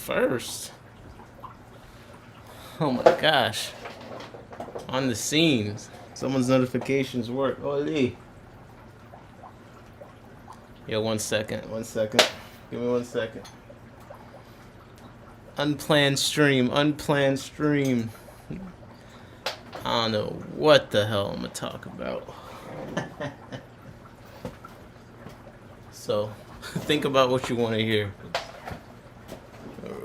first. Oh my gosh. On the scenes. Someone's notifications work. Holy. Yo, 1 second. 1 second. Give me 1 second. Unplanned stream. Unplanned stream. I don't know what the hell I'm gonna talk about. So, think about what you want to hear.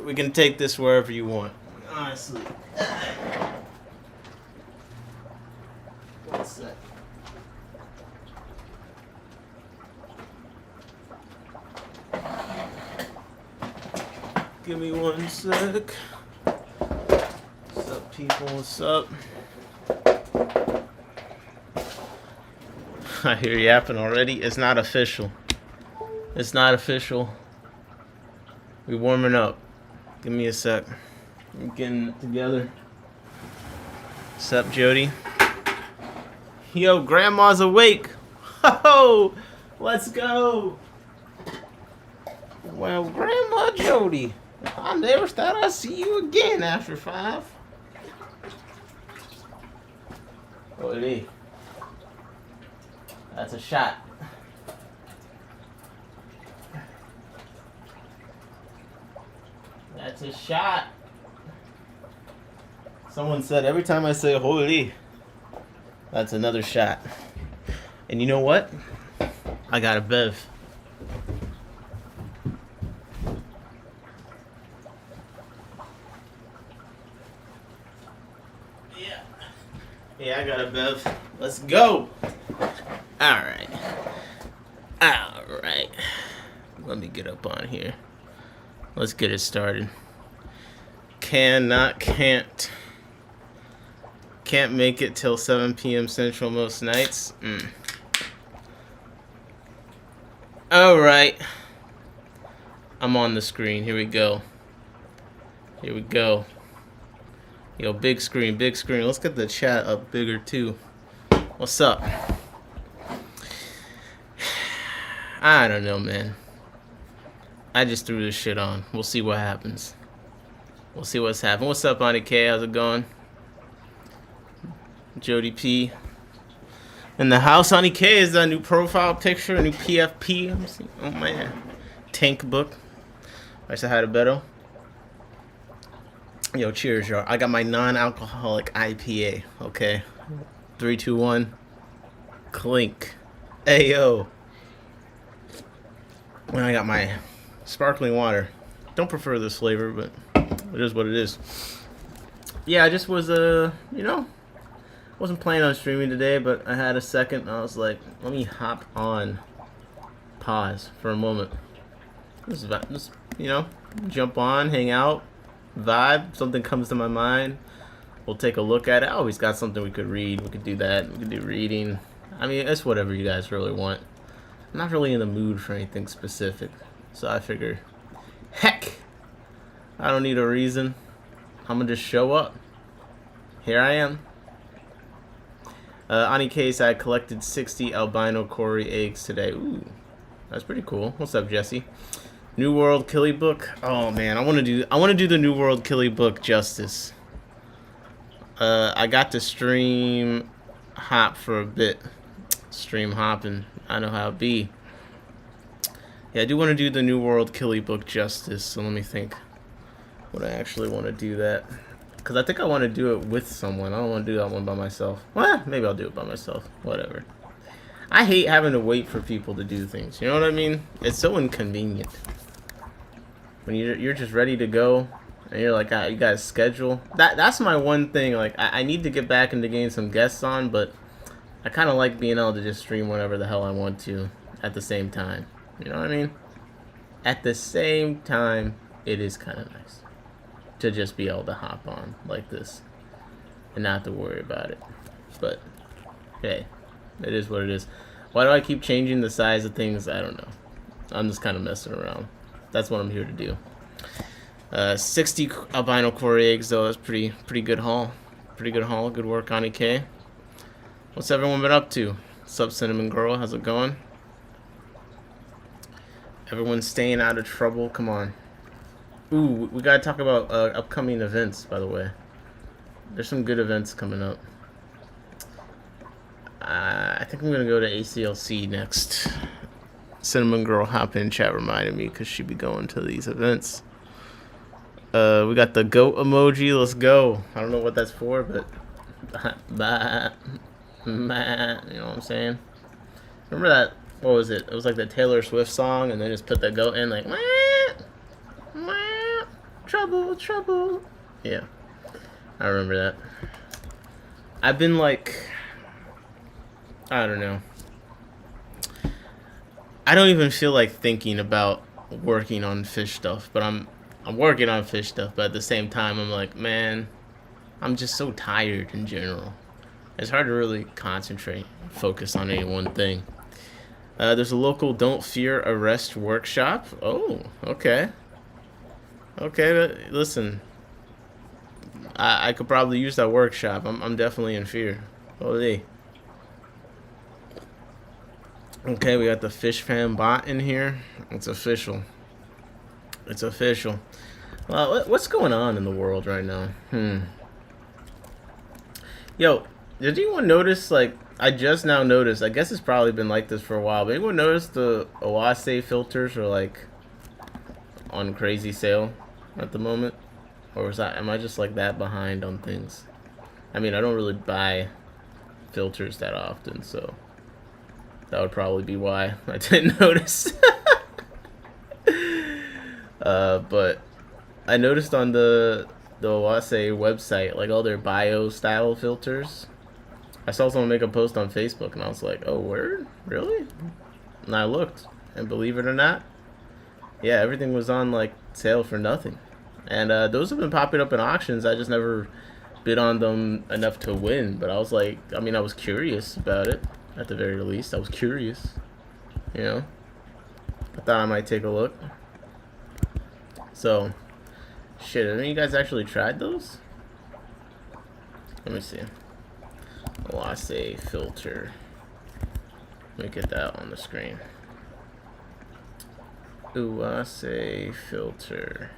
We can take this wherever you want. Honestly. What's that? Give me 1 sec. What's up, people? What's up? I hear you yapping already. It's not official. It's not official. We warming up. Give me a sec. We're getting it together. What's up, Jody? Yo, Grandma's awake. Ho! Let's go. Well, Grandma Jody, I never thought I'd see you again after 5. Holy. That's a shot. That's a shot. Someone said every time I say holy, that's another shot. And you know what? I got a bev. Yeah, I got a bev. Let's go. Alright. Alright. Let me get up on here. Let's get it started. Can't make it till 7 p.m. Central most nights. Alright. I'm on the screen. Here we go. Here we go. Yo, big screen, big screen. Let's get the chat up bigger too. What's up? I don't know, man. I just threw this shit on. We'll see what happens. We'll see what's happening. What's up, Auntie K? How's it going? Jody P. In the house. Auntie K is a new profile picture, a new PFP. Let me see. Oh, man. Tank book. I said hi to Beto. Yo, cheers, y'all. I got my non-alcoholic IPA, okay? 3, 2, 1. Clink. Ayo. And I got my sparkling water. Don't prefer this flavor, but it is what it is. Yeah, I just was, wasn't planning on streaming today, but I had a second, and I was like, let me hop on. Pause for a moment. Just, jump on, hang out. Vibe, something comes to my mind, we'll take a look at it. I always got something we could read. We could do that. We could do reading. I mean, it's whatever you guys really want. I'm not really in the mood for anything specific, so I figure, heck, I don't need a reason. I'm gonna just show up. Here I am. Ani case, I collected 60 albino Cory eggs today. Ooh, that's pretty cool. What's up, Jesse? New World Killy book. Oh man, I want to do the New World Killy book justice. I got to stream hop for a bit. Stream hopping. I know how it be. Yeah, I do want to do the New World Killy book justice. So let me think. Would I actually want to do that? Because I think I want to do it with someone. I don't want to do that one by myself. Well, maybe I'll do it by myself. Whatever. I hate having to wait for people to do things. You know what I mean? It's so inconvenient. When you're just ready to go, and you're like, you got a schedule. That's my one thing. Like, I need to get back into getting some guests on, but I kind of like being able to just stream whenever the hell I want to at the same time. You know what I mean? At the same time, it is kind of nice to just be able to hop on like this and not have to worry about it. But hey, it is what it is. Why do I keep changing the size of things? I don't know. I'm just kind of messing around. That's what I'm here to do. 60 albino Cory eggs, though. That's pretty good haul. Pretty good haul. Good work, Ani K. What's everyone been up to? What's up, Cinnamon Girl? How's it going? Everyone's staying out of trouble. Come on. Ooh, we gotta talk about upcoming events, by the way. There's some good events coming up. I think I'm gonna go to ACLC next. Cinnamon Girl Hop in chat reminded me because she'd be going to these events. We got the goat emoji. Let's go. I don't know what that's for, but you know what I'm saying? Remember that? What was it? It was like the Taylor Swift song, and they just put the goat in like, trouble, trouble. Yeah, I remember that. I've been like, I don't know. I don't even feel like thinking about working on fish stuff, but I'm working on fish stuff. But at the same time, I'm like, man, I'm just so tired in general. It's hard to really concentrate, focus on any one thing. There's a local Don't Fear Arrest workshop. Oh, okay. Okay, listen. I could probably use that workshop. I'm definitely in fear. Holy. Okay, we got the Fish Fan bot in here. It's official. It's official. Well, what's going on in the world right now? Yo, did anyone notice, like, I just now noticed, I guess it's probably been like this for a while, but anyone notice the Owase filters are, like, on crazy sale at the moment? Or am I just, like, that behind on things? I mean, I don't really buy filters that often, so that would probably be why I didn't notice. But I noticed on the Owase website, like, all their bio style filters. I saw someone make a post on Facebook, and I was like, oh, word? Really? And I looked, and believe it or not, yeah, everything was on, like, sale for nothing. And those have been popping up in auctions. I just never bid on them enough to win. But I was like, I mean, I was curious about it, at the very least. I was curious, you know? I thought I might take a look. So, shit, have any of you guys actually tried those? Let me see. Owase filter. Let me get that on the screen. Owase filter.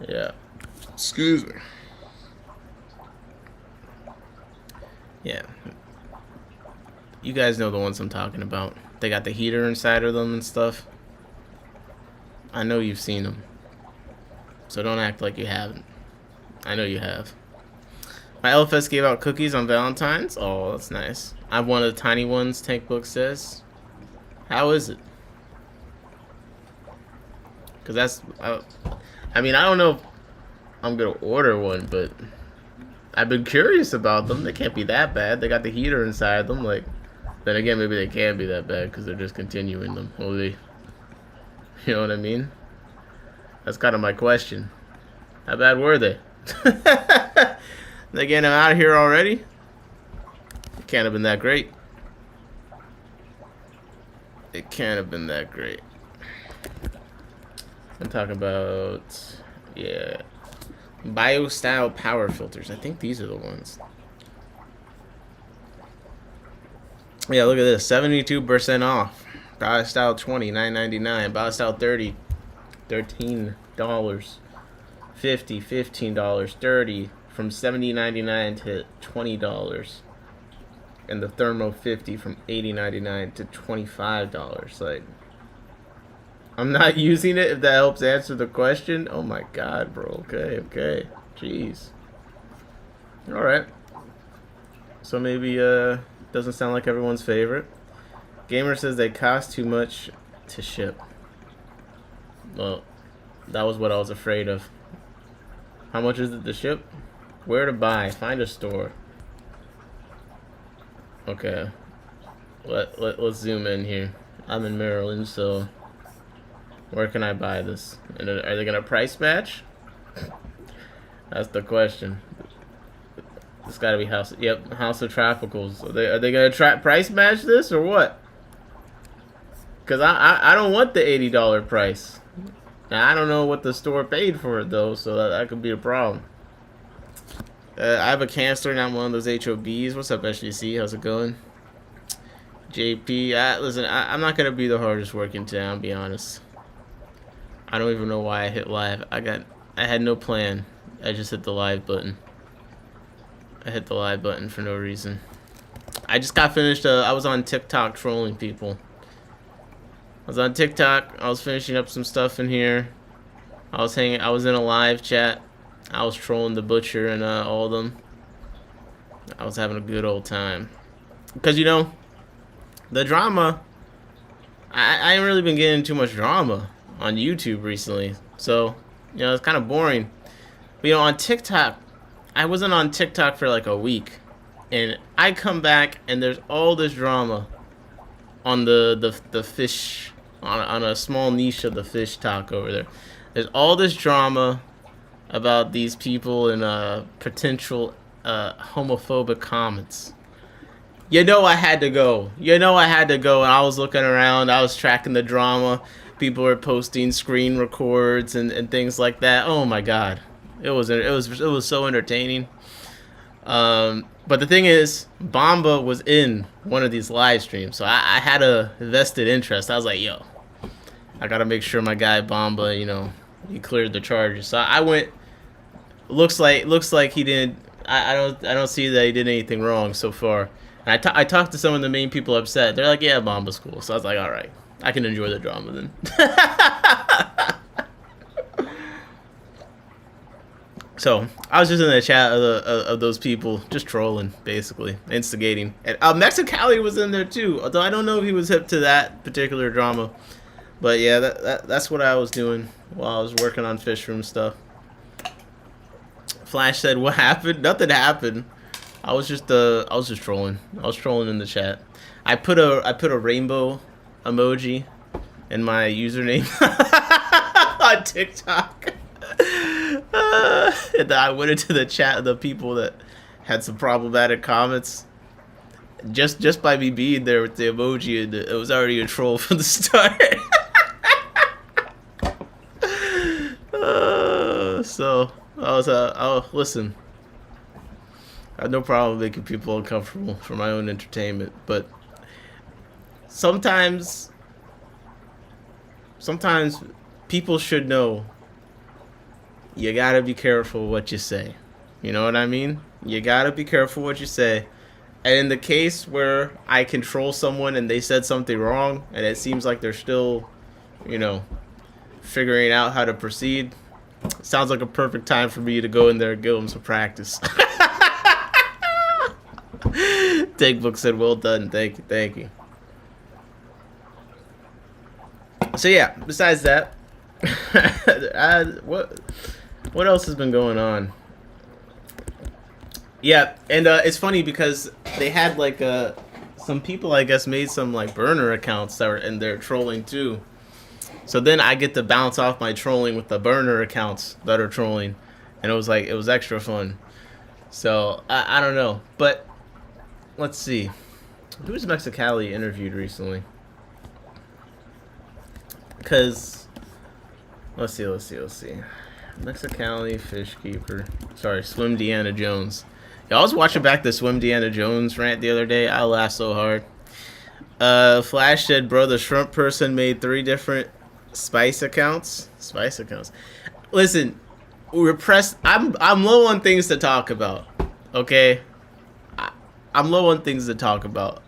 Yeah. Excuse me. Yeah. You guys know the ones I'm talking about. They got the heater inside of them and stuff. I know you've seen them. So don't act like you haven't. I know you have. My LFS gave out cookies on Valentine's. Oh, that's nice. I have one of the tiny ones, Tank Book says. How is it? Because that's... I mean, I don't know if I'm going to order one, but I've been curious about them. They can't be that bad. They got the heater inside them. Like, then again, maybe they can be that bad because they're just continuing them. Holy. You know what I mean? That's kind of my question. How bad were they? They getting them out of here already? It can't have been that great. It can't have been that great. I'm talking about, yeah, bio-style power filters. I think these are the ones. Yeah, look at this. 72% off. Bio-style 20, $9.99. Bio-style 30, $13. 50, $15. 30, from $70.99 to $20. And the Thermo 50 from $80.99 to $25. Like, I'm not using it, if that helps answer the question. Oh my god, bro. Okay, okay. Jeez. Alright. So maybe, doesn't sound like everyone's favorite. Gamer says they cost too much to ship. Well, that was what I was afraid of. How much is it to ship? Where to buy? Find a store. Okay. Let's zoom in here. I'm in Maryland, so where can I buy this? And are they gonna price match? That's the question. It's gotta be House. Yep, House of Tropicals. Are they gonna price match this or what? Cause I don't want the $80 price. Now I don't know what the store paid for it though, so that could be a problem. I have a cancer, not one of those HOBs. What's up, SGC? How's it going? JP, listen, I'm not gonna be the hardest working town, be honest. I don't even know why I hit live. I had no plan. I just hit the live button. I hit the live button for no reason. I just got finished. I was on TikTok trolling people. I was on TikTok. I was finishing up some stuff in here. I was in a live chat. I was trolling the butcher and all of them. I was having a good old time. Because, you know, the drama, I ain't really been getting too much drama on YouTube recently. So, you know, it's kind of boring. But, you know, on TikTok, I wasn't on TikTok for like a week. And I come back and there's all this drama on the fish, on a small niche of the fish talk over there. There's all this drama about these people and potential homophobic comments. You know I had to go. You know I had to go, and I was looking around. I was tracking the drama. People were posting screen records and things like that. Oh my God, it was so entertaining. But the thing is, Bomba was in one of these live streams, so I had a vested interest. I was like, yo, I gotta make sure my guy Bomba, you know, he cleared the charges. So I went. Looks like he didn't. I don't see that he did anything wrong so far. And I talked to some of the main people upset. They're like, yeah, Bomba's cool. So I was like, all right, I can enjoy the drama then. So I was just in the chat of those people, just trolling, basically, instigating. And Mexicali was in there too, although I don't know if he was hip to that particular drama. But yeah, that's what I was doing while I was working on fish room stuff. Flash said, "What happened? Nothing happened. I was just trolling. I was trolling in the chat. I put a rainbow emoji in my username on TikTok." And I went into the chat of the people that had some problematic comments. Just by me being there with the emoji, and it was already a troll from the start. So listen. I have no problem making people uncomfortable for my own entertainment, but sometimes people should know you gotta be careful what you say. You know what I mean? You gotta be careful what you say. And in the case where I control someone and they said something wrong, and it seems like they're still, you know, figuring out how to proceed, sounds like a perfect time for me to go in there and give them some practice. Takebook said, "Well done, thank you." So yeah, besides that, what else has been going on? Yeah, and it's funny because they had like some people, I guess, made some like burner accounts that were in there trolling too. So then I get to bounce off my trolling with the burner accounts that are trolling, and it was extra fun. So I don't know, but let's see, who's Mexicali interviewed recently? Because let's see. Mexicali fishkeeper. Sorry, Swim Deanna Jones. Yeah, I was watching back the Swim Deanna Jones rant the other day. I laughed so hard. Flash said, "Bro, the shrimp person made 3 different spice accounts." Spice accounts. Listen, I'm low on things to talk about. Okay, I'm low on things to talk about.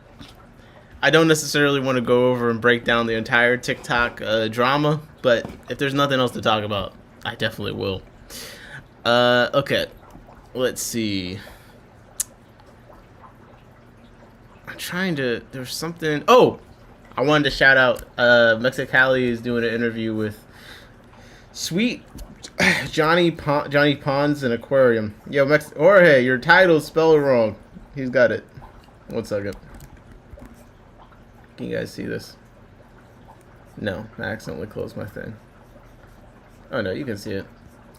I don't necessarily want to go over and break down the entire TikTok drama, but if there's nothing else to talk about, I definitely will. Okay, let's see. I'm trying to. There's something. Oh, I wanted to shout out. Mexicali is doing an interview with Sweet Johnny Ponds and Aquarium. Yo, Jorge, your title's spelled wrong. He's got it. 1 second. Can you guys see this? No, I accidentally closed my thing. Oh no, you can see it.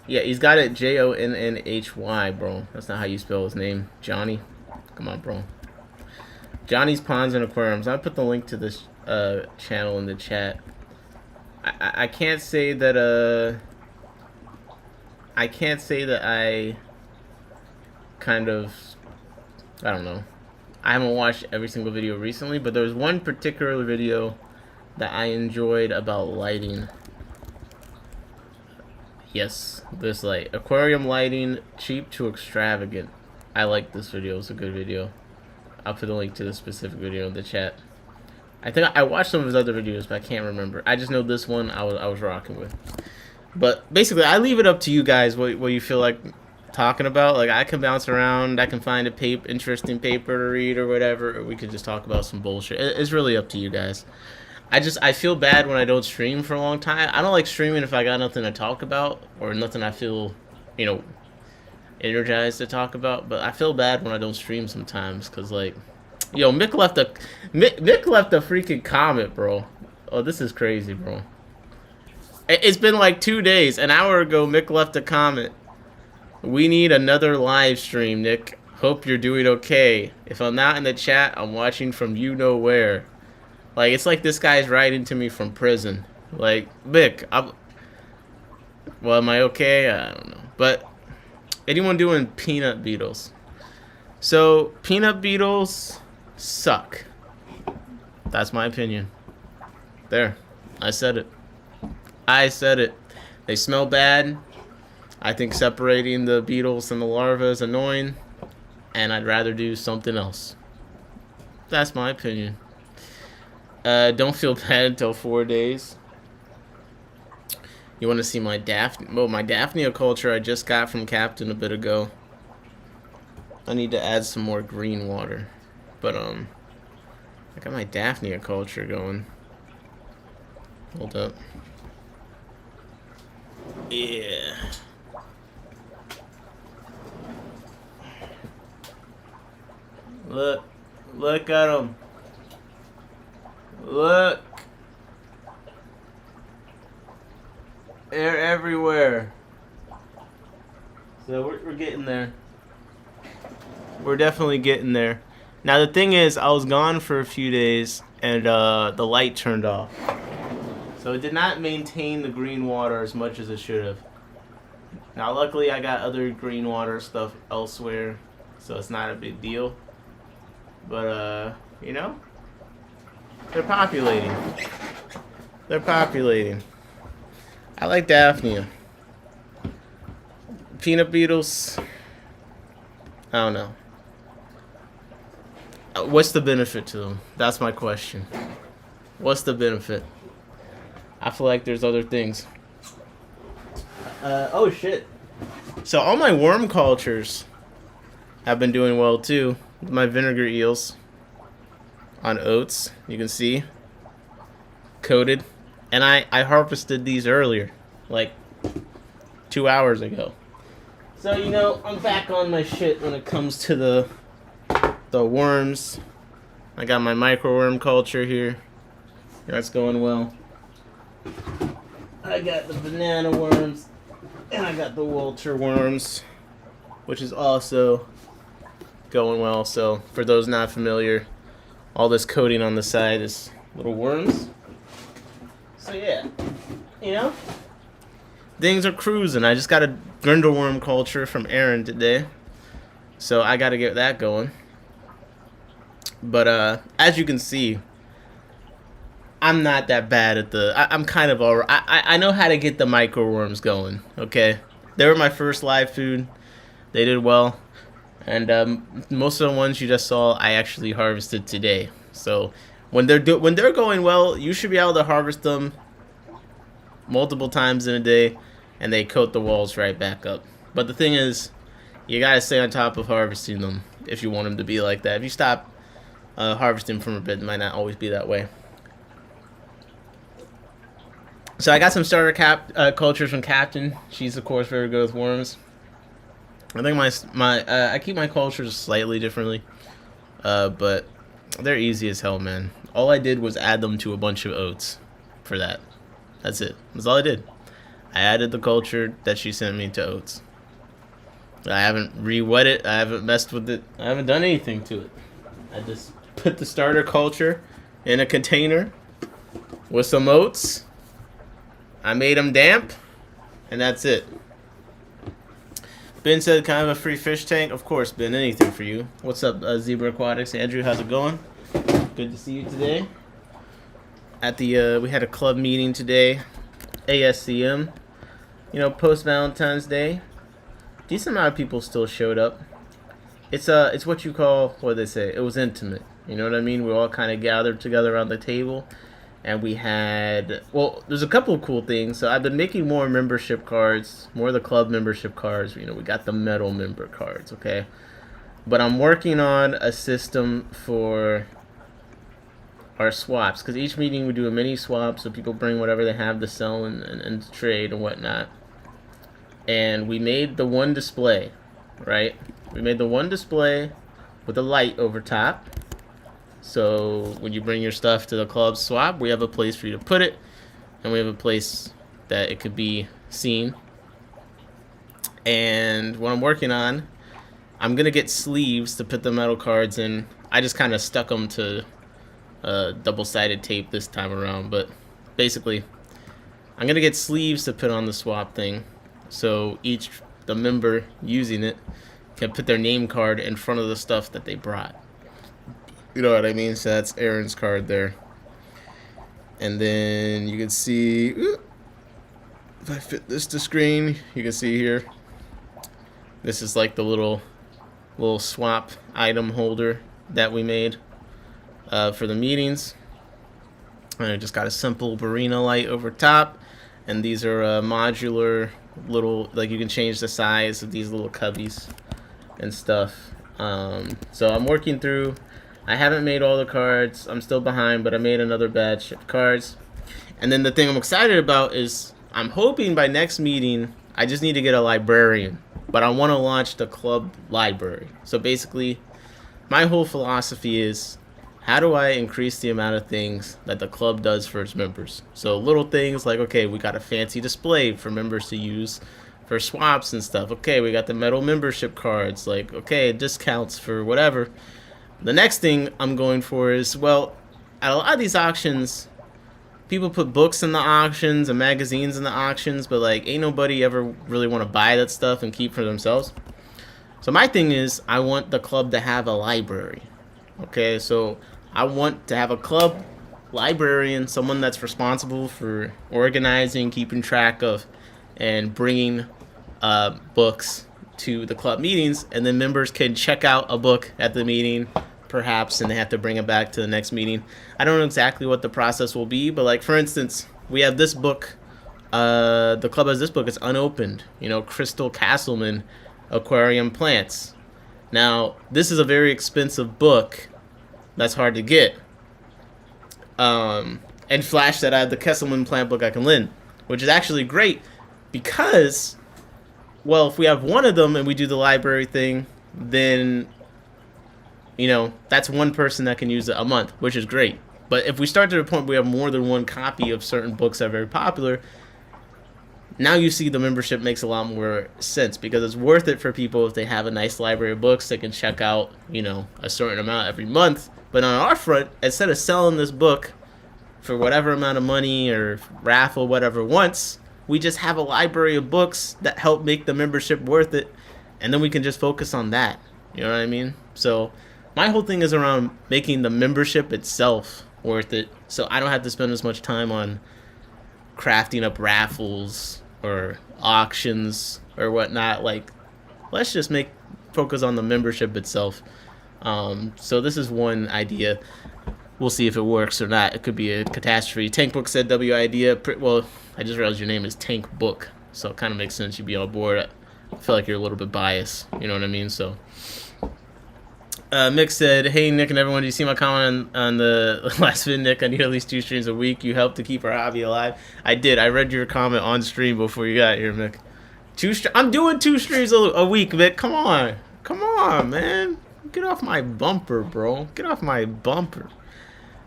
Yeah, he's got it Jonny, bro. That's not how you spell his name. Johnny. Come on, bro. Johnny's Ponds and Aquariums. I'll put the link to this channel in the chat. I can't say that I can't say that I kind of, I don't know. I haven't watched every single video recently, but there was one particular video that I enjoyed about lighting. Yes, this light. Aquarium lighting, cheap to extravagant. I like this video. It's a good video. I'll put a link to the specific video in the chat. I think I watched some of his other videos, but I can't remember. I just know this one I was rocking with. But basically, I leave it up to you guys what you feel like talking about. Like, I can bounce around. I can find a interesting paper to read or whatever. Or we could just talk about some bullshit. It's really up to you guys. I feel bad when I don't stream for a long time. I don't like streaming if I got nothing to talk about or nothing I feel, you know, energized to talk about. But I feel bad when I don't stream sometimes because, like, yo, Mick left a freaking comment, bro. Oh, this is crazy, bro. It's been like 2 days. An hour ago, Mick left a comment. We need another live stream, Nick. Hope you're doing okay. If I'm not in the chat, I'm watching from you know where. Like, it's like this guy's writing to me from prison. Like, Mick, well, am I okay? I don't know. But anyone doing peanut beetles? So, peanut beetles suck. That's my opinion. There. I said it. I said it. They smell bad. I think separating the beetles from the larvae is annoying. And I'd rather do something else. That's my opinion. Don't feel bad until 4 days. You want to see my my Daphnia culture I just got from Captain a bit ago. I need to add some more green water. But, I got my Daphnia culture going. Hold up. Yeah. Look at them. Look. They're everywhere. So we're getting there. We're definitely getting there. Now the thing is, I was gone for a few days and the light turned off. So it did not maintain the green water as much as it should have. Now luckily I got other green water stuff elsewhere, so it's not a big deal. But you know, they're populating. They're populating. I like Daphnia. Peanut beetles, I don't know. What's the benefit to them? That's my question. What's the benefit? I feel like there's other things. Oh shit. So all my worm cultures have been doing well too. My vinegar eels on oats, you can see. Coated. And I harvested these earlier. Like 2 hours ago. So, you know, I'm back on my shit when it comes to the worms. I got my microworm culture here. That's going well. I got the banana worms. And I got the Walter worms. Which is also going well. So, for those not familiar, all this coating on the side is little worms. So, yeah. You know? Things are cruising. I just got a Grindelworm culture from Aaron today. So, I got to get that going. But, as you can see, I'm not that bad at I'm kind of alright. I know how to get the microworms going, okay? They were my first live food. They did well. And most of the ones you just saw, I actually harvested today. So, when they're going well, you should be able to harvest them multiple times in a day. And they coat the walls right back up. But the thing is, you gotta stay on top of harvesting them if you want them to be like that. If you stop harvesting from a bit, it might not always be that way. So I got some starter cultures from Captain. She's of course very good with worms. I think I keep my cultures slightly differently, but they're easy as hell, man. All I did was add them to a bunch of oats for that. That's it. That's all I did. I added the culture that she sent me to oats. I haven't re-wet it. I haven't messed with it. I haven't done anything to it. I just put the starter culture in a container with some oats. I made them damp, and that's it. Ben said, kind of a free fish tank. Of course, Ben, anything for you. What's up, Zebra Aquatics? Andrew, how's it going? Good to see you today. At the we had a club meeting today, ASCM. post Valentine's Day, decent amount of people still showed up. It's what you call, what they say, it was intimate. You know what I mean? We all kind of gathered together around the table, and we had, well, there's a couple of cool things. So I've been making more membership cards, more of the club membership cards. We got the metal member cards, okay? But I'm working on a system for our swaps, because each meeting we do a mini swap, so people bring whatever they have to sell and trade and whatnot. And we made the one display, right? We made the one display with a light over top. So when you bring your stuff to the club swap, we have a place for you to put it, and we have a place that it could be seen. And what I'm working on, I'm gonna get sleeves to put the metal cards in. I just kind of stuck them to double-sided tape this time around, but basically I'm gonna get sleeves to put on the swap thing, so the member using it can put their name card in front of the stuff that they brought. You know what I mean? So that's Aaron's card there. And then you can see, if I fit this to screen, you can see here, this is like the little swap item holder that we made for the meetings. And I just got a simple Barina light over top, and these are modular little, like you can change the size of these little cubbies and stuff. So I'm working through. I haven't made all the cards. I'm still behind, but I made another batch of cards. And then the thing I'm excited about is I'm hoping by next meeting, I just need to get a librarian, but I want to launch the club library. So basically, my whole philosophy is, how do I increase the amount of things that the club does for its members? So little things like, okay, we got a fancy display for members to use for swaps and stuff. Okay, we got the metal membership cards, like, okay, discounts for whatever. The next thing I'm going for is, well, at a lot of these auctions, people put books in the auctions and magazines in the auctions, but like ain't nobody ever really want to buy that stuff and keep for themselves. So my thing is, I want the club to have a library. Okay, so I want to have a club librarian, someone that's responsible for organizing, keeping track of, and bringing books to the club meetings, and then members can check out a book at the meeting, perhaps, and they have to bring it back to the next meeting. I don't know exactly what the process will be, but like for instance, we have this book. The club has this book. It's unopened. Crystal Castleman, Aquarium Plants. Now, this is a very expensive book that's hard to get. And flash that I have the Kesselman plant book I can lend, which is actually great because, well, if we have one of them and we do the library thing, then, that's one person that can use it a month, which is great. But if we start to the point where we have more than one copy of certain books that are very popular, now you see the membership makes a lot more sense, because it's worth it for people if they have a nice library of books they can check out, a certain amount every month. But on our front, instead of selling this book for whatever amount of money or raffle, whatever once, we just have a library of books that help make the membership worth it, and then we can just focus on that. You know what I mean? So my whole thing is around making the membership itself worth it, so I don't have to spend as much time on crafting up raffles or auctions or whatnot. Like, let's just focus on the membership itself. So this is one idea. We'll see if it works or not. It could be a catastrophe. Tank Book said W idea. Well, I just realized your name is Tank Book, so it kind of makes sense you'd be on board. I feel like you're a little bit biased. You know what I mean? So Mick said, hey, Nick and everyone, did you see my comment on the last vid, Nick? I need at least 2 streams a week. You help to keep our hobby alive. I did. I read your comment on stream before you got here, Mick. I'm doing 2 streams a week, Mick. Come on, man. Get off my bumper, bro. Get off my bumper.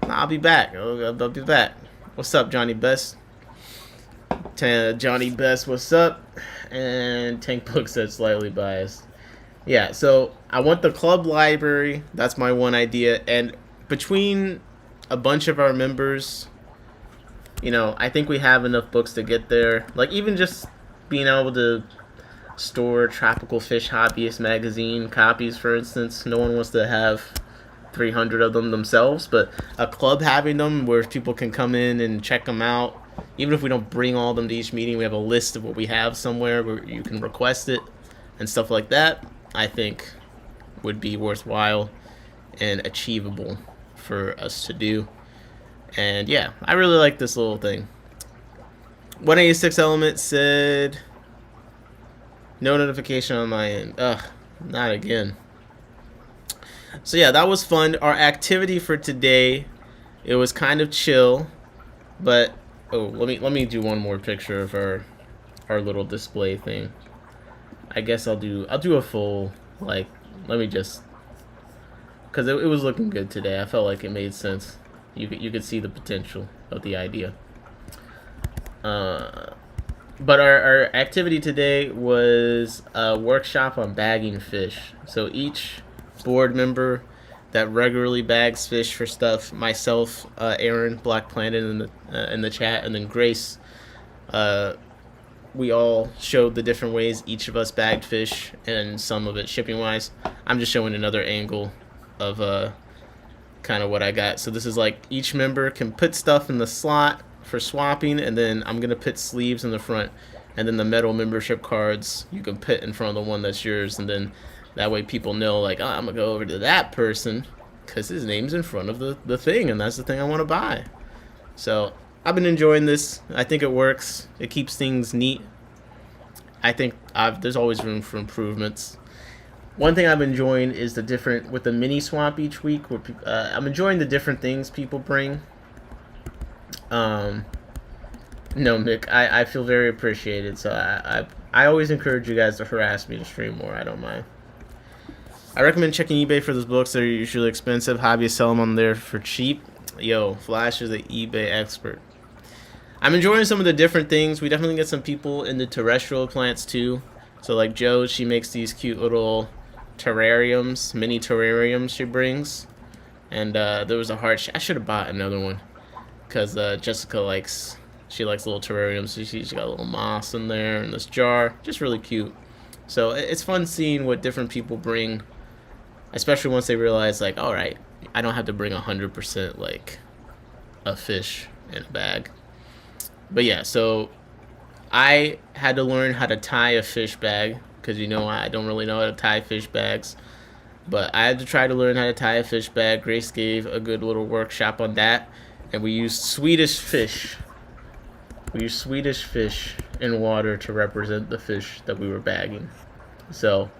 Nah, I'll be back. I'll be back. What's up, Johnny Best? Johnny Best, what's up? And Tank Book said slightly biased. Yeah, so I want the club library. That's my one idea. And between a bunch of our members, I think we have enough books to get there. Like, even just being able to store Tropical Fish Hobbyist magazine copies, for instance. No one wants to have 300 of them themselves, but a club having them where people can come in and check them out, even if we don't bring all of them to each meeting, we have a list of what we have somewhere where you can request it and stuff like that. I think would be worthwhile and achievable for us to do. And yeah, I really like this little thing. 186 Element said no notification on my end. Ugh, not again. So yeah, that was fun. Our activity for today, it was kind of chill, but oh, let me do one more picture of our little display thing. I guess I'll do a full, like, let me just, because it was looking good today. I felt like it made sense. You could see the potential of the idea. But our activity today was a workshop on bagging fish. So each board member that regularly bags fish for stuff, myself, Aaron, Black Planet in the chat, and then Grace, we all showed the different ways each of us bagged fish, and some of it shipping wise. I'm just showing another angle of kind of what I got. So this is like each member can put stuff in the slot for swapping, and then I'm gonna put sleeves in the front, and then the metal membership cards you can put in front of the one that's yours, and then that way people know, like, oh, I'm gonna go over to that person because his name's in front of the thing, and that's the thing I want to buy. So I've been enjoying this. I think it works. It keeps things neat. I think there's always room for improvements. One thing I'm enjoying is the different, with the mini swap each week, where I'm enjoying the different things people bring. No, Nick, I feel very appreciated, so I always encourage you guys to harass me to stream more. I don't mind. I recommend checking eBay for those books. They're usually expensive. Hobbyists sell them on there for cheap. Yo, Flash is an eBay expert. I'm enjoying some of the different things. We definitely get some people into terrestrial plants too. So like Joe, she makes these cute little terrariums, mini terrariums she brings. And there was a heart. I should have bought another one, because Jessica likes little terrariums. So she's got a little moss in there in this jar. Just really cute. So it's fun seeing what different people bring, especially once they realize, like, all right, I don't have to bring 100% like a fish in a bag. But yeah, so I had to learn how to tie a fish bag, because I don't really know how to tie fish bags. But I had to try to learn how to tie a fish bag. Grace gave a good little workshop on that, and we used Swedish fish. We used Swedish fish in water to represent the fish that we were bagging. So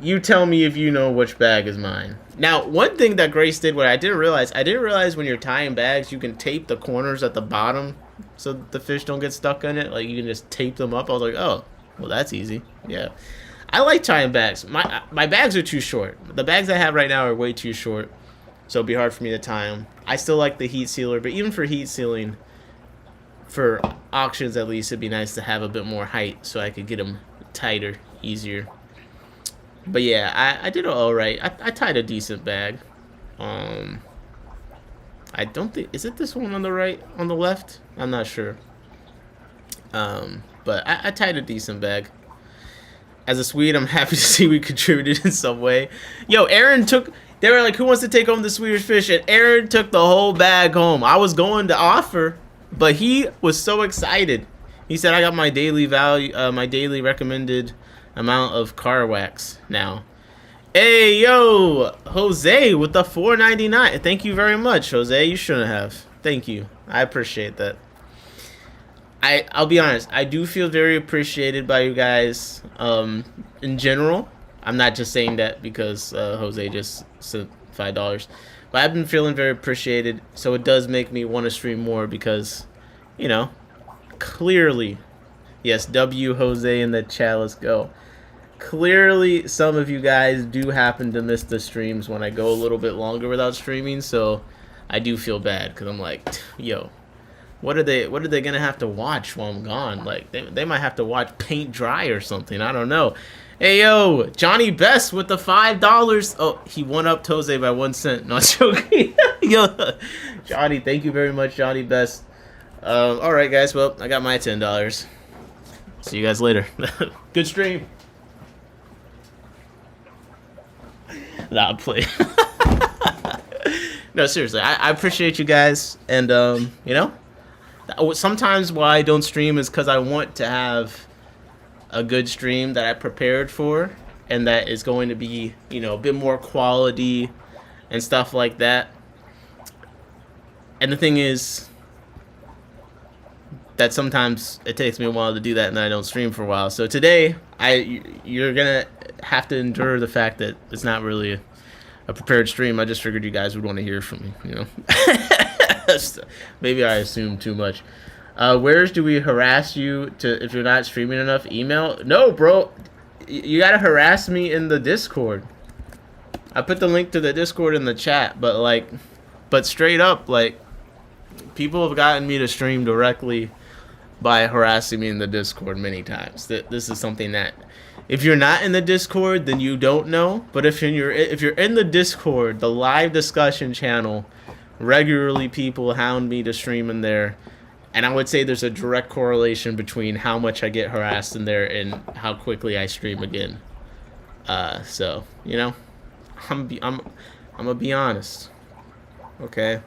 you tell me if you know which bag is mine. Now, one thing that Grace did, what I didn't realize when you're tying bags, you can tape the corners at the bottom so the fish don't get stuck in it. Like, you can just tape them up. I was like, oh, well, that's easy. Yeah. I like tying bags. My bags are too short. The bags I have right now are way too short, so it'd be hard for me to tie them. I still like the heat sealer, but even for heat sealing, for auctions at least, it'd be nice to have a bit more height so I could get them tighter, easier. But yeah, I did all right. I tied a decent bag. I don't think, is it this one on the right, on the left? I'm not sure. But I tied a decent bag. As a Swede, I'm happy to see we contributed in some way. Yo, Aaron took, they were like, who wants to take home the Swedish fish? And Aaron took the whole bag home. I was going to offer, but he was so excited. He said, I got my daily value, my daily recommended amount of car wax now. Hey, yo, Jose with the $4.99. Thank you very much, Jose. You shouldn't have. Thank you. I appreciate that. I'll be honest, I do feel very appreciated by you guys in general. I'm not just saying that because Jose just sent $5. But I've been feeling very appreciated, so it does make me want to stream more because, clearly, yes, W Jose in the chat, let's go. Clearly, some of you guys do happen to miss the streams when I go a little bit longer without streaming, so I do feel bad because I'm like, yo, what are they gonna have to watch while I'm gone? Like, they might have to watch paint dry or something. I don't know. Hey, yo, Johnny Best with the $5. Oh, he won up Jose by 1 cent. Not joking. Yo, Johnny, thank you very much, Johnny Best. All right, guys. Well, I got my $10. See you guys later. Good stream. Nah, play. No, seriously, I appreciate you guys, and Sometimes why I don't stream is because I want to have a good stream that I prepared for, and that is going to be, you know, a bit more quality and stuff like that. And the thing is that sometimes it takes me a while to do that, and then I don't stream for a while. So today, you're gonna have to endure the fact that it's not really a prepared stream. I just figured you guys would want to hear from me, you know. Maybe I assumed too much. Where's do we harass you to if you're not streaming enough? Email? No, bro. You gotta harass me in the Discord. I put the link to the Discord in the chat, but straight up, like, people have gotten me to stream directly by harassing me in the Discord many times. This is something that, if you're not in the Discord, then you don't know. But if you're in the Discord, the live discussion channel, regularly people hound me to stream in there. And I would say there's a direct correlation between how much I get harassed in there and how quickly I stream again. So, you know, I'm gonna be honest. Okay?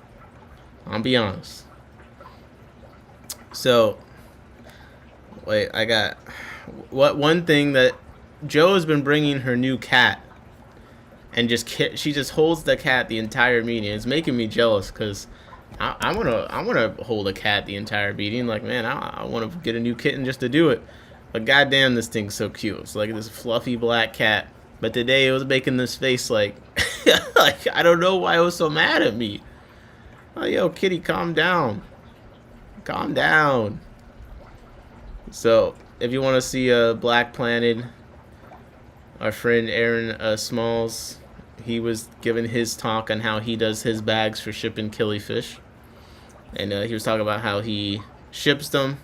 I'll be honest. So, wait, I got one thing that Joe has been bringing her new cat, and she just holds the cat the entire meeting. It's making me jealous because I wanna hold a cat the entire meeting. Like, man, I want to get a new kitten just to do it. But goddamn, this thing's so cute. It's like this fluffy black cat. But today it was making this face like, like I don't know why it was so mad at me. Oh, yo, kitty, calm down. Calm down. So, if you want to see Black Planet, our friend Aaron Smalls, he was giving his talk on how he does his bags for shipping killifish. And he was talking about how he ships them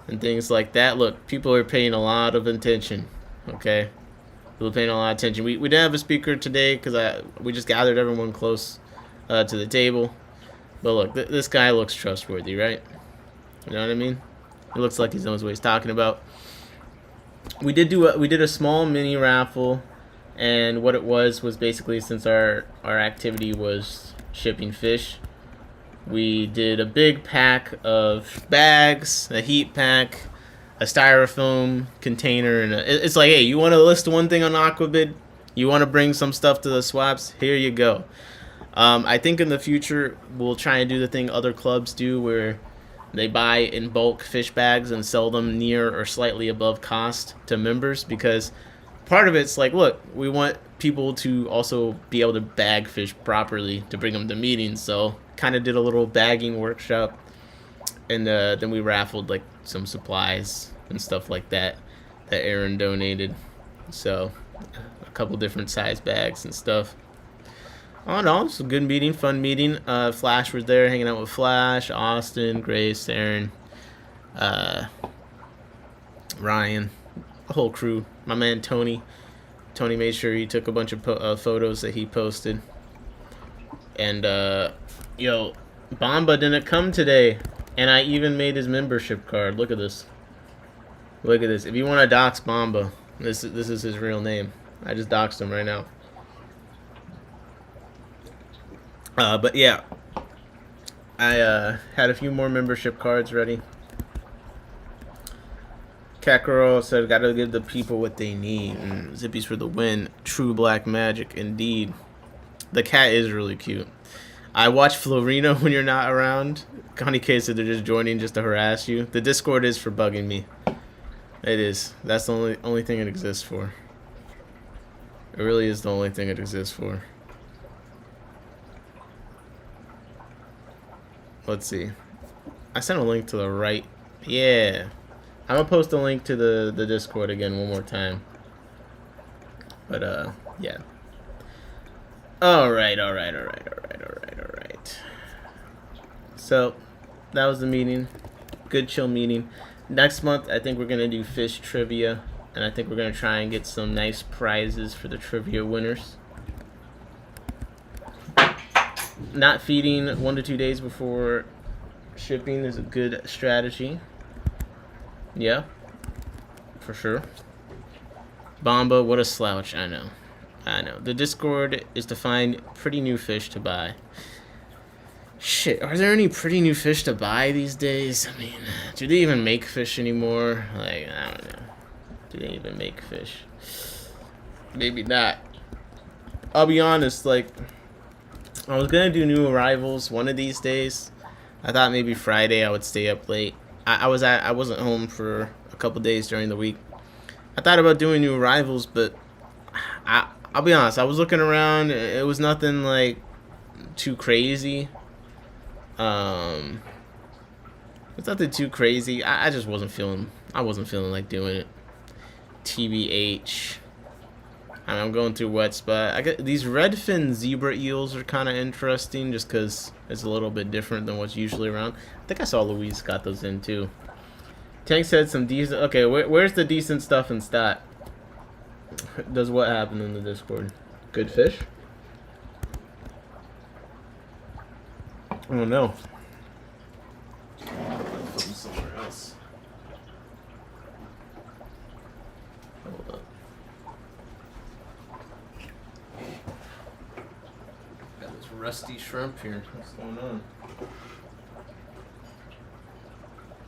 and things like that. Look, people are paying a lot of attention, okay? People are paying a lot of attention. We didn't have a speaker today because we just gathered everyone close to the table. But look, this guy looks trustworthy, right? You know what I mean? He looks like he knows what he's talking about. We did a small mini raffle, and what it was basically, since our activity was shipping fish, we did a big pack of bags, a heat pack, a styrofoam container, and it's like, hey, you want to list one thing on Aquabid? You want to bring some stuff to the swaps? Here you go. I think in the future we'll try and do the thing other clubs do, where they buy in bulk fish bags and sell them near or slightly above cost to members, because part of it's like, look, we want people to also be able to bag fish properly to bring them to meetings. So kind of did a little bagging workshop, and then we raffled like some supplies and stuff like that Aaron donated. So a couple different size bags and stuff. All in all, it's a good meeting, fun meeting. Flash was there, hanging out with Flash, Austin, Grace, Aaron, Ryan, the whole crew. My man Tony. Tony made sure he took a bunch of photos that he posted. And, yo, Bamba didn't come today. And I even made his membership card. Look at this. Look at this. If you want to dox Bamba, this is his real name. I just doxed him right now. But yeah, I had a few more membership cards ready. Kakarot said, gotta give the people what they need. Zippies for the win. True black magic, indeed. The cat is really cute. I watch Florino when you're not around. Connie K said they're just joining just to harass you. The Discord is for bugging me. It is. That's the only thing it exists for. It really is the only thing it exists for. Let's see. I sent a link to the right. Yeah. I'm gonna post a link to the Discord again one more time. But yeah. Alright. So that was the meeting. Good chill meeting. Next month I think we're gonna do fish trivia, and I think we're gonna try and get some nice prizes for the trivia winners. Not feeding 1 to 2 days before shipping is a good strategy. Yeah, for sure. Bamba, what a slouch. I know. The Discord is to find pretty new fish to buy. Shit, are there any pretty new fish to buy these days? I mean, do they even make fish anymore? Like, I don't know. Do they even make fish? Maybe not. I'll be honest, like, I was gonna do new arrivals one of these days. I thought maybe Friday I would stay up late. I wasn't home for a couple days during the week. I thought about doing new arrivals, but I'll be honest, I was looking around, it was nothing like too crazy. It's nothing too crazy. I just wasn't feeling like doing it. TBH. I'm going through wet spot. I got these redfin zebra eels are kind of interesting just because it's a little bit different than what's usually around. I think I saw Louise got those in too. Tank said some decent. Okay, where's the decent stuff in stat? Does what happen in the Discord? Good fish? I don't know. Put them somewhere else. Hold up. Got this rusty shrimp here. What's going on?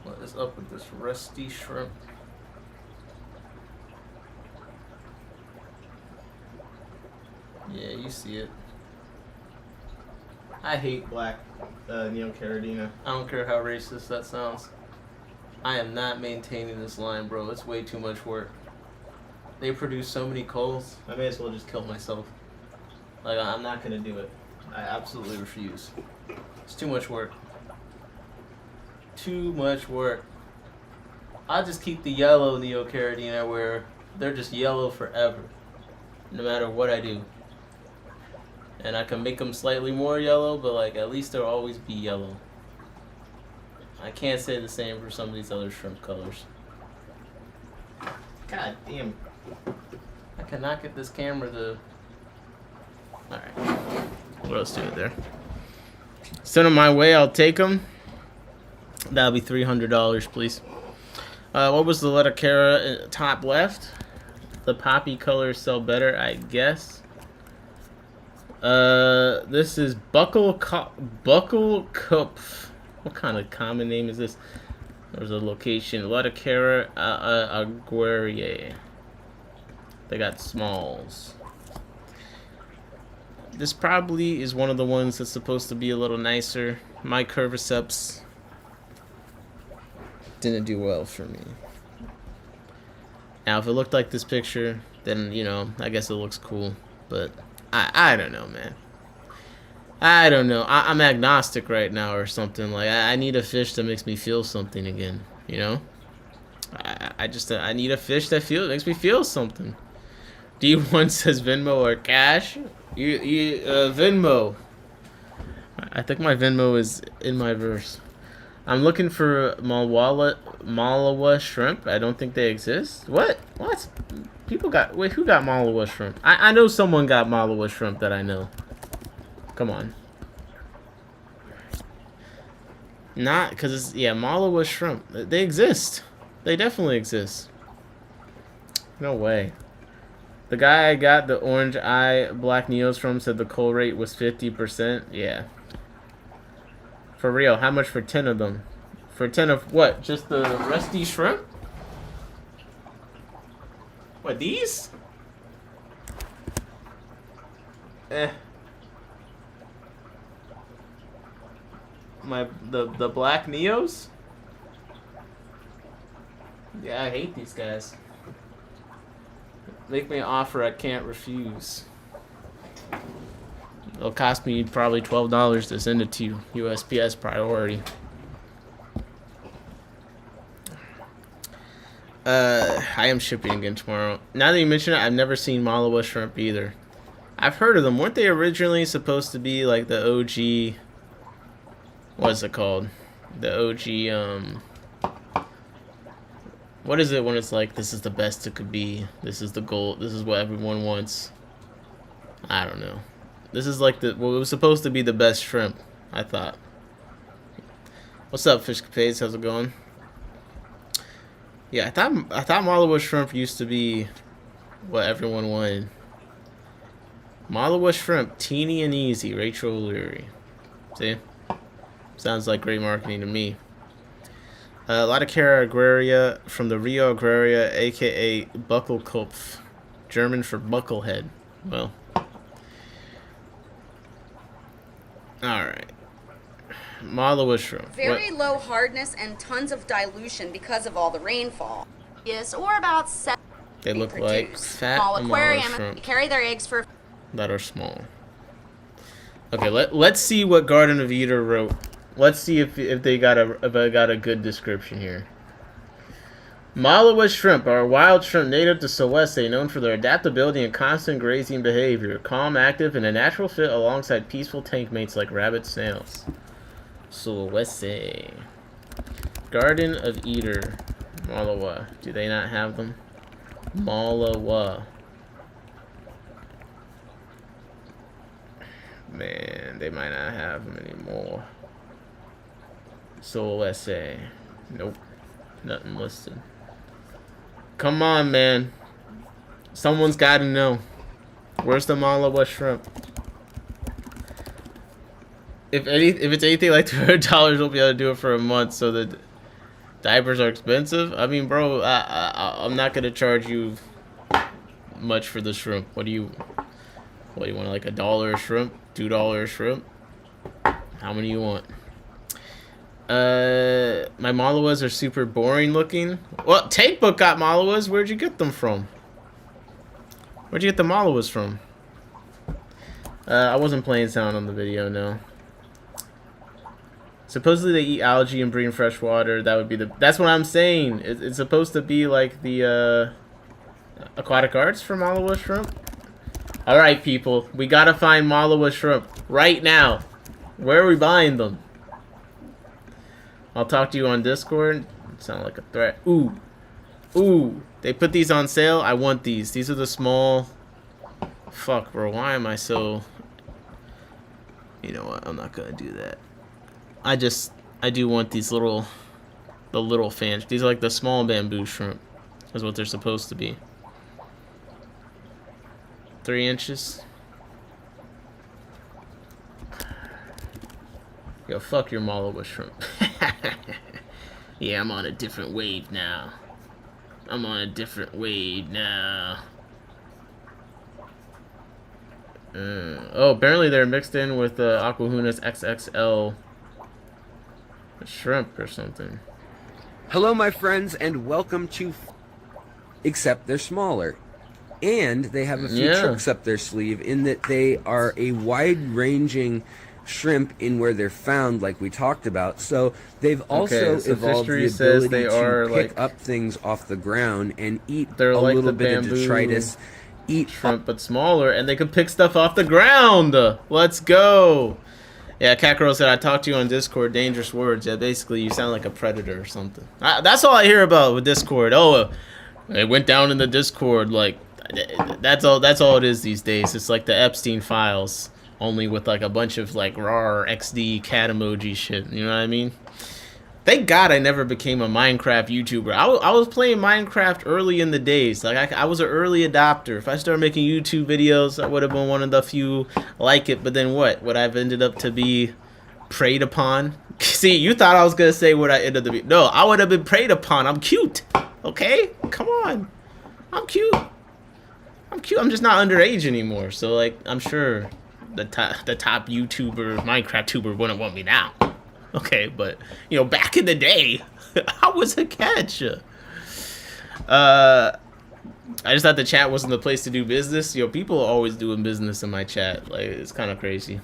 What is up with this rusty shrimp? Yeah, you see it. I hate black Neocaridina. I don't care how racist that sounds. I am not maintaining this line, bro. It's way too much work. They produce so many culls. I may as well just kill myself. Like, I'm not gonna do it. I absolutely refuse. It's too much work. Too much work. I'll just keep the yellow Neocaridina where they're just yellow forever. No matter what I do. And I can make them slightly more yellow, but like at least they'll always be yellow. I can't say the same for some of these other shrimp colors. God damn. I cannot get this camera to... Alright. What else do it there? Send them my way, I'll take them. That'll be $300, please. What was the letter Cara top left? The poppy colors sell better, I guess. This is Buckle Cup. What kind of common name is this? There's a location. Latacara Aguirre. They got smalls. This probably is one of the ones that's supposed to be a little nicer. My Curviceps didn't do well for me. Now, if it looked like this picture, then, you know, I guess it looks cool. But I don't know, man. I don't know. I'm agnostic right now or something. Like, I need a fish that makes me feel something again, you know? I need a fish that makes me feel something. D1 says Venmo or cash. Venmo. I think my Venmo is in my verse. I'm looking for Malawa shrimp. I don't think they exist. What? People got... Wait, who got Malawa shrimp? I know someone got Malawa shrimp that I know. Come on. Not... Because it's... Yeah, Malawa shrimp. They exist. They definitely exist. No way. The guy I got the orange eye black neos from said the cull rate was 50%. Yeah. For real, how much for 10 of them? For 10 of what? Just the rusty shrimp? What, these? The black neos? Yeah, I hate these guys. Make me an offer I can't refuse. It'll cost me probably $12 to send it to you. USPS priority. I am shipping again tomorrow. Now that you mention it, I've never seen Malawa shrimp either. I've heard of them. Weren't they originally supposed to be like the OG... What is it called? The OG, what is it when it's like, this is the best it could be? This is the goal. This is what everyone wants. I don't know. This is like the... Well, it was supposed to be the best shrimp, I thought. What's up, Fishkeepers? How's it going? Yeah, I thought Malawa shrimp used to be what everyone wanted. Malawa shrimp, teeny and easy. Rachel O'Leary. See? Sounds like great marketing to me. A lot of Cara Agraria from the Rio Agraria, aka Buckelkopf, German for bucklehead. Well, alright. Malawa shrimp. Very low hardness and tons of dilution because of all the rainfall. Yes, or about 7. They look like fat small Malawa aquarium. shrimp Carry their eggs for that are small. Okay, let's see what Garden of Eden wrote. Let's see if they got a good description here. Malawa shrimp are a wild shrimp native to Sulawesi, known for their adaptability and constant grazing behavior. Calm, active, and a natural fit alongside peaceful tank mates like rabbit snails. Sulawesi. Garden of Eden. Malawa. Do they not have them? Malawa. Man, they might not have them anymore. Sulawesi. Nope. Nothing listed. Come on, man. Someone's got to know. Where's the Malawa shrimp? If it's anything like $200, we'll be able to do it for a month. So the diapers are expensive. I mean, bro, I'm not gonna charge you much for the shrimp. What do you want? Like $1 a shrimp, $2 a shrimp? How many you want? My Malawas are super boring looking. Well, Tank Book got Malawas. Where'd you get them from? Where'd you get the Malawas from? I wasn't playing sound on the video, no. Supposedly they eat algae and breed in fresh water. That would be that's what I'm saying. It's supposed to be like the aquatic arts for Malawa shrimp. Alright, people. We gotta find Malawa shrimp right now. Where are we buying them? I'll talk to you on Discord. Sound like a threat. Ooh. Ooh. They put these on sale. I want these. These are the small... Fuck, bro. Why am I so... You know what? I'm not gonna do that. I do want these the little fans. These are like the small bamboo shrimp. That's what they're supposed to be. 3 inches. Yo, fuck your Malawa shrimp. Yeah, I'm on a different wave now. I'm on a different wave now. Oh, apparently they're mixed in with Aquahuna's XXL shrimp or something. Hello, my friends, and welcome to... Except they're smaller. And they have a few tricks up their sleeve in that they are a wide-ranging shrimp in where they're found, like we talked about. So they've also evolved the ability to pick up things off the ground and eat a little bit of detritus. Eat shrimp, but smaller, and they can pick stuff off the ground. Let's go. Yeah, Kakarot said, I talked to you on Discord, dangerous words. Yeah, basically, you sound like a predator or something. That's all I hear about with Discord. Oh, it went down in the Discord. Like, that's all it is these days. It's like the Epstein files, only with like a bunch of like raw XD cat emoji shit. You know what I mean? Thank God I never became a Minecraft YouTuber. I was playing Minecraft early in the days. Like I was an early adopter. If I started making YouTube videos, I would have been one of the few like it. But then what? Would I've ended up to be preyed upon? See, you thought I was gonna say what I ended up to be. No, I would have been preyed upon. I'm cute. Okay? Come on. I'm cute. I'm cute. I'm just not underage anymore. So like, I'm sure the top YouTuber, Minecraft tuber wouldn't want me now. Okay, but, you know, back in the day, I was a catch. I just thought the chat wasn't the place to do business. You know, people are always doing business in my chat. Like, it's kind of crazy.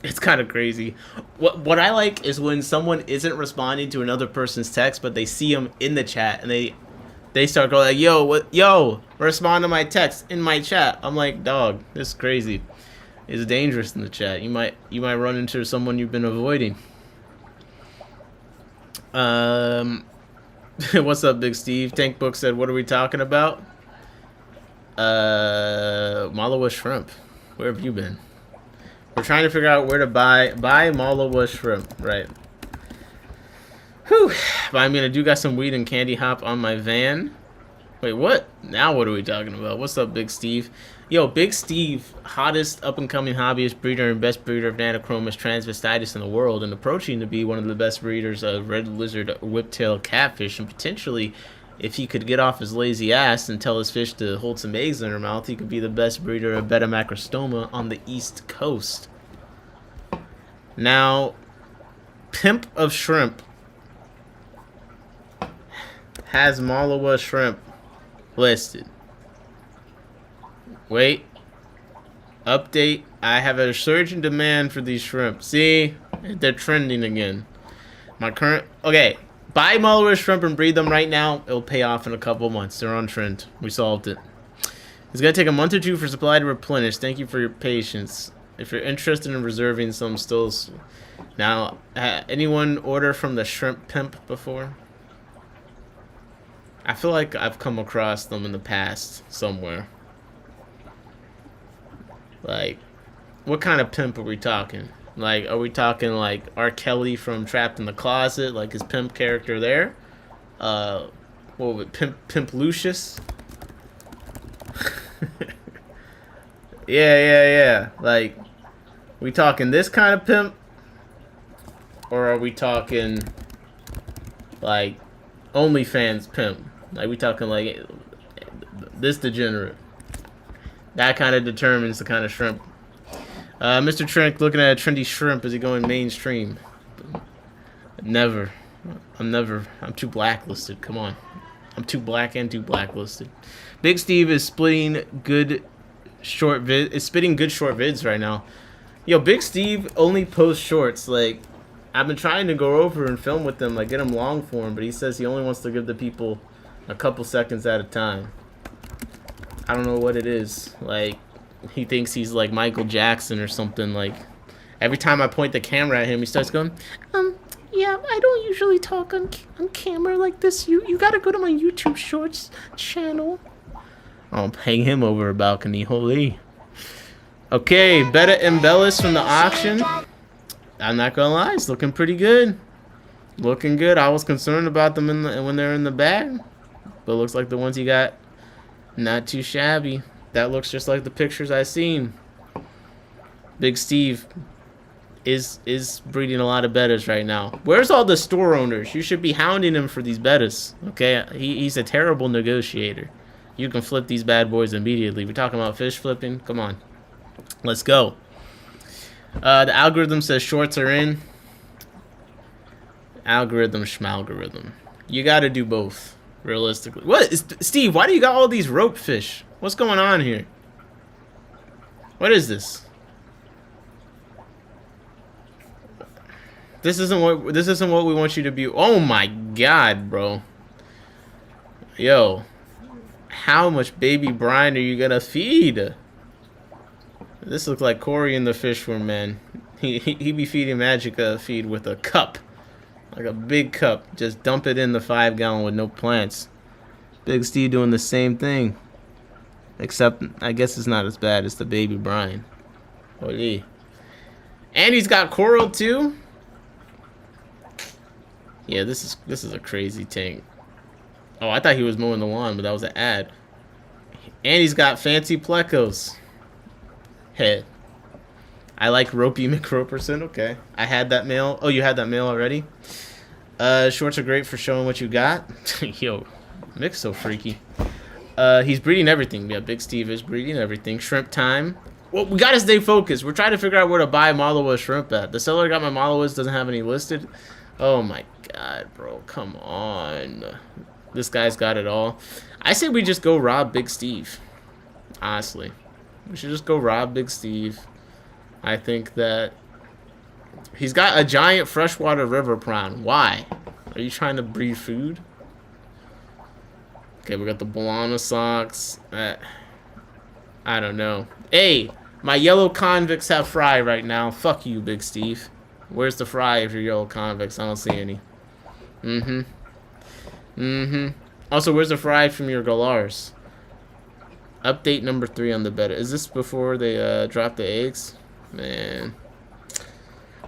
It's kind of crazy. What I like is when someone isn't responding to another person's text, but they see them in the chat, and they start going like, yo, respond to my text in my chat. I'm like, dog, this is crazy. It's dangerous in the chat. You might run into someone you've been avoiding. What's up, Big Steve? Tank Book said, what are we talking about? Malawa shrimp. Where have you been? We're trying to figure out where to buy Malawa shrimp, right? Whew. But I mean, I do got some weed and candy hop on my van. Wait, what? Now what are we talking about? What's up, Big Steve? Yo, Big Steve, hottest up-and-coming hobbyist breeder and best breeder of Nanochromis transvestitis in the world, and approaching to be one of the best breeders of red lizard whiptail catfish, and potentially, if he could get off his lazy ass and tell his fish to hold some eggs in her mouth, he could be the best breeder of beta macrostoma on the East Coast. Now, Pimp of Shrimp has Malawa shrimp listed. Wait. Update. I have a surge in demand for these shrimp. See? They're trending again. My current... Okay. Buy Malawa shrimp and breed them right now. It'll pay off in a couple months. They're on trend. We solved it. It's going to take a month or two for supply to replenish. Thank you for your patience. If you're interested in reserving some stills... Now, anyone order from the Shrimp Pimp before? I feel like I've come across them in the past somewhere. Like, what kind of pimp are we talking? Like, are we talking like R. Kelly from Trapped in the Closet, like his pimp character there? What was it, Pimp Lucius? Yeah. Like, we talking this kind of pimp? Or are we talking like OnlyFans pimp? Like, we talking like this degenerate? That kind of determines the kind of shrimp. Mr. Trink looking at a trendy shrimp. Is he going mainstream? Never. I'm too blacklisted. Come on. I'm too black and too blacklisted. Big Steve is spitting good short vids right now. Yo, Big Steve only posts shorts. Like, I've been trying to go over and film with him, like get him long form, but he says he only wants to give the people a couple seconds at a time. I don't know what it is. Like, he thinks he's like Michael Jackson or something. Like, every time I point the camera at him, he starts going, yeah, I don't usually talk on camera like this. You gotta go to my YouTube Shorts channel. I'll hang him over a balcony. Holy. Okay, Beta Embellis from the auction. I'm not gonna lie, it's looking pretty good. Looking good. I was concerned about them when they're in the bag, but it looks like the ones you got, not too shabby. That looks just like the pictures I seen. Big Steve is breeding a lot of bettas right now. Where's all the store owners? You should be hounding him for these bettas. Okay, he's a terrible negotiator. You can flip these bad boys immediately. We're talking about fish flipping. Come on, let's go. The algorithm says shorts are in. Algorithm schmalgorithm. You got to do both, realistically. What is Steve? Why do you got all these rope fish? What's going on here? What is this? This isn't what we want you to be. Oh my God, bro. Yo, how much baby brine are you gonna feed? This looks like Corey in the fish room, man. He be feeding Magic a feed with a cup, like a big cup. Just dump it in the 5-gallon with no plants. Big Steve doing the same thing, except I guess it's not as bad as the baby brine. Holy. And he's got coral too. Yeah, this is a crazy tank. Oh, I thought he was mowing the lawn, but that was an ad. And he's got fancy plecos. Hey, I like Ropey McRoperson. Okay, I had that mail. Oh, you had that mail already? Shorts are great for showing what you got. Yo, Mick's so freaky. He's breeding everything. Yeah, Big Steve is breeding everything. Shrimp time. Well, we gotta stay focused. We're trying to figure out where to buy Malawa shrimp at. The seller got my Malawas, doesn't have any listed. Oh my God, bro, come on. This guy's got it all. I say we just go rob Big Steve. Honestly, we should just go rob Big Steve. I think that he's got a giant freshwater river prawn. Why? Are you trying to breed food? Okay, we got the Bologna socks. I don't know. Hey, my yellow convicts have fry right now. Fuck you, Big Steve. Where's the fry of your yellow convicts? I don't see any. Also, where's the fry from your galars? Update number 3 on the beta. Is this before they drop the eggs? Man.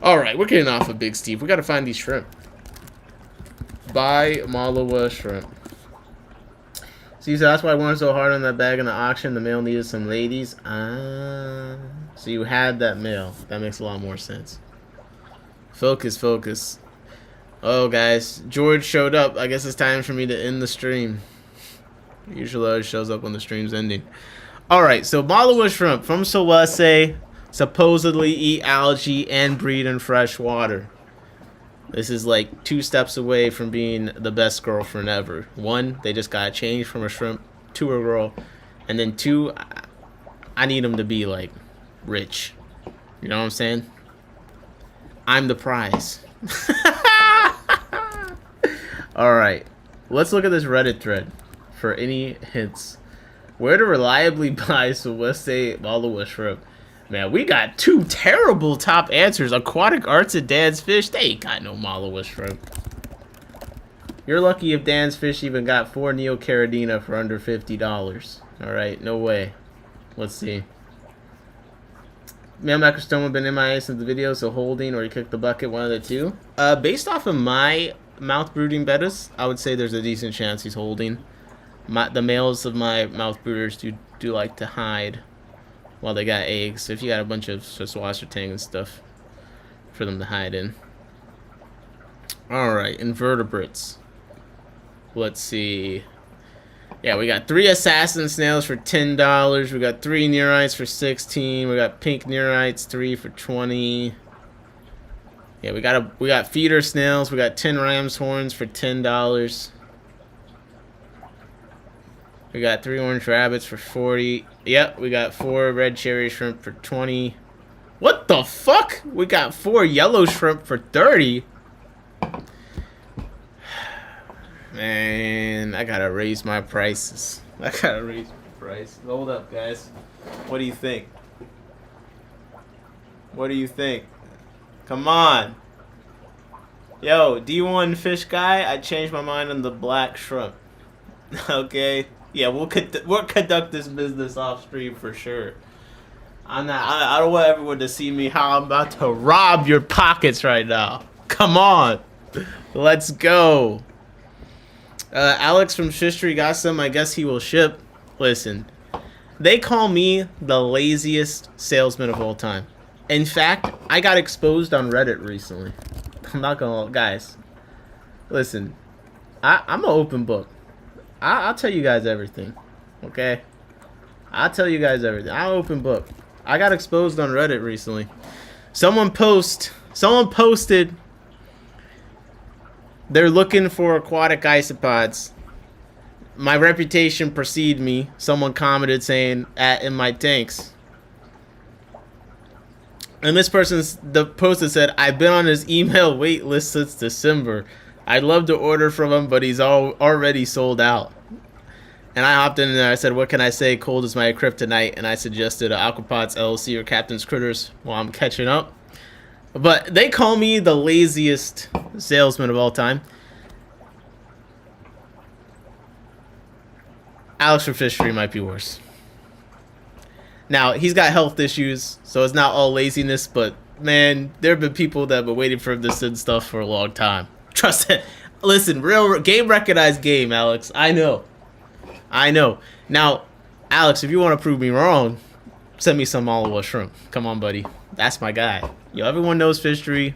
Alright, we're getting off of Big Steve. We gotta find these shrimp. Buy Malawa shrimp. See, so that's why I wanted so hard on that bag in the auction. The male needed some ladies. Ah. So you had that male. That makes a lot more sense. Focus, focus. Oh, guys. George showed up. I guess it's time for me to end the stream. Usually always shows up when the stream's ending. Alright, so Malawa shrimp from Solwese supposedly eat algae and breed in fresh water. This is like 2 steps away from being the best girlfriend ever. 1, they just got changed from a shrimp to a girl. And then 2, I need them to be like rich. You know what I'm saying? I'm the prize. Alright, let's look at this Reddit thread for any hints. Where to reliably buy Solwese Malawa shrimp? Man, we got 2 terrible top answers. Aquatic Arts at Dan's Fish. They ain't got no Malawa shrimp. You're lucky if Dan's Fish even got 4 Neocaridina for under $50. Alright, no way. Let's see. Male macrostoma been MIA since the video, so holding or you kick the bucket, one of the two. Based off of my mouth brooding bettas, I would say there's a decent chance he's holding. The males of my mouth brooders do like to hide while they got eggs. So if you got a bunch of Swassertang and stuff for them to hide in. Alright, invertebrates. Let's see. Yeah, we got 3 assassin snails for $10. We got 3 neurites for $16. We got pink neurites, 3 for $20. Yeah, we got feeder snails. We got 10 ram's horns for $10. We got 3 orange rabbits for $40. Yep, we got 4 red cherry shrimp for $20. What the fuck? We got 4 yellow shrimp for $30. Man, I gotta raise my prices. I gotta raise my price. Hold up, guys. What do you think? What do you think? Come on. Yo, D1 fish guy, I changed my mind on the black shrimp. Okay? Yeah, we'll conduct this business off stream for sure. I don't want everyone to see me how I'm about to rob your pockets right now. Come on. Let's go. Alex from Fishery got some. I guess he will ship. Listen, they call me the laziest salesman of all time. In fact, I got exposed on Reddit recently. I'm not gonna, guys. Listen, I'm an open book. I'll tell you guys everything. Okay? I'll tell you guys everything. I'm an open book. I got exposed on Reddit recently. Someone posted they're looking for aquatic isopods. My reputation preceded me. Someone commented saying, in my tanks. And this the post said, I've been on his email wait list since December. I'd love to order from him, but he's already sold out. And I hopped in there. I said, what can I say? Cold is my kryptonite. And I suggested Aquapods LLC or Captain's Critters while I'm catching up. But they call me the laziest salesman of all time. Alex from Fishery might be worse. Now, he's got health issues, so it's not all laziness, but man, there have been people that have been waiting for him to send stuff for a long time. Trust it. Listen, real game recognized game, Alex. I know. Now, Alex, if you want to prove me wrong, send me some Malawa shrimp. Come on, buddy. That's my guy. Yo, everyone knows Fishery.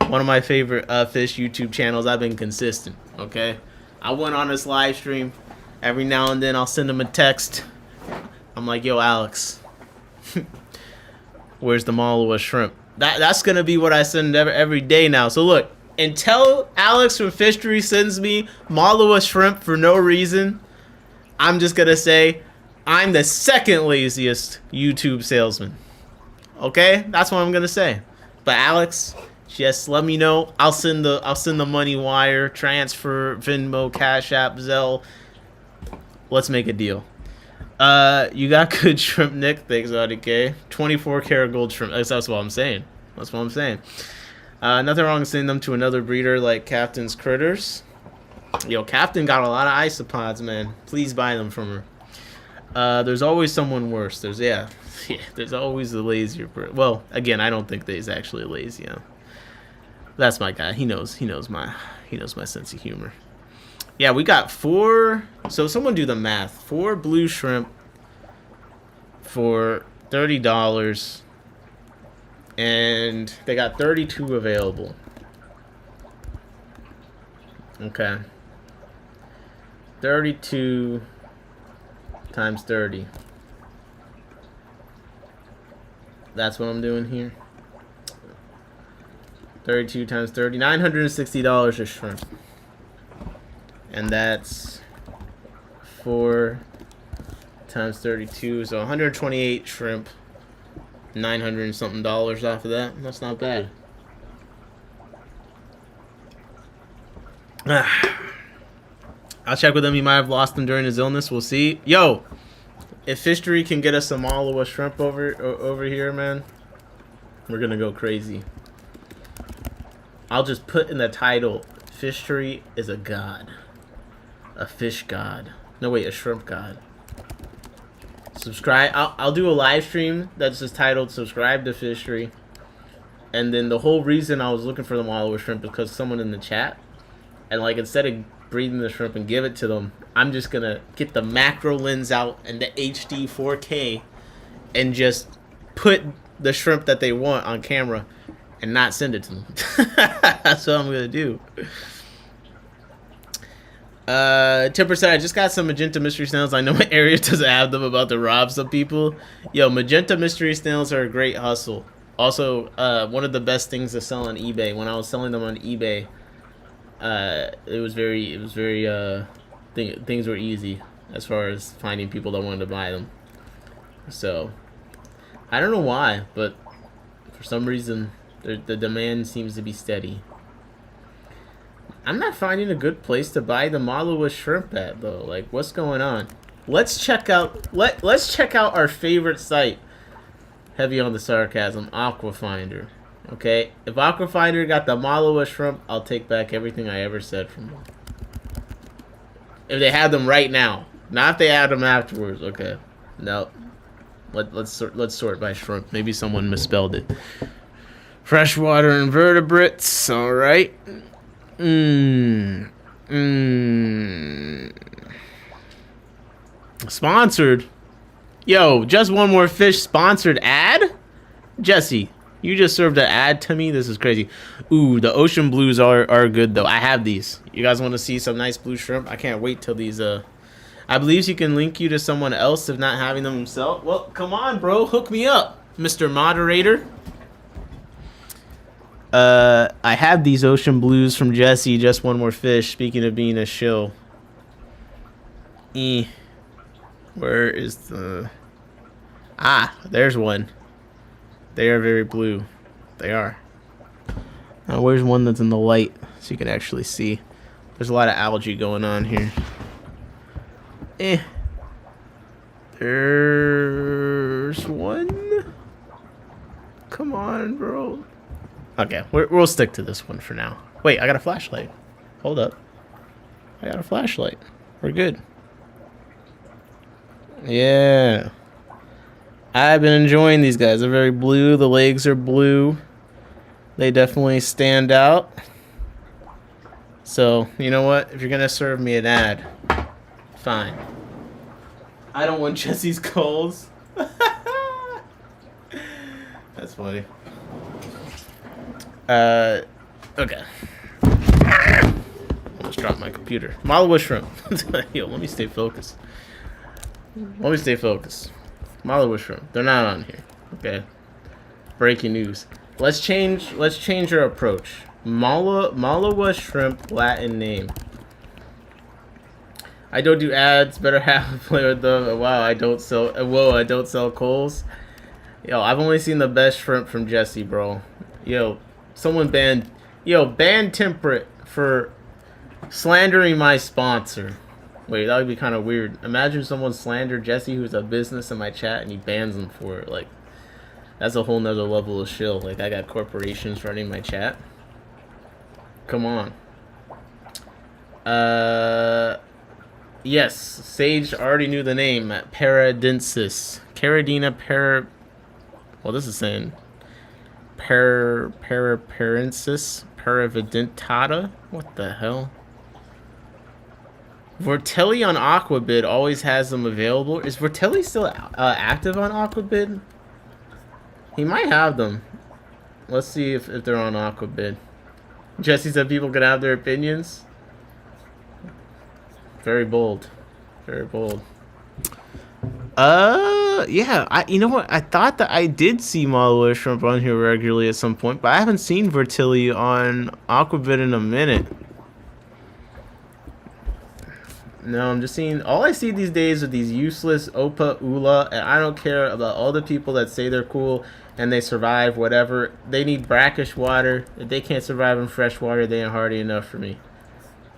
One of my favorite fish YouTube channels. I've been consistent, okay? I went on this live stream. Every now and then I'll send him a text. I'm like, yo, Alex, where's the Malawa shrimp? That's going to be what I send every day now. So look, until Alex from Fishery sends me Malawa shrimp for no reason, I'm just going to say I'm the second laziest YouTube salesman. Okay? That's what I'm going to say. But Alex, just let me know. I'll send the money wire, transfer, Venmo, Cash App, Zelle. Let's make a deal. You got good shrimp, Nick. Thanks, RDK. 24 karat gold shrimp. That's what I'm saying. Nothing wrong with sending them to another breeder like Captain's Critters. Yo, Captain got a lot of isopods, man. Please buy them from her. There's always someone worse. There's always the lazier. Well, again, I don't think that he's actually lazy. That's my guy. He knows my sense of humor. Yeah, we got 4. So someone do the math. 4 blue shrimp for $30, and they got 32 available. Okay. 32 times 30. That's what I'm doing here. 32 times 30. $960 a shrimp. And that's 4 times 32. So 128 shrimp. 900 and something dollars off of that. That's not bad. I'll check with him. He might have lost them during his illness. We'll see. Yo, if Fishery can get us some Malawa shrimp over here, man, we're gonna go crazy. I'll just put in the title, Fishery is a god. A fish god. No, wait, a shrimp god. Subscribe. I'll do a live stream that's just titled Subscribe to Fishery. And then the whole reason I was looking for the Malawa shrimp is because someone in the chat. And like, instead of breeding the shrimp and give it to them, I'm just gonna get the macro lens out and the HD 4K and just put the shrimp that they want on camera and not send it to them. That's what I'm gonna do. 10%. I just got some magenta mystery snails. I know my area doesn't have them. About to rob some people. Yo, magenta mystery snails are a great hustle. Also, one of the best things to sell on eBay. When I was selling them on eBay, things were easy as far as finding people that wanted to buy them. So I don't know why, but for some reason the demand seems to be steady. I'm not finding a good place to buy the Malawa shrimp at though. Like, what's going on? Let's check out our favorite site. Heavy on the sarcasm, Aquafinder. Okay, if Aquafinder got the Malawa shrimp, I'll take back everything I ever said from them. If they had them right now, not if they had them afterwards. Okay, no. Let's sort by shrimp. Maybe someone misspelled it. Freshwater invertebrates. All right. Sponsored. Yo, just one more fish sponsored ad? Jesse, you just served an ad to me? This is crazy. Ooh, the ocean blues are good though. I have these. You guys want to see some nice blue shrimp? I can't wait till these I believe you can link you to someone else if not having them himself. Well, come on, bro. Hook me up, Mr. Moderator. I have these ocean blues from Jesse, just one more fish. Speaking of being a shill. Where is the... Ah, there's one. They are very blue. They are. Now, where's one that's in the light so you can actually see? There's a lot of algae going on here. There's one. Come on, bro. Okay, we'll stick to this one for now. Wait, I got a flashlight. Hold up. I got a flashlight. We're good. Yeah. I've been enjoying these guys. They're very blue. The legs are blue. They definitely stand out. So, you know what? If you're going to serve me an ad, fine. I don't want Jesse's calls. That's funny. Okay. Almost dropped my computer. Malawa shrimp. Yo, let me stay focused. Malawa shrimp. They're not on here. Okay. Breaking news. Let's change our approach. Malawa shrimp Latin name. I don't do ads. Better have play with them. Wow, I don't sell. Whoa, I don't sell coals. Yo, I've only seen the best shrimp from Jesse, bro. Yo, someone ban Temperate for slandering my sponsor. Wait, that would be kind of weird. Imagine someone slander Jesse, who's a business, in my chat, and he bans them for it. Like, that's a whole nother level of shill. Like, I got corporations running my chat. Come on. Yes, Sage already knew the name. Paradensis. Caridina para... Well, this is saying... Paraparensis. Paravidentata? What the hell? Vortelli on Aquabid always has them available. Is Vortelli still active on Aquabid? He might have them. Let's see if they're on Aquabid. Jesse said people can have their opinions. Very bold. Very bold. Yeah, you know what? I thought that I did see Malawa shrimp on here regularly at some point, but I haven't seen Vortilli on Aquabid in a minute. No, I'm just seeing, all I see these days are these useless Opa Ula, and I don't care about all the people that say they're cool and they survive whatever. They need brackish water. If they can't survive in fresh water, they ain't hardy enough for me.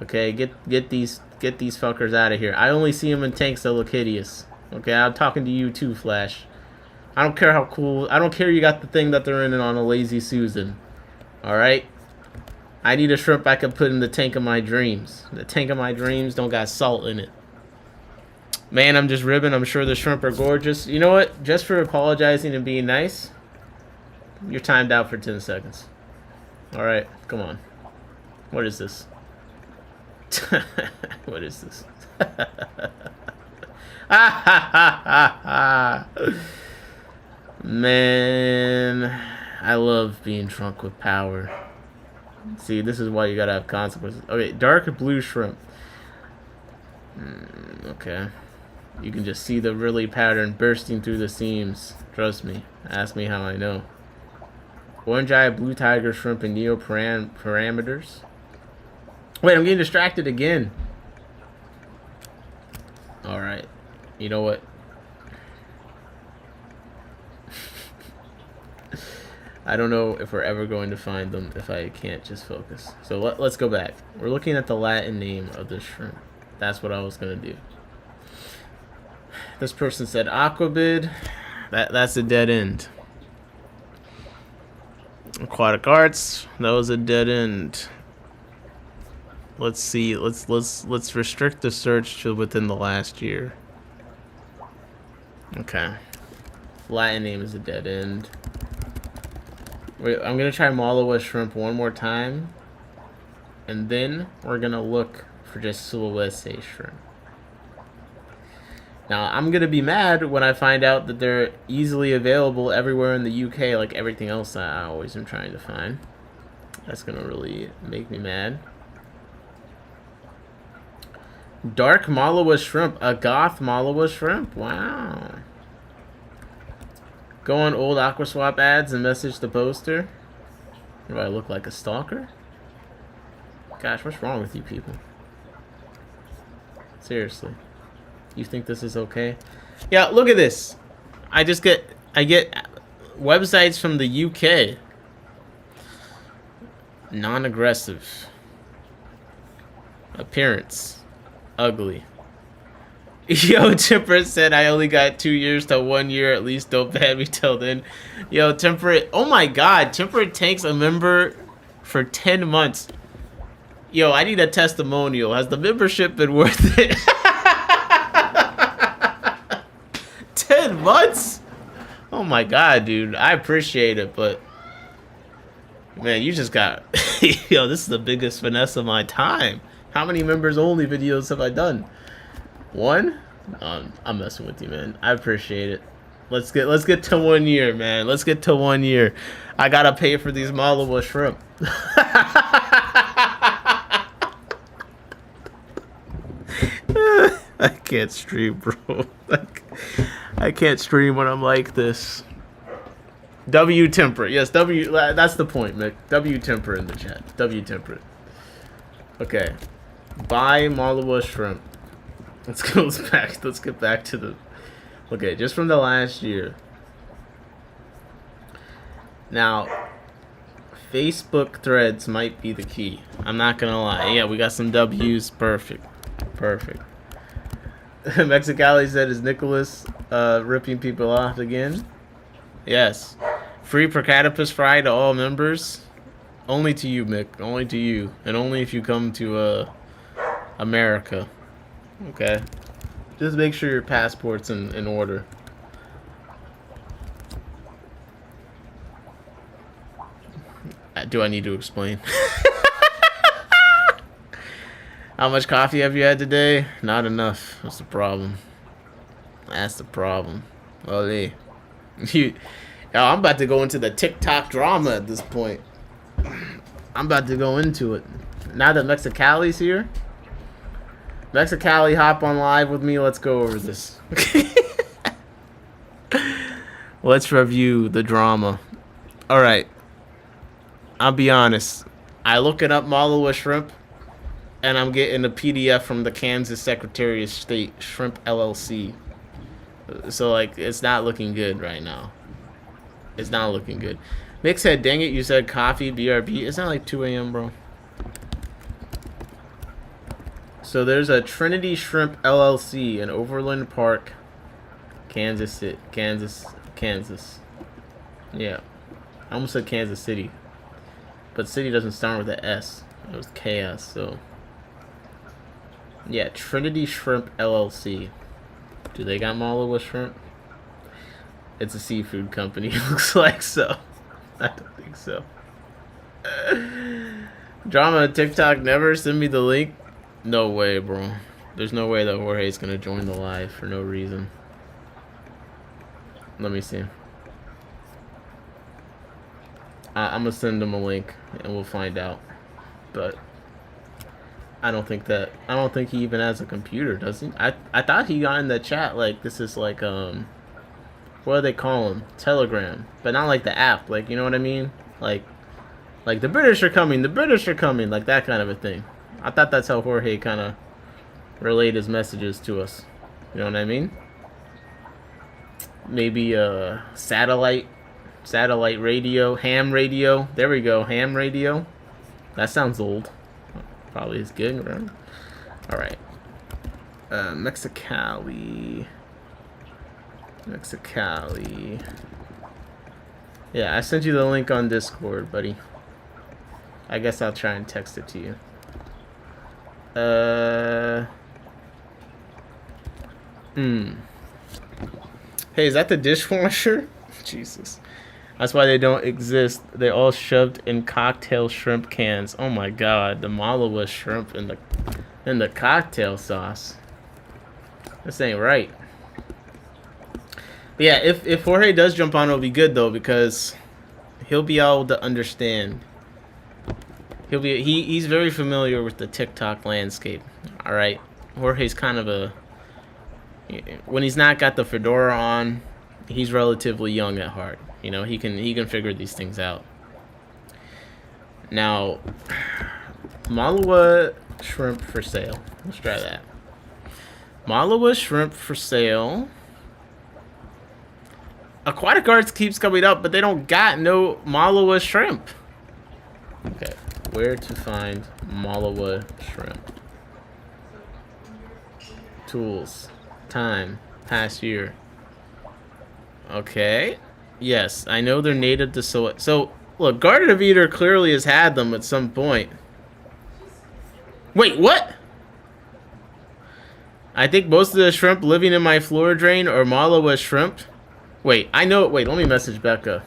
Okay, get these fuckers out of here. I only see them in tanks that look hideous. Okay, I'm talking to you too, Flash. I don't care how cool, I don't care you got the thing that they're in on a Lazy Susan. Alright? I need a shrimp I can put in the tank of my dreams. The tank of my dreams don't got salt in it. Man, I'm just ribbing. I'm sure the shrimp are gorgeous. You know what? Just for apologizing and being nice, you're timed out for 10 seconds. Alright, come on. What is this? What is this? Man, I love being drunk with power. See, this is why you gotta have consequences. Okay, dark blue shrimp. Okay. You can just see the really pattern bursting through the seams. Trust me. Ask me how I know. Orange eye, blue tiger shrimp, and neo parameters. Wait, I'm getting distracted again. Alright. You know what? I don't know if we're ever going to find them if I can't just focus. So let's go back. We're looking at the Latin name of the shrimp. That's what I was going to do. This person said Aquabid. That's a dead end. Aquatic Arts. That was a dead end. Let's see. Let's restrict the search to within the last year. Okay. Latin name is a dead end. Wait, I'm gonna try Malawa shrimp one more time, and then we're gonna look for just Sulawesi shrimp. Now I'm gonna be mad when I find out that they're easily available everywhere in the UK, like everything else that I always am trying to find. That's gonna really make me mad. Dark Malawa shrimp, a goth Malawa shrimp. Wow. Go on old Aquaswap ads and message the poster. Do I look like a stalker? Gosh, what's wrong with you people? Seriously. You think this is okay? Yeah, look at this. I get websites from the UK. Non-aggressive. Appearance. Ugly. Yo, Temperate said I only got 2 years to 1 year. At least don't ban me till then. Yo, Temperate. Oh my god. Temperate tanks a member for 10 months. Yo, I need a testimonial. Has the membership been worth it? 10 months? Oh my god, dude. I appreciate it, but... Man, you just got... Yo, this is the biggest finesse of my time. How many members only videos have I done? 1? I'm messing with you, man. I appreciate it. Let's get to 1 year, man. Let's get to 1 year. I gotta pay for these Malawa shrimp. I can't stream, bro. I can't stream when I'm like this. W Temperate. Yes, W. That's the point, Mick. W Temperate in the chat. W Temperate. Okay. Buy Malawa shrimp. Let's get back to the... Okay, just from the last year. Now, Facebook threads might be the key. I'm not gonna lie. Yeah, we got some W's. Perfect. Perfect. Mexicali said, is Nicholas ripping people off again? Yes. Free Procatopus fry to all members. Only to you, Mick. Only to you. And only if you come to America. Okay. Just make sure your passport's in order. Do I need to explain? How much coffee have you had today? Not enough. That's the problem. That's the problem. Ole. Yo, I'm about to go into the TikTok drama at this point. I'm about to go into it. Now that Mexicali's here. Mexicali, hop on live with me. Let's go over this. Let's review the drama. Alright. I'll be honest. I looking up Malawa shrimp, and I'm getting a PDF from the Kansas Secretary of State, Shrimp LLC. So, like, it's not looking good right now. It's not looking good. Mick said, dang it, you said coffee, BRB. It's not like 2 a.m., bro. So, there's a Trinity Shrimp LLC in Overland Park, Kansas. Yeah. I almost said Kansas City. But city doesn't start with an S. It was KS, so. Yeah, Trinity Shrimp LLC. Do they got Malawa shrimp? It's a seafood company. It looks like so. I don't think so. Drama TikTok never send me the link. No way, bro. There's no way that Jorge's gonna join the live for no reason. Let me see. I'm gonna send him a link and we'll find out. But I don't think he even has a computer, does he? I thought he got in the chat like this is like what do they call him? Telegram. But not like the app, like, you know what I mean? Like the British are coming, like that kind of a thing. I thought that's how Jorge kind of relayed his messages to us. You know what I mean? Maybe satellite radio, ham radio. There we go, ham radio. That sounds old. Probably is good, right? All right. Mexicali. Yeah, I sent you the link on Discord, buddy. I guess I'll try and text it to you. Hey, is that the dishwasher? Jesus. That's why they don't exist. They all shoved in cocktail shrimp cans. Oh my god, the Malawa shrimp in the cocktail sauce. This ain't right. But yeah, if Jorge does jump on, it'll be good though, because he'll be able to understand. He's very familiar with the TikTok landscape. All right, Jorge's kind of a, when he's not got the fedora on, he's relatively young at heart. You know, he can figure these things out. Now, Malawa shrimp for sale. Let's try that. Malawa shrimp for sale. Aquatic Arts keeps coming up, but they don't got no Malawa shrimp. Okay, where to find Malawa shrimp? Tools, time, past year. Okay. Yes, I know they're native to soy. So, look, Garden of Eden clearly has had them at some point. Wait, what? I think most of the shrimp living in my floor drain are Malawa shrimp. Wait, I know. Wait, let me message Becca.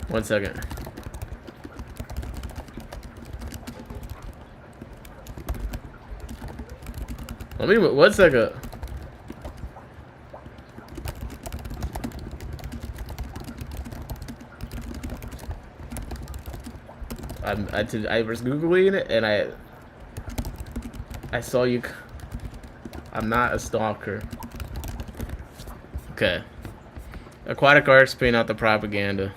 1 second. Let me. 1 second. I was Googling it and I saw you. I'm not a stalker. Okay. Aquatic Arts paying out the propaganda.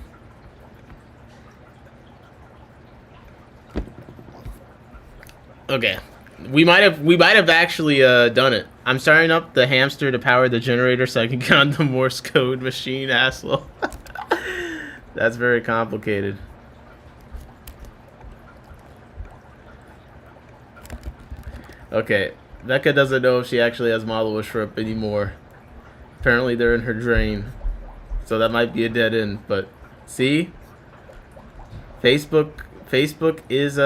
Okay. We might have actually done it. I'm starting up the hamster to power the generator so I can get on the Morse code machine, asshole. That's very complicated. Okay, Becca doesn't know if she actually has Malawa shrimp anymore. Apparently they're in her drain. So that might be a dead end, but see? Facebook is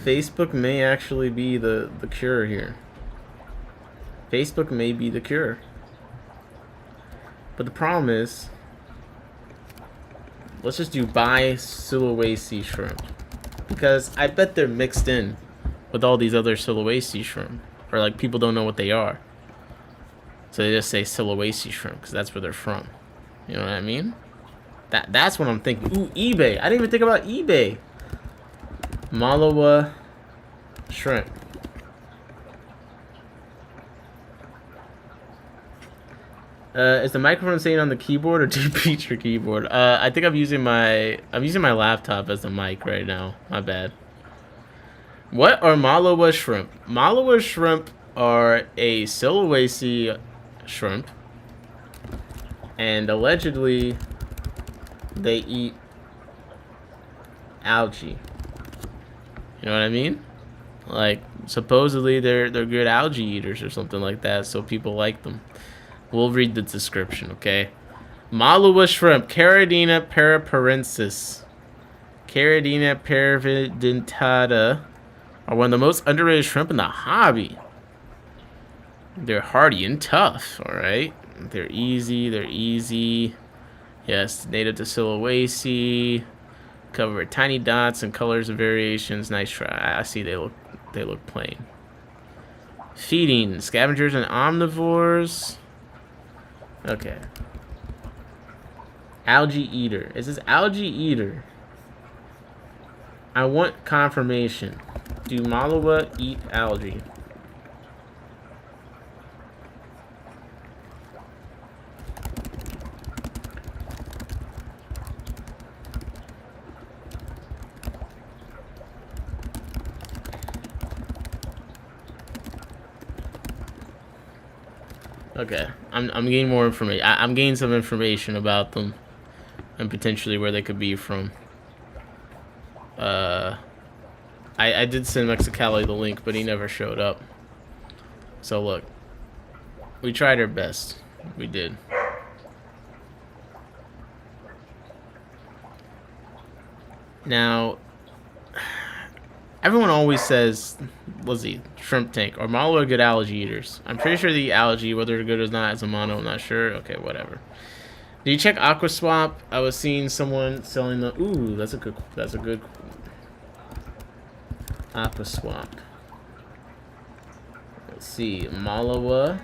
Facebook may actually be the cure here. Facebook may be the cure. But the problem is, let's just do buy Sulawesi shrimp. Because I bet they're mixed in with all these other Sulawesi shrimp. Or like people don't know what they are. So they just say Sulawesi shrimp because that's where they're from. You know what I mean? That's what I'm thinking. Ooh, eBay. I didn't even think about eBay. Malawa shrimp. Is the microphone staying on the keyboard or do you beat your keyboard? I think I'm using my laptop as the mic right now. My bad. What are Malawa shrimp? Malawa shrimp are a Sulawesi shrimp, and allegedly they eat algae. You know what I mean? Like supposedly they're good algae eaters or something like that, so people like them. We'll read the description, okay? Malawa shrimp, Caridina paraparensis, Caridina paravidentata, are one of the most underrated shrimp in the hobby. They're hardy and tough, alright? They're easy. Yes, native to Sulawesi. Cover tiny dots and colors and variations. Nice try. I see they look plain. Feeding, scavengers and omnivores. Okay. Algae eater. It says algae eater. I want confirmation. Do Malawa eat algae? Okay, I'm getting more information. I'm getting some information about them and potentially where they could be from. I did send Mexicali the link, but he never showed up. So look, we tried our best. We did. Now, everyone always says, let's see, shrimp tank or Malawa are good algae eaters. I'm pretty sure they eat algae, whether they're good or not as a mono, I'm not sure. Okay, whatever. Did you check Aquaswap? I was seeing someone selling the. Ooh, that's a good. Aquaswap. Let's see, Malawa.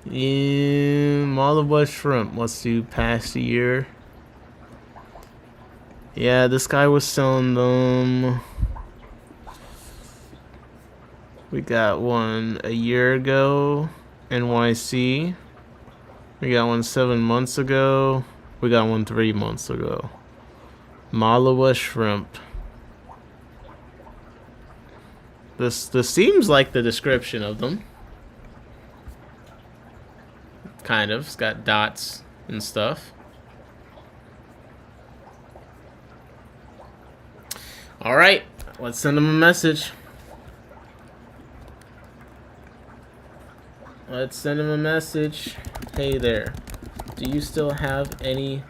Yeah, Malawa shrimp. Let's do past a year. Yeah, this guy was selling them. We got one a year ago, NYC. We got one 7 months ago. We got one 3 months ago. Malawa shrimp. This seems like the description of them. Kind of. It's got dots and stuff. All right, let's send them a message. Let's send him a message. Hey there, do you still have any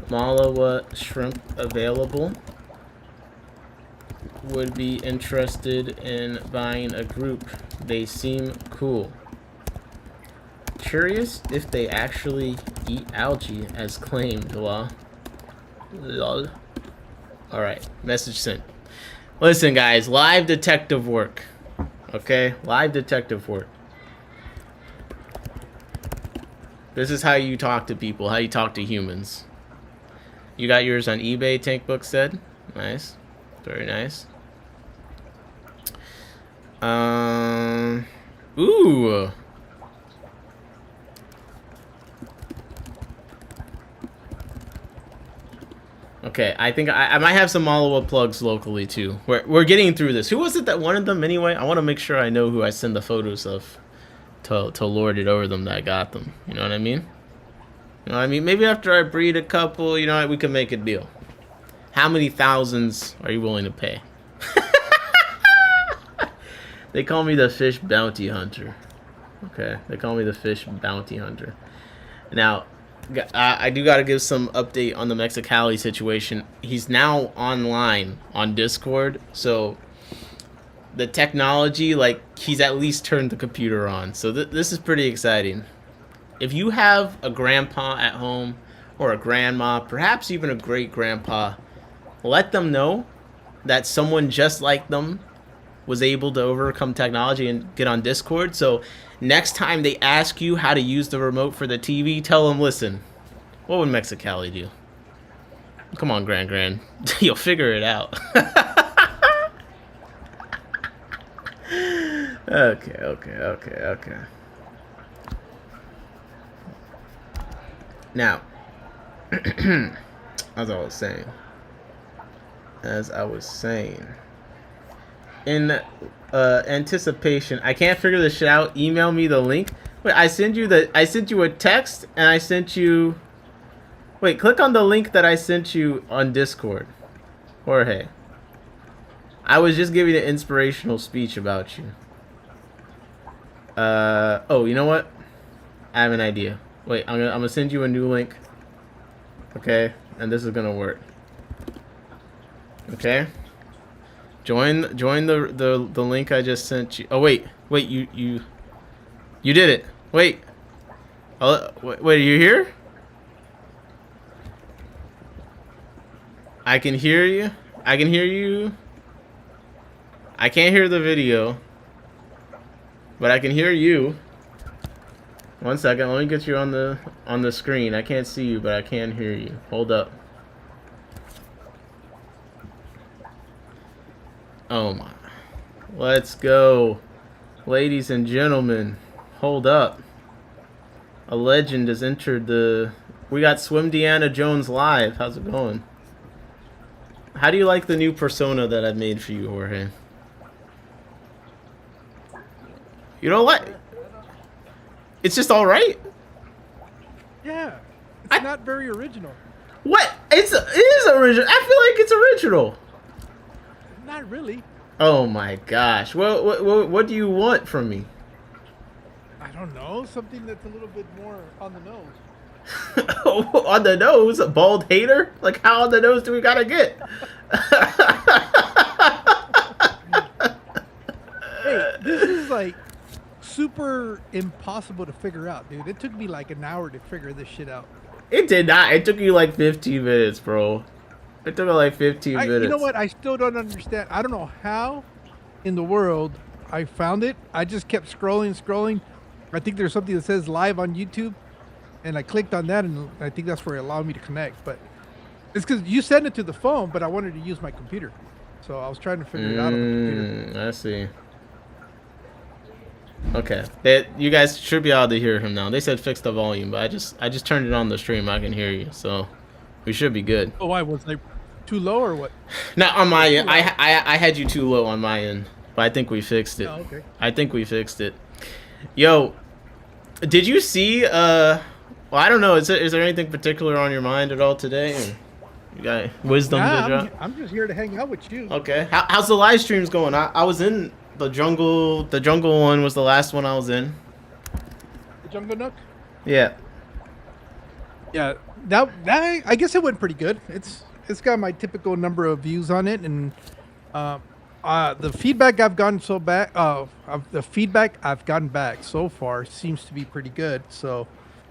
Malawa shrimp available? Would be interested in buying a group. They seem cool. Curious if they actually eat algae as claimed. Lol. Alright, message sent. Listen guys, live detective work. Okay? Live detective work. This is how you talk to people, how you talk to humans. You got yours on eBay, Tankbook said. Nice. Very nice. Ooh. Okay, I think I might have some Malawa plugs locally too. We're getting through this. Who was it that wanted them anyway? I want to make sure I know who I send the photos of to lord it over them that I got them. You know what I mean? You know what I mean? Maybe after I breed a couple, you know, we can make a deal. How many thousands are you willing to pay? They call me the fish bounty hunter. Okay, they call me the fish bounty hunter. Now, I do got to give some update on the Mexicali situation. He's now online on Discord, so the technology, like, he's at least turned the computer on. So this is pretty exciting. If you have a grandpa at home or a grandma, perhaps even a great grandpa let them know that someone just like them was able to overcome technology and get on Discord. So next time they ask you how to use the remote for the TV, tell them, listen, what would Mexicali do? Come on, Grand. You'll figure it out. Okay. Now, as I was saying, in anticipation, I can't figure this shit out. Email me the link. Wait, I sent you a text, and I sent you. Wait, click on the link that I sent you on Discord, Jorge. I was just giving an inspirational speech about you. Oh, you know what? I have an idea. Wait, I'm gonna send you a new link. Okay, and this is gonna work. Okay. Join the link I just sent you. Oh wait, you did it. Wait. Oh, wait, are you here? I can hear you. I can't hear the video, but I can hear you. 1 second, let me get you on the screen. I can't see you, but I can hear you. Hold up. Oh my. Let's go. Ladies and gentlemen, hold up. A legend has entered the... We got Swim Deanna Jones live. How's it going? How do you like the new persona that I've made for you, Jorge? You don't like... It's just alright? Yeah. It's not very original. What? It is original. I feel like it's original. Not really. Oh my gosh. What do you want from me? I don't know. Something that's a little bit more on the nose. On the nose? A bald hater? Like, how on the nose do we gotta get? Hey, this is like super impossible to figure out, dude. It took me like an hour to figure this shit out. It did not. It took you like 15 minutes, bro. It took like 15 minutes. You know what? I still don't understand. I don't know how in the world I found it. I just kept scrolling. I think there's something that says live on YouTube, and I clicked on that, and I think that's where it allowed me to connect. But it's because you sent it to the phone, but I wanted to use my computer. So I was trying to figure it out on the computer. I see. Okay, you guys should be able to hear him now. They said fix the volume, but I just turned it on the stream. I can hear you, so we should be good. Oh, I was like too low or what? Not on my end. I had you too low on my end, but I think we fixed it. Oh, okay. I think we fixed it. Yo, did you see? Well, I don't know. Is there anything particular on your mind at all today? Or you got wisdom to drop? I'm just here to hang out with you. Okay. How's the live streams going? I was in the jungle. The jungle one was the last one I was in. The Jungle Nook? Yeah. Yeah. That I guess it went pretty good. It's got my typical number of views on it, and the feedback I've gotten back so far seems to be pretty good. So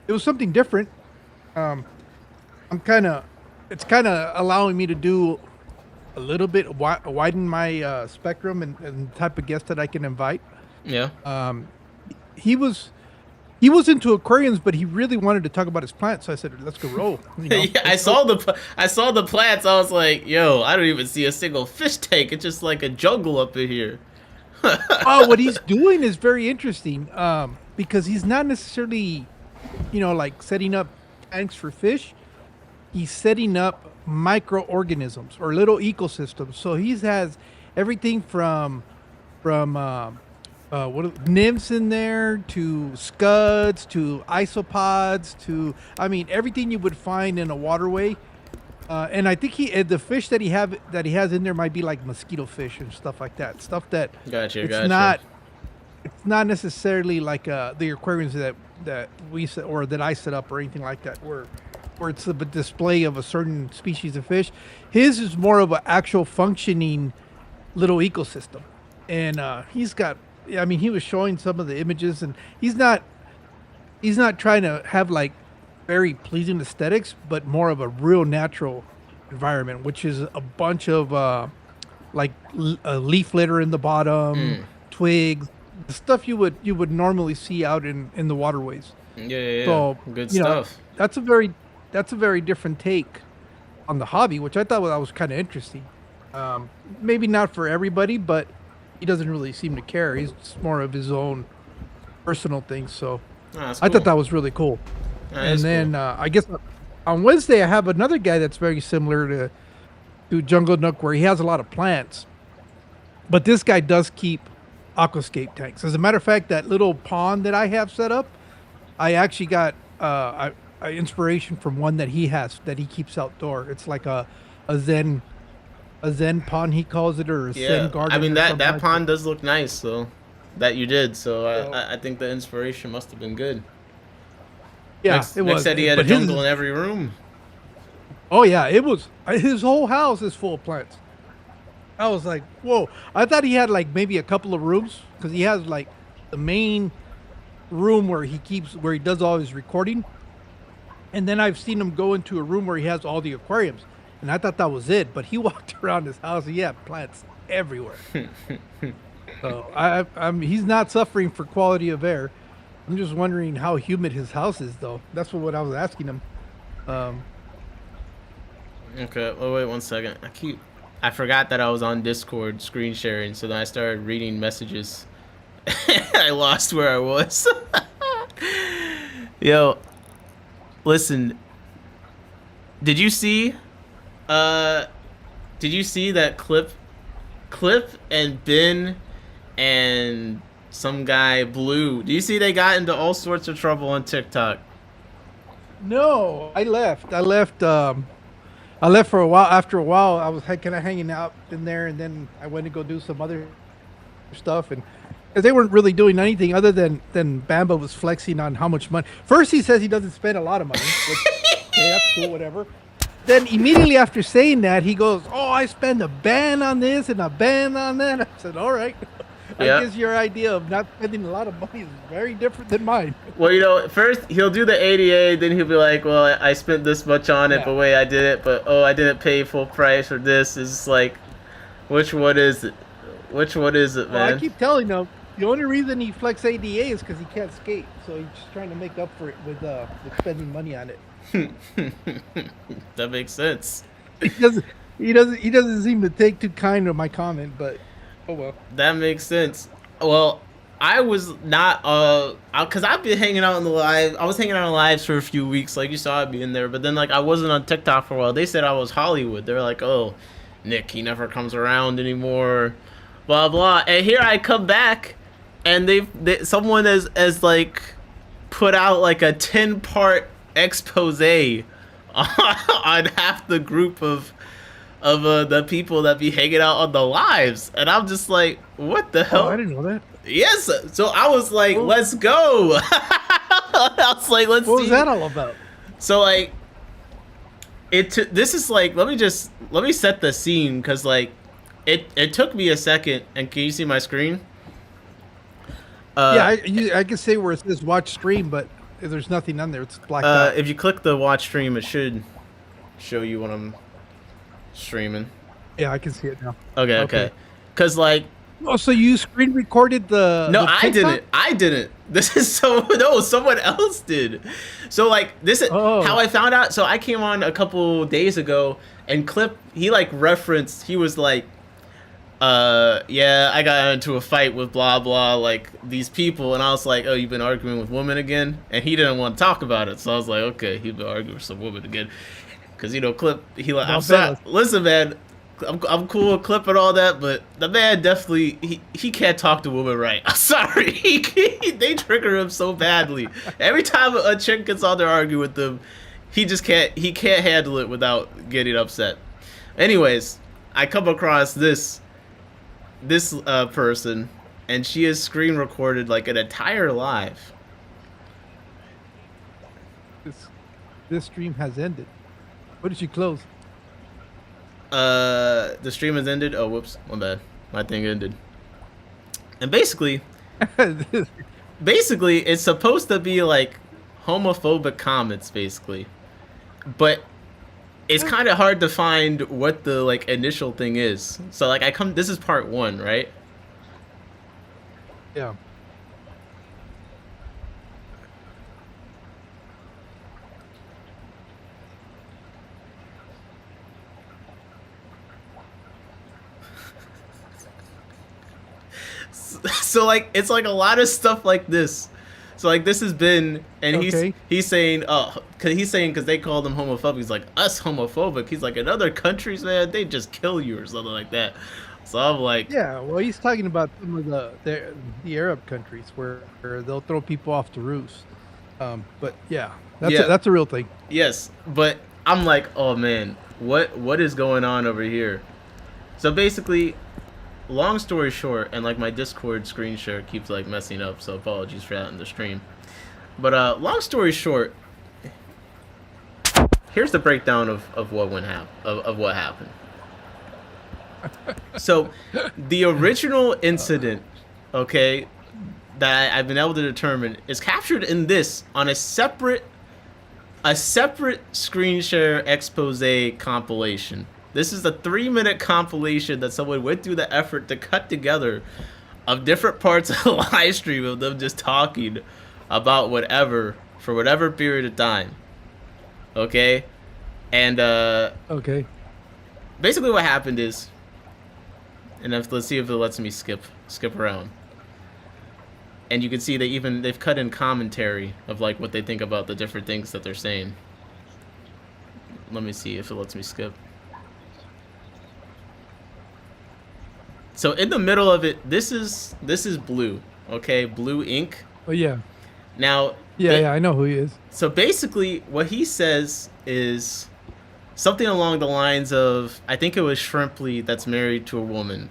it was something different. It's kind of allowing me to do a little bit widen my spectrum and the type of guest that I can invite. Yeah. He was into aquariums, but he really wanted to talk about his plants. So I said, "Let's go roll." You know? Yeah, I saw the plants. I was like, "Yo, I don't even see a single fish tank. It's just like a jungle up in here." Oh, what he's doing is very interesting, because he's not necessarily, like setting up tanks for fish. He's setting up microorganisms or little ecosystems. So he has everything from nymphs in there to scuds to isopods to everything you would find in a waterway. And I think the fish that he has in there might be like mosquito fish and stuff like that. Stuff that it's not necessarily like the aquariums that we set or that I set up or anything like that where it's a display of a certain species of fish. His is more of an actual functioning little ecosystem, and he's got. He was showing some of the images, and he's not trying to have like very pleasing aesthetics, but more of a real natural environment, which is a bunch of leaf litter in the bottom, twigs, the stuff you would normally see out in the waterways. Yeah. So Good you know, stuff. that's a very different take on the hobby, which I thought was kind of interesting. Maybe not for everybody, but he doesn't really seem to care. He's just more of his own personal thing. So That's I cool. thought that was really cool. That And is then cool. I guess on Wednesday I have another guy that's very similar to Jungle Nook, where he has a lot of plants, but this guy does keep aquascape tanks. As a matter of fact, that little pond that I have set up, I actually got inspiration from one that he has that he keeps outdoor. It's like a zen pond, he calls it, or a zen garden. I mean or that something like pond does look nice, though. That you did, so Yeah. I think the inspiration must have been good. Yeah, Nick, it Nick was. said he had a But his- jungle in every room. Oh yeah, it was. His whole house is full of plants. I was like, whoa. I thought he had like maybe a couple of rooms, because he has like the main room where he does all his recording, and then I've seen him go into a room where he has all the aquariums, and I thought that was it. But he walked around his house, and he had plants everywhere. So he's not suffering for quality of air. I'm just wondering how humid his house is, though. That's what I was asking him. Okay, oh wait 1 second. I forgot that I was on Discord screen sharing, so then I started reading messages. I lost where I was. Yo, listen. Did you see that Clip and Ben and some guy Blue? Do you see they got into all sorts of trouble on TikTok? No, I left. I left for a while. After a while, I was kind of hanging out in there, and then I went to go do some other stuff, and 'cause they weren't really doing anything other than Bamba was flexing on how much money. First, he says he doesn't spend a lot of money, which, okay, that's cool, whatever. Then immediately after saying that, he goes, "Oh, I spend a ban on this and a ban on that." I said, "All right." Yeah. I guess your idea of not spending a lot of money is very different than mine. Well, you know, first he'll do the ADA, then he'll be like, "Well, I spent this much on it, Yeah. but wait, I did it, but oh, I didn't pay full price for this." It's like, which one is it? Which one is it, Well, man? I keep telling him the only reason he flex ADA is because he can't skate, so he's just trying to make up for it with spending money on it. That makes sense. He doesn't seem to take too kind of my comment, but oh well. That makes sense. Well, I was not cause I've been hanging out in the live. I was hanging out in lives for a few weeks, like you saw me in there. But then like I wasn't on TikTok for a while. They said I was Hollywood. They're like, "Oh, Nick, he never comes around anymore." Blah blah. And here I come back, and someone has like put out like a 10-part expose on half the group of the people that be hanging out on the lives, and I'm just like, what the hell? Oh, I didn't know that. Yes, so I was like, let's go. I was like, let's What see. was that all about? So like, this is like, let me set the scene, because like, it took me a second. And can you see my screen? Yeah, I can say where it says watch stream, but there's nothing on there. It's blacked out. If you click the watch stream, it should show you when I'm streaming. Yeah, I can see it now. Okay. Because like, Oh, so you screen recorded the? no, the I TikTok? didn't. This is someone else did. So like, this is how I found out. So I came on a couple days ago, and Clip, he like referenced, he was like, yeah, I got into a fight with blah blah, like these people, and I was like, oh, you've been arguing with women again? And he didn't want to talk about it, so I was like, okay, he's been arguing with some women again, because you know, Clip, he like, I'm sorry, listen, man, I'm cool with Clip and all that, but the man definitely he can't talk to women right. I'm sorry, they trigger him so badly. Every time a chick gets on there arguing with them, he can't handle it without getting upset. Anyways, I come across this person, and she has screen recorded like an entire live. This stream has ended. What did you close? The stream has ended. Oh, whoops, my bad. My thing ended. And basically, it's supposed to be like homophobic comments, basically. But it's kind of hard to find what the like initial thing is. So like this is part 1, right? Yeah. So like it's like a lot of stuff like this. So like this has been, and Okay. he's saying, because they call them homophobic. He's like, us homophobic. He's like, in other countries, man, they just kill you or something like that. So I'm like, Yeah, well, he's talking about some of the Arab countries where they'll throw people off the roofs. But yeah, that's a real thing. yes, but I'm like, oh man, what is going on over here? So basically, long story short, and like my Discord screen share keeps like messing up, so apologies for that in the stream. But long story short, here's the breakdown of what what happened. So the original incident, okay, that I've been able to determine is captured in this on a separate screen share expose compilation. This is a 3-minute compilation that someone went through the effort to cut together of different parts of the live stream of them just talking about whatever for whatever period of time. Okay? And Okay. basically what happened is, and let's see if it lets me skip around. And you can see they've cut in commentary of like what they think about the different things that they're saying. Let me see if it lets me skip. So in the middle of it, this is Blue, okay? Blue ink. Oh yeah. Now, Yeah, I know who he is. so basically what he says is something along the lines of, I think it was Shrimply that's married to a woman.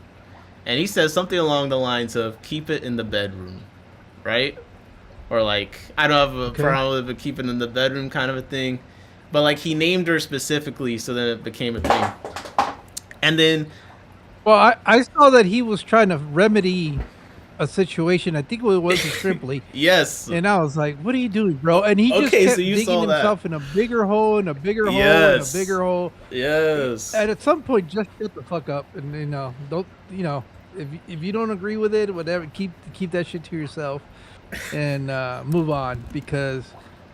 And he says something along the lines of, keep it in the bedroom, right? Or like, I don't have a problem with keep it in the bedroom kind of a thing. But like he named her specifically, so then it became a thing. And then, Well, I saw that he was trying to remedy a situation. I think it was Shrimply. yes. And I was like, "What are you doing, bro?" And he just Okay, kept so you digging saw that. himself in a bigger hole and a bigger hole and a Yes. bigger hole. Yes. And at some point, just shut the fuck up and don't if you don't agree with it, whatever, keep that shit to yourself and move on because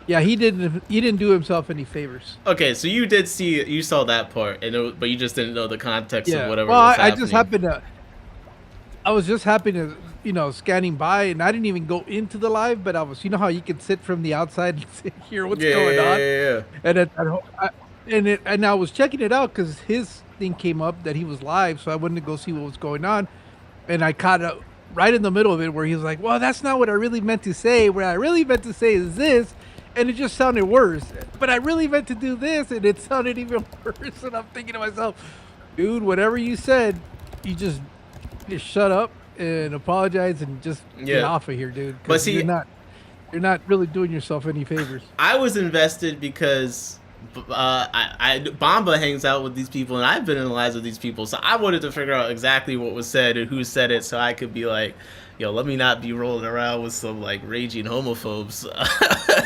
yeah, he didn't do himself any favors. Okay, so you saw that part, but you just didn't know the context of whatever Well, was I happening. just happened to. I was just happy to, scanning by, and I didn't even go into the live, but I was, how you can sit from the outside and hear what's going on. Yeah. And I was checking it out because his thing came up that he was live, so I went to go see what was going on, and I caught it right in the middle of it where he was like, "Well, that's not what I really meant to say. What I really meant to say is this." And it just sounded worse. But I really meant to do this, and it sounded even worse. And I'm thinking to myself, dude, whatever you said, you just shut up and apologize and just get off of here, dude. 'Cause But see, you're not really doing yourself any favors. I was invested because Bamba hangs out with these people, and I've been in the lives of these people, so I wanted to figure out exactly what was said and who said it, so I could be like, yo, let me not be rolling around with some like raging homophobes.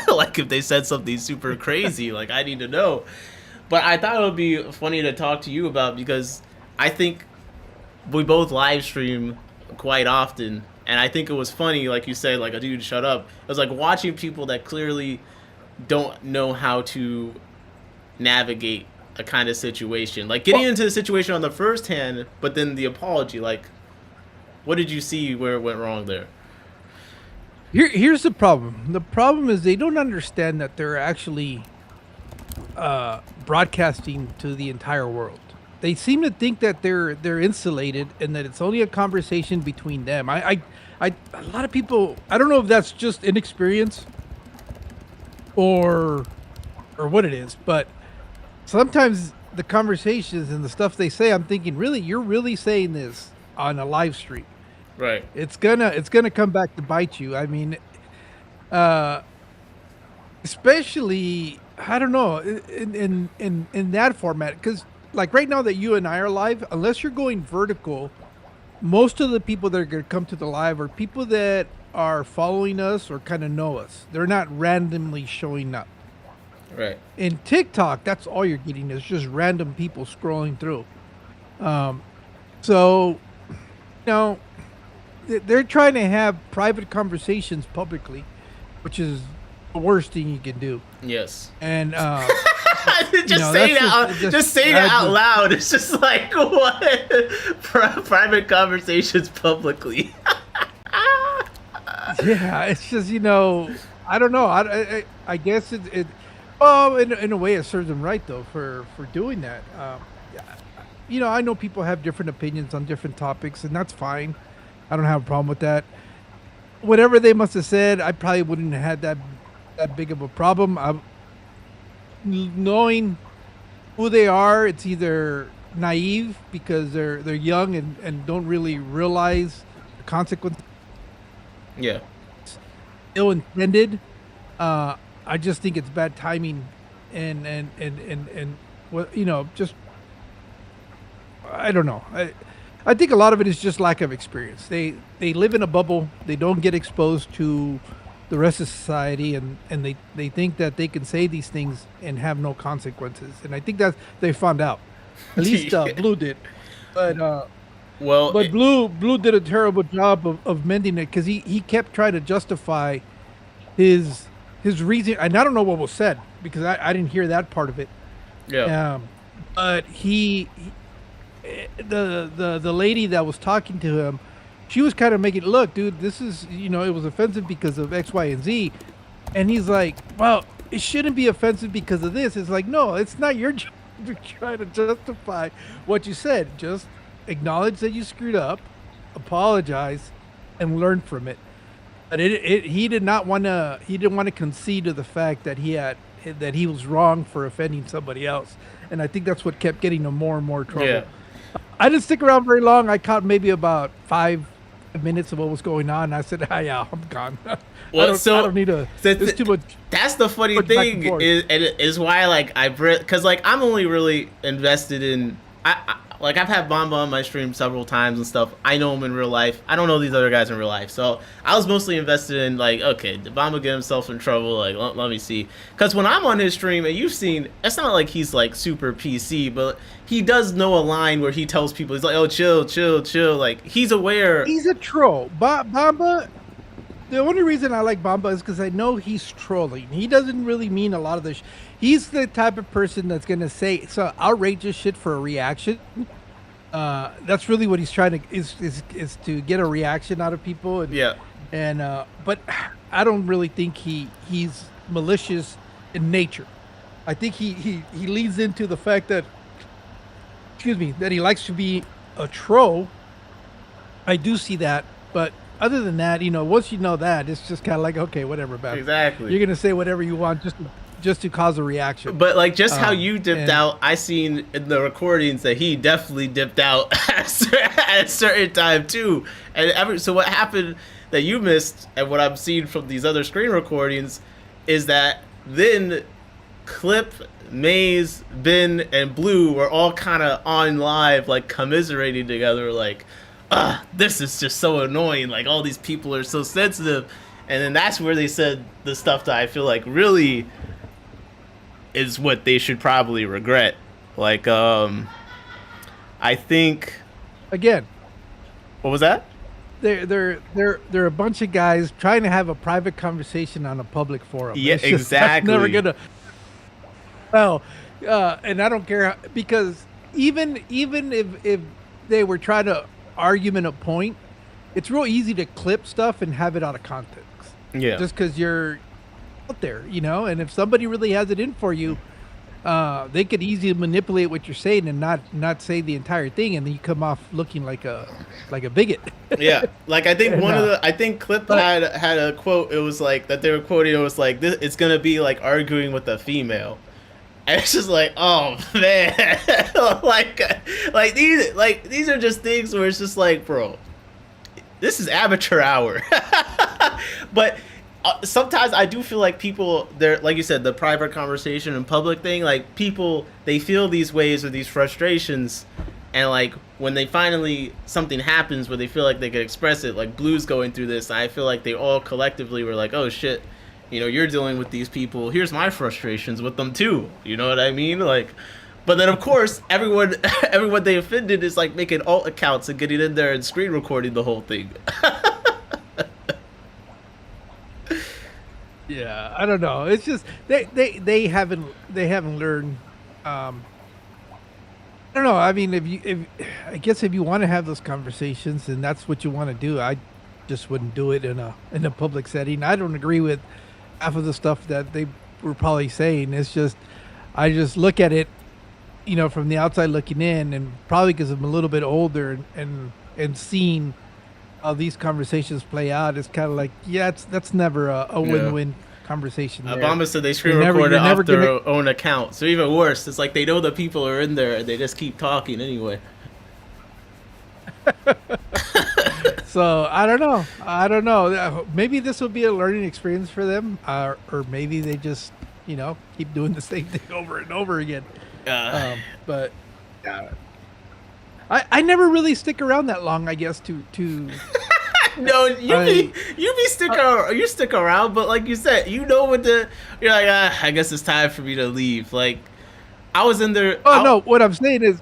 Like if they said something super crazy, like I need to know. But I thought it would be funny to talk to you about because I think we both live stream quite often, and I think it was funny, like you said, like a dude, shut up. It was like watching people that clearly don't know how to navigate a kind of situation, like getting into the situation on the first hand, but then the apology, like what did you see where it went wrong there? Here's the problem. The problem is they don't understand that they're actually broadcasting to the entire world. They seem to think that they're insulated and that it's only a conversation between them. A lot of people, I don't know if that's just inexperience or what it is, but sometimes the conversations and the stuff they say, I'm thinking, really, you're really saying this on a live stream? Right. It's gonna come back to bite you. I mean, especially, I don't know, in that format, because like right now that you and I are live, unless you're going vertical, most of the people that are gonna come to the live are people that are following us or kind of know us. They're not randomly showing up. Right. In TikTok, that's all you're getting is just random people scrolling through. So, they're trying to have private conversations publicly, which is the worst thing you can do. Yes. And just saying it out loud. It's just like what private conversations publicly. Yeah, it's just I don't know. I guess it well in a way it serves them right though for doing that. I know people have different opinions on different topics, and that's fine. I don't have a problem with that. Whatever they must have said, I probably wouldn't have had that big of a problem. Knowing who they are, it's either naive because they're young and don't really realize the consequences. Yeah. Ill intended. I just think it's bad timing, and just I don't know. I think a lot of it is just lack of experience. They live in a bubble. They don't get exposed to the rest of society, and they think that they can say these things and have no consequences. And I think that they found out. At least Blue did. But Blue did a terrible job of mending it because he kept trying to justify his reason, and I don't know what was said because I didn't hear that part of it. Yeah. But the lady that was talking to him, she was kind of making, look, dude, this is, it was offensive because of X, Y, and Z. And he's like, well, it shouldn't be offensive because of this. It's like, no, it's not your job to try to justify what you said. Just acknowledge that you screwed up, apologize, and learn from it. But he didn't want to concede to the fact that he was wrong for offending somebody else. And I think that's what kept getting him more and more trouble. Yeah. I didn't stick around very long. I caught maybe about 5 minutes of what was going on. And I said, yeah, I'm gone. Well, I don't need to. It's too much. That's the funny thing is why because I'm only really invested in I've had Bamba on my stream several times and stuff. I know him in real life. I don't know these other guys in real life. So I was mostly invested in okay, did Bamba get himself in trouble? Let me see. Because when I'm on his stream, and you've seen, it's not like he's super PC, but he does know a line where he tells people, he's like, oh, chill. He's aware. He's a troll. Bamba, the only reason I like Bamba is because I know he's trolling. He doesn't really mean a lot of this. He's the type of person that's going to say so outrageous shit for a reaction. That's really what he's trying to is to get a reaction out of people. But I don't really think he's malicious in nature. I think he leads into the fact that he likes to be a troll. I do see that, but other than that, once you know that, it's just kind of like, okay, whatever, man. Exactly. You're gonna say whatever you want just to cause a reaction. But just how you dipped out, I seen in the recordings that he definitely dipped out at a certain time too. And so what happened that you missed, and what I'm seeing from these other screen recordings, is that then Clip, Maze, Ben, and Blue were all kind of on live, commiserating together, this is just so annoying. All these people are so sensitive. And then that's where they said the stuff that I feel really is what they should probably regret. I think. Again. What was that? They're a bunch of guys trying to have a private conversation on a public forum. Yeah, exactly. That's never gonna. Well, and I don't care because even if they were trying to argument a point, it's real easy to clip stuff and have it out of context. Yeah. Just because you're out there, and if somebody really has it in for you, they could easily manipulate what you're saying and not say the entire thing, and then you come off looking like a bigot. Yeah, I think Clip had a quote. It was that they were quoting. It was this, it's gonna be arguing with a female. And it's just oh man, these are just things where it's just bro, this is amateur hour. But sometimes I do feel people, they're like you said, the private conversation and public thing, people, they feel these ways or these frustrations, and when they finally something happens where they feel they could express it, Blue's going through this, I feel they all collectively were oh shit, you know, you're dealing with these people. Here's my frustrations with them too. You know what I mean? Like, but then of course everyone they offended is like making alt accounts and getting in there and screen recording the whole thing. Yeah, I don't know. It's just they haven't learned. I don't know. I mean, I guess if you want to have those conversations and that's what you want to do, I just wouldn't do it in a public setting. I don't agree with half of the stuff that they were probably saying. It's just I just look at it, you know, from the outside looking in, and probably because I'm a little bit older and seeing how these conversations play out, it's kind of like, yeah, that's never a win-win conversation there. Obama said they screen recorded off their own account. So even worse, it's like they know the people are in there and they just keep talking anyway. So I don't know. Maybe this will be a learning experience for them, or maybe they just, you know, keep doing the same thing over and over again. But I never really stick around that long, I guess, to No, you stick around, but like you said, you know what you're like, I guess it's time for me to leave. Like, I was in there. Oh no, what I'm saying is,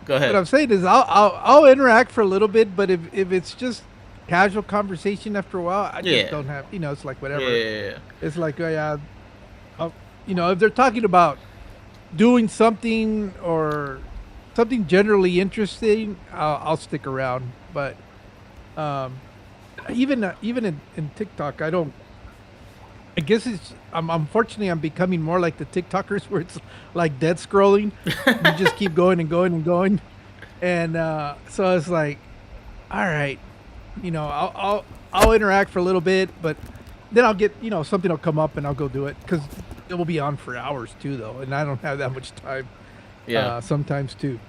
go ahead. What I'm saying is, I'll interact for a little bit, but if it's just casual conversation after a while, I just don't have, you know, it's like whatever. Yeah. It's like, you know, if they're talking about doing something or something generally interesting, I'll stick around. But even in TikTok, I guess unfortunately I'm becoming more like the TikTokers where it's like dead scrolling. You just keep going and going and going, and so it's like, all right, you know, I'll interact for a little bit, but then I'll get, you know, something will come up and I'll go do it because it will be on for hours too, though, and I don't have that much time. Sometimes to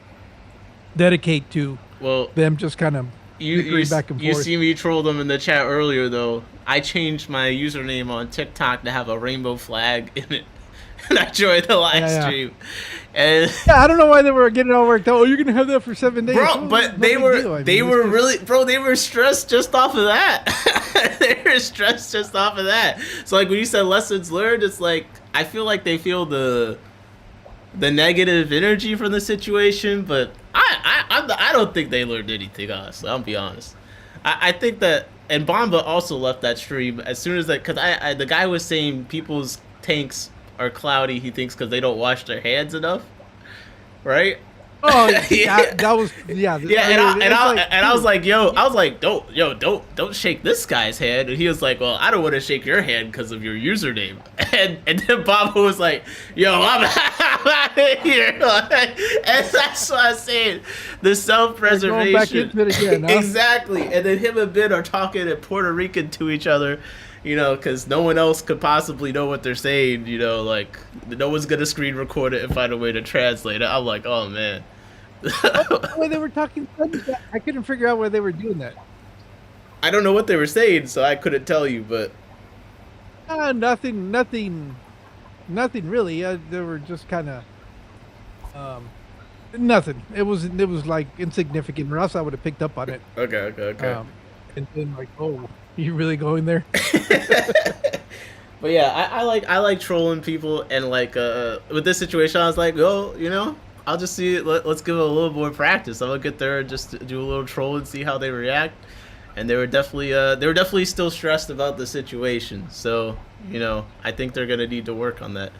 dedicate to them just kind of back and forth. You see me troll them in the chat earlier, though. I changed my username on TikTok to have a rainbow flag in it, and I joined the live stream. And I don't know why they were getting all worked out. Oh, you're gonna have that for 7 days, bro. But they were stressed just off of that. They were stressed just off of that. So like when you said lessons learned, it's like I feel like they feel the negative energy from the situation, but I don't think they learned anything, honestly. I'll be honest. I think that, and Bomba also left that stream as soon as that, because the guy was saying people's tanks are cloudy, he thinks, because they don't wash their hands enough, right? Oh, yeah. That was, yeah. And I was like, don't shake this guy's hand. And he was like, well, I don't want to shake your hand because of your username. And then Bobo was like, yo, I'm out of here. And that's what I'm saying. The self-preservation. Back into it again, huh? Exactly. And then him and Ben are talking in Puerto Rican to each other, you know, because no one else could possibly know what they're saying, you know, like, no one's going to screen record it and find a way to translate it. I'm like, oh, man. When they were talking, I couldn't figure out why they were doing that. I don't know what they were saying, so I couldn't tell you, but... Nothing really. They were just kind of... nothing. It was like insignificant, or else I would have picked up on it. Okay. And then like, oh... You really going there? But yeah, I like trolling people, and like with this situation, I was like, well, you know, I'll just see. Let's give it a little more practice. I'm gonna get there and just do a little troll and see how they react. And they were definitely still stressed about the situation. So you know, I think they're gonna need to work on that.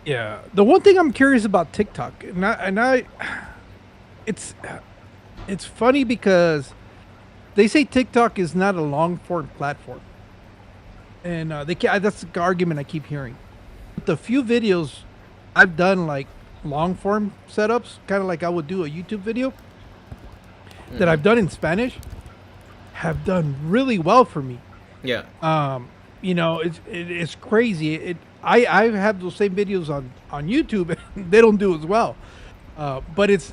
Yeah, the one thing I'm curious about TikTok, it's funny because they say TikTok is not a long-form platform, and that's the argument I keep hearing. But the few videos I've done, like long-form setups, kind of like I would do a YouTube video, that I've done in Spanish, have done really well for me. Yeah. You know, it's crazy. I have those same videos on YouTube, and they don't do as well. But it's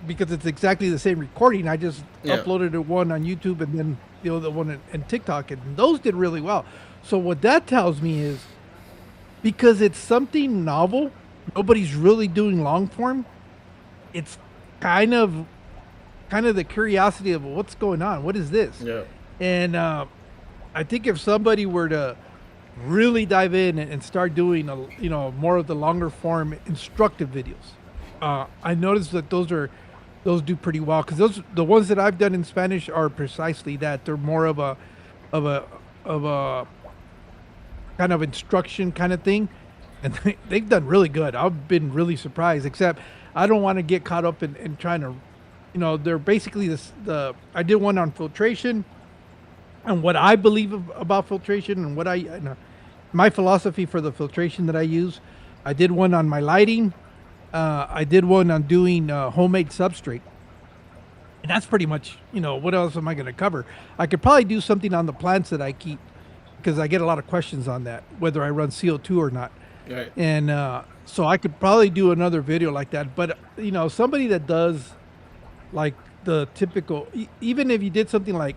because it's exactly the same recording. I just uploaded one on YouTube and then the other one in TikTok, and those did really well. So what that tells me is, because it's something novel, nobody's really doing long form. It's kind of the curiosity of what's going on. What is this? Yeah. And I think if somebody were to really dive in and start doing more of the longer form instructive videos, I noticed that those do pretty well because those the ones that I've done in Spanish are precisely that. They're more of a of a kind of instruction kind of thing, and they've done really good. I've been really surprised. Except I don't want to get caught up in trying to, they're basically the I did one on filtration and what I believe about filtration and my philosophy for the filtration that I use. I did one on my lighting. I did one on doing homemade substrate. And that's pretty much, what else am I going to cover? I could probably do something on the plants that I keep because I get a lot of questions on that, whether I run CO2 or not. Right. And so I could probably do another video like that. But, somebody that does like the typical, even if you did something like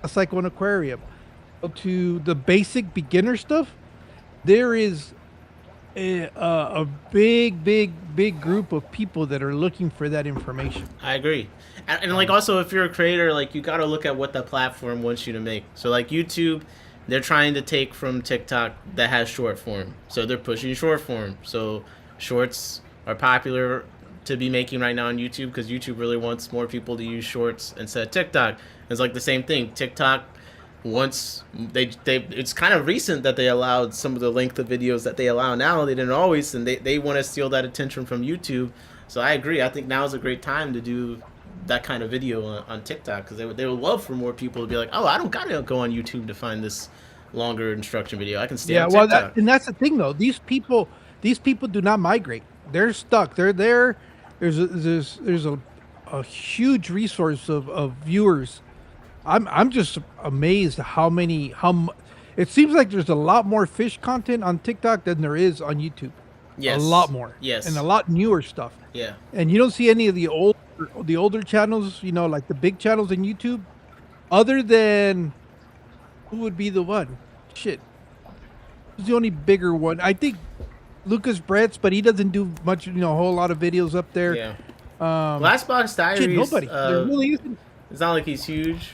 a Cyclone Aquarium to the basic beginner stuff, there is a big group of people that are looking for that information. I agree. And like also if you're a creator, like you got to look at what the platform wants you to make. So like YouTube, they're trying to take from TikTok that has short form. So they're pushing short form. So shorts are popular to be making right now on YouTube because YouTube really wants more people to use shorts instead of TikTok. It's like the same thing. TikTok once they it's kind of recent that they allowed some of the length of videos that they allow now. They didn't always, and they want to steal that attention from YouTube. So I agree. I think now is a great time to do that kind of video on TikTok because they would love for more people to be like, oh, I don't gotta go on YouTube to find this longer instruction video. I can stay on TikTok. And that's the thing though. These people do not migrate. They're stuck. They're there. There's a huge resource of viewers. I'm just amazed it seems like there's a lot more fish content on TikTok than there is on YouTube. Yes. A lot more. Yes. And a lot newer stuff. Yeah. And you don't see any of the older channels, like the big channels on YouTube, other than who would be the one? Shit. Who's the only bigger one? I think Lucas Bretz, but he doesn't do much, a whole lot of videos up there. Yeah. Glassbox Diaries. Shit, nobody. There really isn't. It's not like he's huge.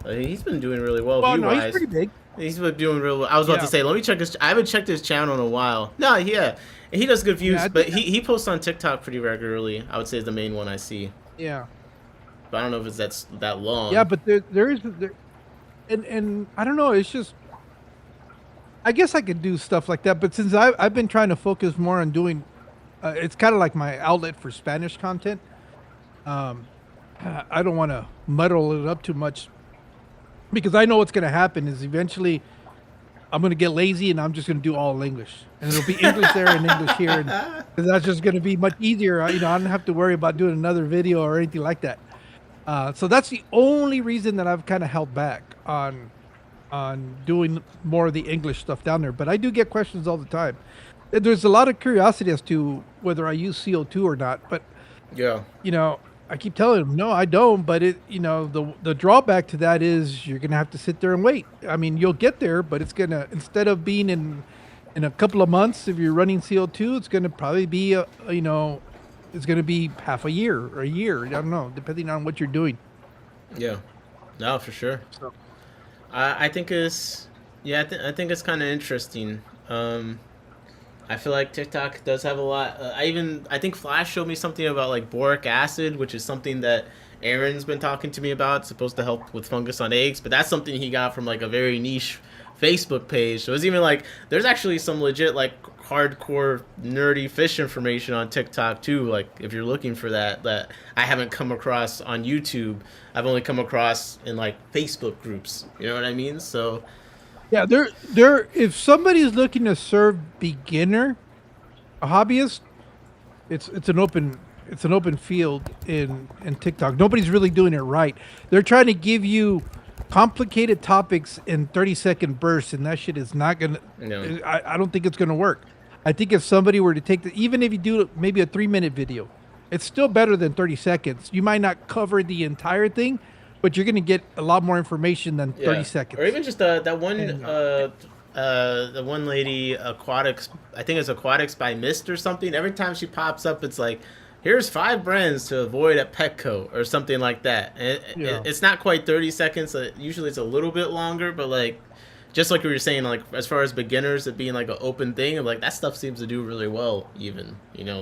He's been doing really well. Well, no, he's pretty big. He's been doing real well. I was about to say, let me check his. I haven't checked his channel in a while. No, yeah, he does good views, but he posts on TikTok pretty regularly. I would say is the main one I see. Yeah. But I don't know if it's that long. Yeah, but there is, and I don't know. It's just, I guess I could do stuff like that, but since I've been trying to focus more on doing, it's kind of like my outlet for Spanish content. I don't want to muddle it up too much. Because I know what's going to happen is eventually I'm going to get lazy and I'm just going to do all English. And it'll be English there and English here. And that's just going to be much easier. I don't have to worry about doing another video or anything like that. So that's the only reason that I've kind of held back on doing more of the English stuff down there. But I do get questions all the time. There's a lot of curiosity as to whether I use CO2 or not. But, yeah, I keep telling them, no, I don't. But the drawback to that is you're going to have to sit there and wait. I mean, you'll get there, but it's going to, instead of being in a couple of months, if you're running CO2, it's going to probably be, it's going to be half a year or a year. I don't know, depending on what you're doing. Yeah, no, for sure. So. I think it's, I think it's kind of interesting. I feel like TikTok does have a lot. I think Flash showed me something about like boric acid, which is something that Aaron's been talking to me about. It's supposed to help with fungus on eggs, but that's something he got from like a very niche Facebook page. So it's even like there's actually some legit like hardcore nerdy fish information on TikTok too. Like if you're looking for that I haven't come across on YouTube, I've only come across in like Facebook groups. You know what I mean? So. Yeah, there. If somebody's looking to serve beginner, a hobbyist, it's an open field in TikTok. Nobody's really doing it right. They're trying to give you complicated topics in 30-second bursts, and that shit is not gonna. No. I don't think it's gonna work. I think if somebody were to take even if you do maybe a 3-minute video, it's still better than 30 seconds. You might not cover the entire thing, but you're going to get a lot more information than 30 seconds. Or even just that one, the one lady, Aquatics, I think it's Aquatics by Mist or something. Every time she pops up, it's like here's 5 brands to avoid at Petco or something like that. And it's not quite 30 seconds. Usually it's a little bit longer, but like, just like we were saying, like as far as beginners, it being like an open thing, and like that stuff seems to do really well. Even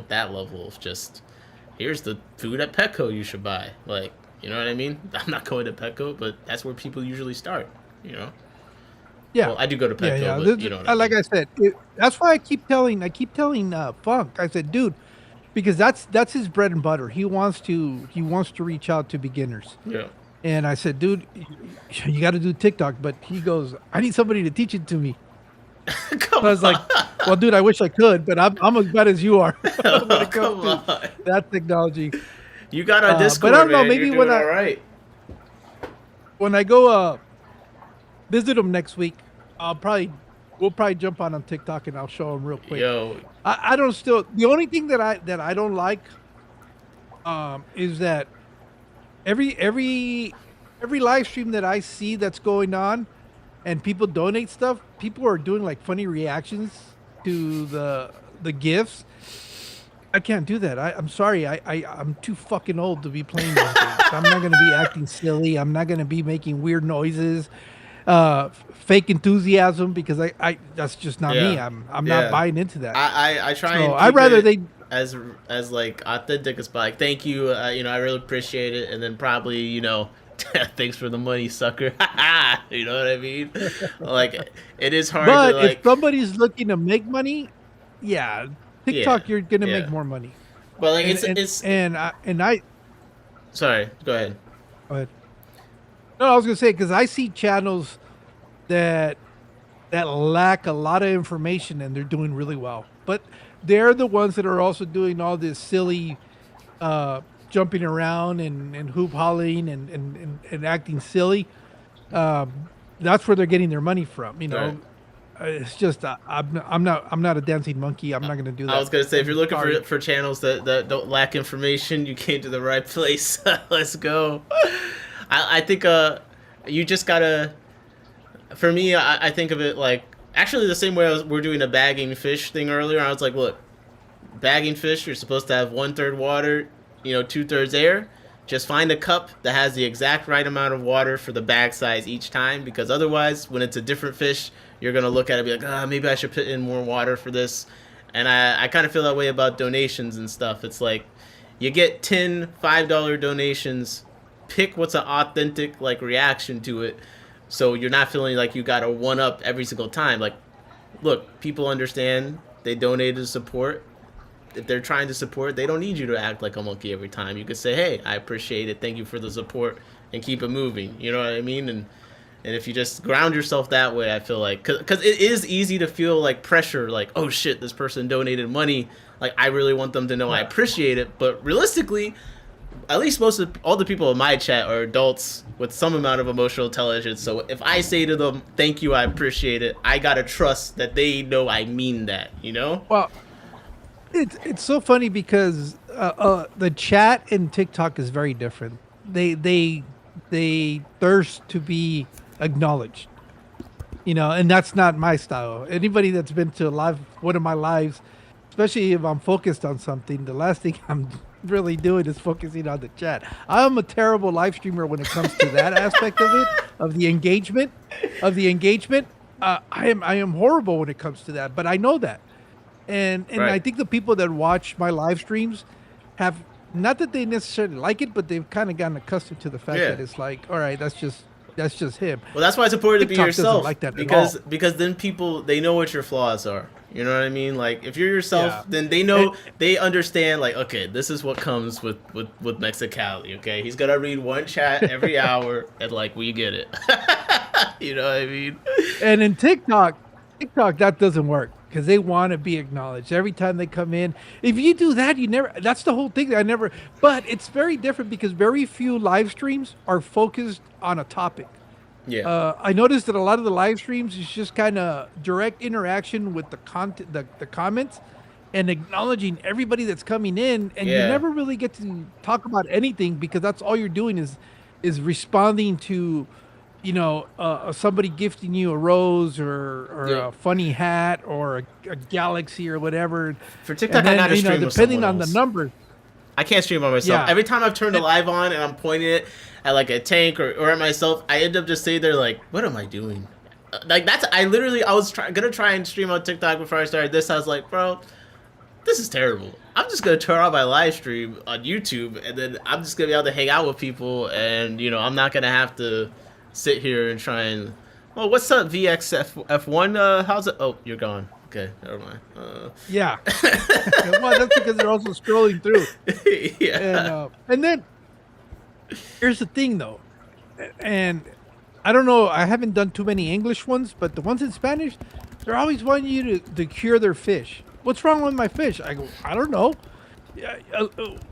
that level of just here's the food at Petco you should buy. Like, you know what I mean? I'm not going to Petco, but that's where people usually start. Yeah, well, I do go to Petco, yeah. but you know what I mean. Like I said, that's why I keep telling Funk. I said, dude, because that's his bread and butter. He wants to reach out to beginners. Yeah. And I said, dude, you got to do TikTok. But he goes, I need somebody to teach it to me. I was like, well, dude, I wish I could, but I'm as bad as you are when it comes to that technology. You got on Discord, but I don't know, man. maybe You're when doing all right. When I go visit him next week, we'll probably jump on TikTok and I'll show him real quick. Yo, I don't still. The only thing that I don't like is that every live stream that I see that's going on and people donate stuff, people are doing like funny reactions to the gifts. I can't do that. I'm sorry. I'm too fucking old to be playing those games. I'm not going to be acting silly. I'm not going to be making weird noises, fake enthusiasm, because I that's just not me. I'm not buying into that. I try and I'd rather they as like authentic as like, thank you, I really appreciate it, and then probably thanks for the money, sucker. You know what I mean? Like, it is hard. But to, like, if somebody's looking to make money, TikTok, you're gonna make more money. Well, like I sorry, go ahead. Go ahead. No, I was gonna say, because I see channels that lack a lot of information and they're doing really well, but they're the ones that are also doing all this silly jumping around and hoop hollering and acting silly. That's where they're getting their money from. Right. It's just I'm not a dancing monkey. I'm not going to do that. I was going to say, if you're looking for channels that don't lack information, you came to the right place. Let's go. I think you just gotta. For me, I think of it like actually the same way we're doing a bagging fish thing earlier. I was like, look, bagging fish, you're supposed to have 1/3 water, 2/3 air. Just find a cup that has the exact right amount of water for the bag size each time, because otherwise, when it's a different fish, you're gonna look at it and be like, maybe I should put in more water for this. And I kind of feel that way about donations and stuff. It's like you get 10 $5 donations. Pick what's an authentic like reaction to it, so you're not feeling like you gotta one up every single time. Like, look, people understand, they donated to support. If they're trying to support, they don't need you to act like a monkey every time. You could say, hey, I appreciate it, thank you for the support, and keep it moving. You know what I mean? And if you just ground yourself that way, I feel like, because it is easy to feel like pressure, like, oh shit, this person donated money, like I really want them to know I appreciate it. But realistically, at least most of all the people in my chat are adults with some amount of emotional intelligence. So if I say to them, thank you, I appreciate it, I gotta trust that they know I mean that, Well, it's so funny because the chat in TikTok is very different. They thirst to be acknowledged, and that's not my style. Anybody that's been to one of my lives, especially if I'm focused on something, the last thing I'm really doing is focusing on the chat. I'm a terrible live streamer when it comes to that aspect of it, of the engagement. I am horrible when it comes to that, but I know that. And Right. I think the people that watch my live streams have, not that they necessarily like it, but they've kind of gotten accustomed to the fact that it's like, all right, that's just him. Well, that's why it's important to be TikTok doesn't yourself, like that at because then people, they know what your flaws are. You know what I mean? Like, if you're yourself, Yeah. then they know, they understand, like, okay, this is what comes with Mexicali, okay? He's gonna read one chat every hour, and, like, we get it. You know what I mean? And in TikTok, that doesn't work because they want to be acknowledged every time they come in. If you do that, that's the whole thing. But it's very different because very few live streams are focused on a topic. Yeah. I noticed that a lot of the live streams is just kind of direct interaction with the content, the comments, and acknowledging everybody that's coming in, and you never really get to talk about anything because that's all you're doing is responding to, somebody gifting you a rose or a funny hat or a galaxy or whatever. For TikTok, and then, I know how to stream with depending someone on else. the number. I can't stream by myself. Yeah. Every time I've turned a live on and I'm pointing it at like a tank or at myself, I end up just sitting there like, what am I doing? Like I was gonna try and stream on TikTok before I started this. I was like, bro, this is terrible. I'm just gonna turn on my live stream on YouTube, and then I'm just gonna be able to hang out with people, and I'm not gonna have to sit here and try and. Well, what's up, VXF1? How's it? Oh, you're gone. Okay, never mind. Yeah. Well, that's because they're also scrolling through. Yeah. And then here's the thing, though, and I don't know. I haven't done too many English ones, but the ones in Spanish, they're always wanting you to cure their fish. What's wrong with my fish? I go, I don't know. Yeah,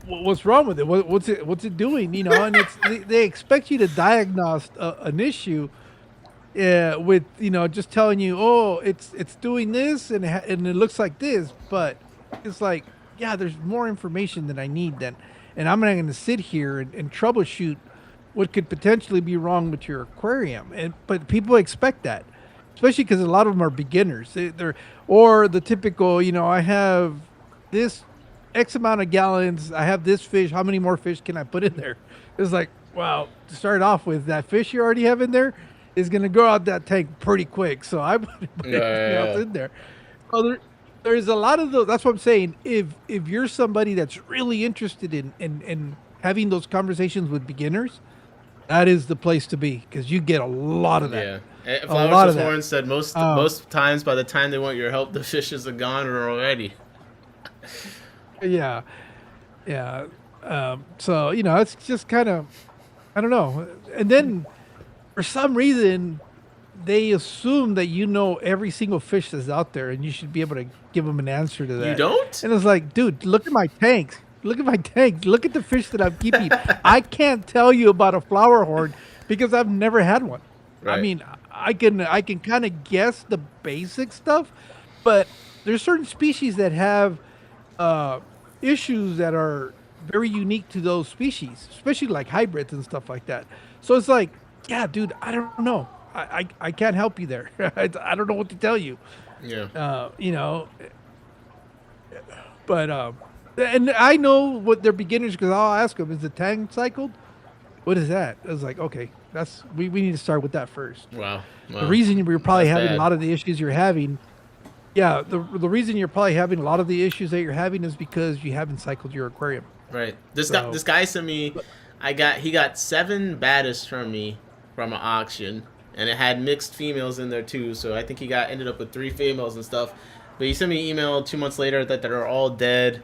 what's wrong with it? What's it doing? And they expect you to diagnose an issue with just telling you, oh, it's doing this and it looks like this, but it's like, yeah, there's more information than I need then, and I'm not going to sit here and troubleshoot what could potentially be wrong with your aquarium. But people expect that, especially because a lot of them are beginners. They're or the typical, I have this X amount of gallons, I have this fish, how many more fish can I put in there? It's like, wow, to start off with, that fish you already have in there is going to go out that tank pretty quick. So I put everything else in there. So there's a lot of those. That's what I'm saying. If you're somebody that's really interested in having those conversations with beginners, that is the place to be, because you get a lot of that. Yeah. Flowers with Horns said most times by the time they want your help, the fishes are gone or already. Yeah. So, it's just kind of, I don't know. And then for some reason, they assume that every single fish that's out there, and you should be able to give them an answer to that. You don't? And it's like, dude, look at my tanks. Look at my tanks. Look at the fish that I'm keeping. I can't tell you about a flower horn because I've never had one. Right. I mean, I can kind of guess the basic stuff, but there's certain species that have issues that are very unique to those species, especially like hybrids and stuff like that. So it's like, yeah, dude, I don't know. I can't help you there. I don't know what to tell you. Yeah. But and I know what they're beginners, because I'll ask them, is the tank cycled? What is that? I was like, okay, that's we need to start with that first. Wow. The reason you're probably having a lot of the issues you're having, the reason you're probably having a lot of the issues that you're having is because you haven't cycled your aquarium. Right. This guy sent me. He got 7 baddest from me from an auction, and it had mixed females in there too. So I think he ended up with 3 females and stuff. But he sent me an email 2 months later that they're all dead,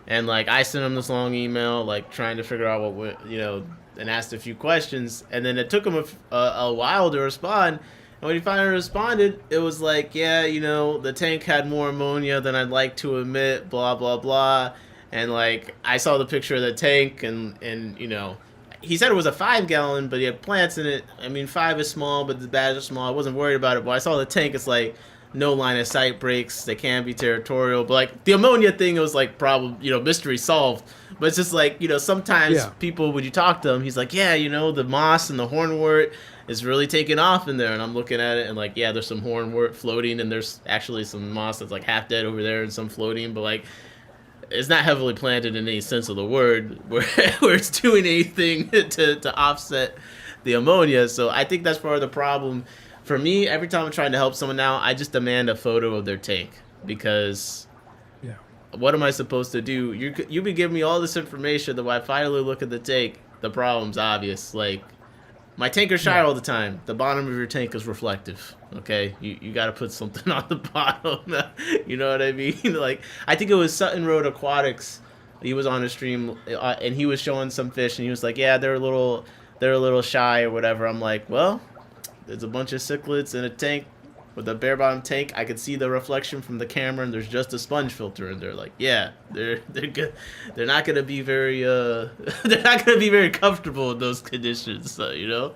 and like I sent him this long email like trying to figure out what and asked a few questions, and then it took him a while to respond. And when he finally responded, it was like, yeah, the tank had more ammonia than I'd like to admit, blah blah blah. And like I saw the picture of the tank, and he said it was a 5-gallon, but he had plants in it. I mean, 5 is small, but the bags are small. I wasn't worried about it. But I saw the tank. It's like no line of sight breaks. They can be territorial. But like the ammonia thing, it was like problem, mystery solved. But it's just like, sometimes people, when you talk to them, he's like, yeah, the moss and the hornwort is really taking off in there. And I'm looking at it and like, yeah, there's some hornwort floating, and there's actually some moss that's like half dead over there and some floating. But like, it's not heavily planted in any sense of the word where it's doing anything to offset the ammonia. So I think that's part of the problem. For me, every time I'm trying to help someone now, I just demand a photo of their tank, because what am I supposed to do? You've been giving me all this information that when I finally look at the tank, the problem's obvious. Like, my tank is shy all the time. The bottom of your tank is reflective. Okay, you got to put something on the bottom. You know what I mean? Like, I think it was Sutton Road Aquatics. He was on a stream and he was showing some fish, and he was like, "Yeah, they're a little shy or whatever." I'm like, "Well, there's a bunch of cichlids in a tank with a bare bottom tank. I could see the reflection from the camera, and there's just a sponge filter in there. Like, yeah, they're good. They're not gonna be very they're not gonna be very comfortable in those conditions. So,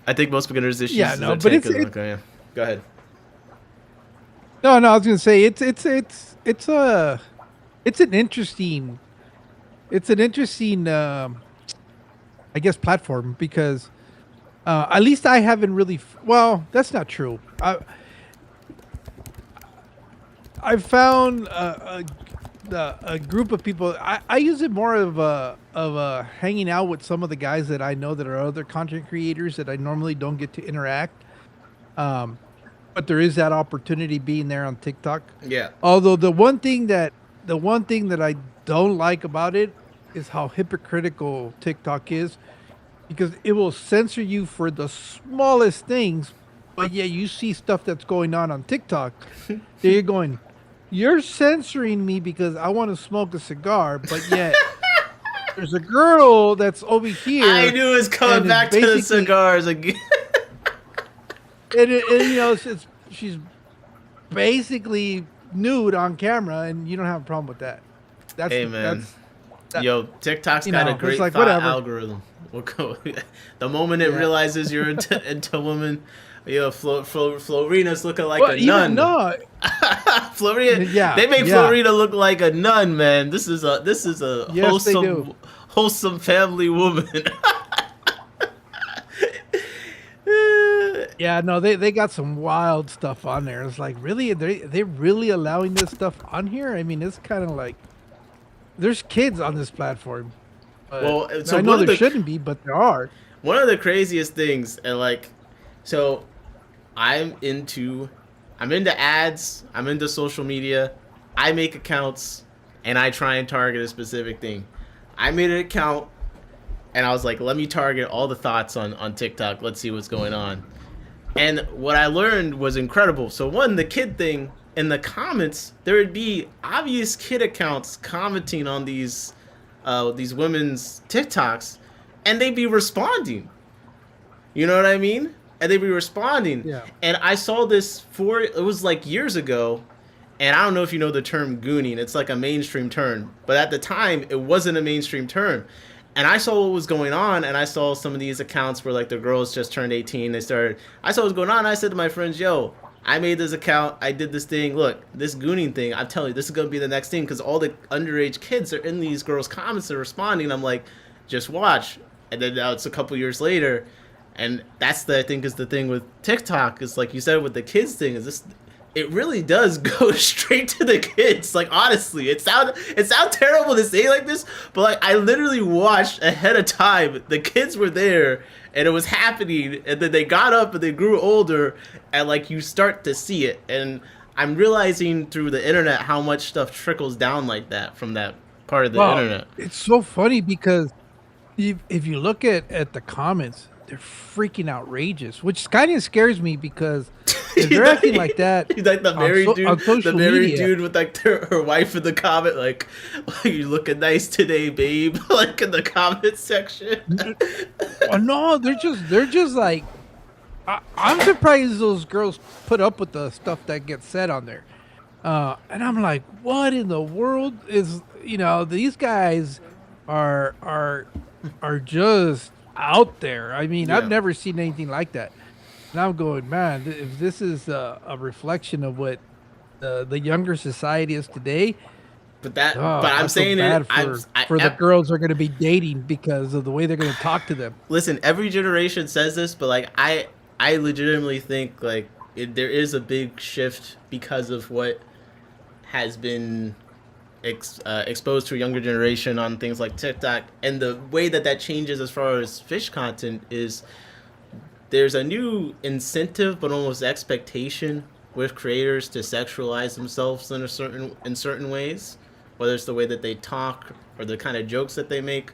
I think most beginners' issues. Yeah, no, but it's go ahead. No, I was gonna say it's an interesting I guess platform, because at least I haven't really. Well, that's not true. I found a group of people. I use it more of a hanging out with some of the guys that I know that are other content creators that I normally don't get to interact. But there is that opportunity being there on TikTok. Yeah. Although the one thing that I don't like about it is how hypocritical TikTok is, because it will censor you for the smallest things, but yeah, you see stuff that's going on TikTok. There you're going, you're censoring me because I want to smoke a cigar, but yet there's a girl that's over here. I knew it was coming back to the cigars again. and you know, she's basically nude on camera, and you don't have a problem with that. That's, hey man, that, yo, TikTok's got a great like, thought whatever. algorithm. We'll go. The moment it realizes you're into women, yo, Florina's looking like a nun. No, Florina, yeah, they make yeah. Florina look like a nun, man. This is a Yes, they do. wholesome family woman. Yeah, no, they got some wild stuff on there. It's like, really, they really allowing this stuff on here? I mean, it's kind of like there's kids on this platform. Well, so I know there shouldn't be, but there are. One of the craziest things, and like, so I'm into ads, I'm into social media, I make accounts, and I try and target a specific thing. I made an account, and I was like, let me target all the thoughts on TikTok. Let's see what's going on. And what I learned was incredible. So one, the kid thing, in the comments, there would be obvious kid accounts commenting on these women's TikToks, and they'd be responding. You know what I mean? And they'd be responding. Yeah. And I saw this it was like years ago, and I don't know if you know the term gooning. It's like a mainstream term. But at the time, it wasn't a mainstream term. And I saw what was going on, and I saw some of these accounts where like the girls just turned 18. I saw what was going on. And I said to my friends, yo, I made this account. I did this thing. Look, this gooning thing, I'm telling you, this is going to be the next thing, because all the underage kids are in these girls' comments and responding. I'm like, just watch. And then now it's a couple years later. And that's I think is the thing with TikTok, is like you said with the kids thing, is this, it really does go straight to the kids. Like, honestly, it sounds terrible to say like this, but like I literally watched ahead of time. The kids were there and it was happening, and then they got up and they grew older, and like you start to see it. And I'm realizing through the internet how much stuff trickles down like that from that part of the internet. It's so funny because if you look at the comments, they're freaking outrageous, which kind of scares me, because if they're acting like that. He's like the married dude, dude with like her wife in the comment, like, you looking nice today, babe, like in the comment section. Oh, no, they're just like, I'm surprised those girls put up with the stuff that gets said on there. And I'm like, what in the world is, these guys are just out there. I mean, I've never seen anything like that. And I'm going, man, if this is a reflection of what the younger society is today. But I'm saying it for the girls who are going to be dating because of the way they're going to talk to them. Listen, every generation says this, but like I legitimately think like there is a big shift because of what has been exposed to a younger generation on things like TikTok, and the way that changes as far as fish content is there's a new incentive but almost expectation with creators to sexualize themselves in certain ways, whether it's the way that they talk or the kind of jokes that they make,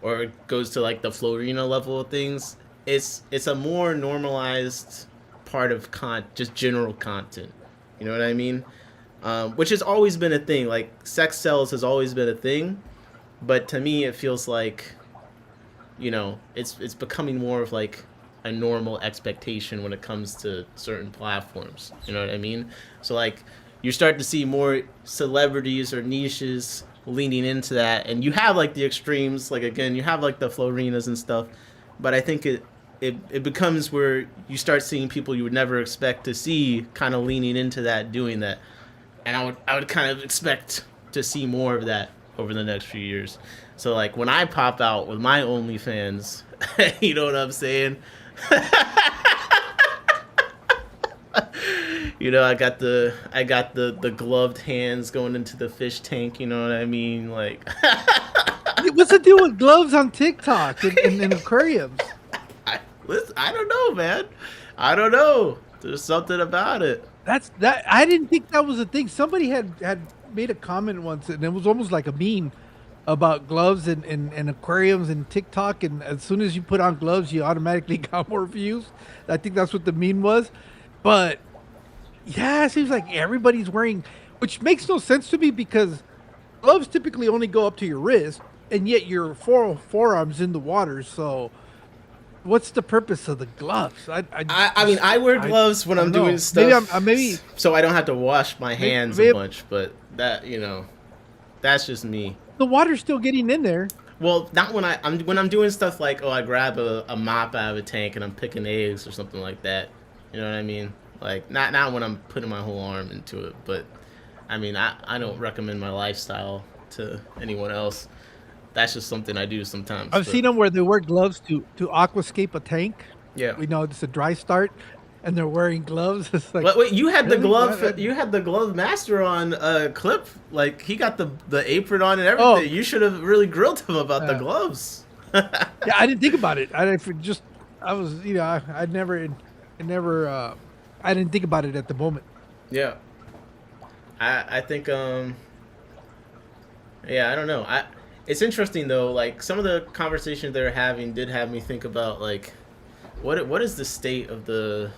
or it goes to like the Florina level of things. It's a more normalized part of just general content. You know what I mean? Which has always been a thing. Like, sex sells has always been a thing, but to me it feels like, it's becoming more of like a normal expectation when it comes to certain platforms. You know what I mean? So like you start to see more celebrities or niches leaning into that, and you have like the extremes, like again you have like the Florinas and stuff, but I think it becomes where you start seeing people you would never expect to see kind of leaning into that, doing that. And I would kind of expect to see more of that over the next few years. So like when I pop out with my OnlyFans, you know what I'm saying? You know, I got the gloved hands going into the fish tank. You know what I mean? Like, What's the deal with gloves on TikTok and aquariums? I don't know, man. I don't know. There's something about it. That I didn't think that was a thing. Somebody had made a comment once, and it was almost like a meme about gloves and aquariums and TikTok. And as soon as you put on gloves, you automatically got more views. I think that's what the meme was. But yeah, it seems like everybody's wearing, which makes no sense to me because gloves typically only go up to your wrist, and yet your forearms in the water. So what's the purpose of the gloves? I mean, I wear gloves when I'm doing stuff. Maybe so I don't have to wash my hands a bunch. But that, you know, that's just me. the water's still getting in there. Well, not when I'm doing stuff like, I grab a mop out of a tank and I'm picking eggs or something like that. You know what I mean? Like not when I'm putting my whole arm into it. But I mean, I don't recommend my lifestyle to anyone else. That's just something I do sometimes. I've seen them where they wear gloves to aquascape a tank. Yeah. We know it's a dry start, and they're wearing gloves. It's like, wait, you had the really? glove. You had the glove master on clip. Like he got the apron on and everything. Oh. You should have really grilled him about the gloves. Yeah, I didn't think about it. I didn't think about it at the moment. Yeah. I think yeah, I don't know. It's interesting though, like some of the conversations they're having did have me think about like what is the state of the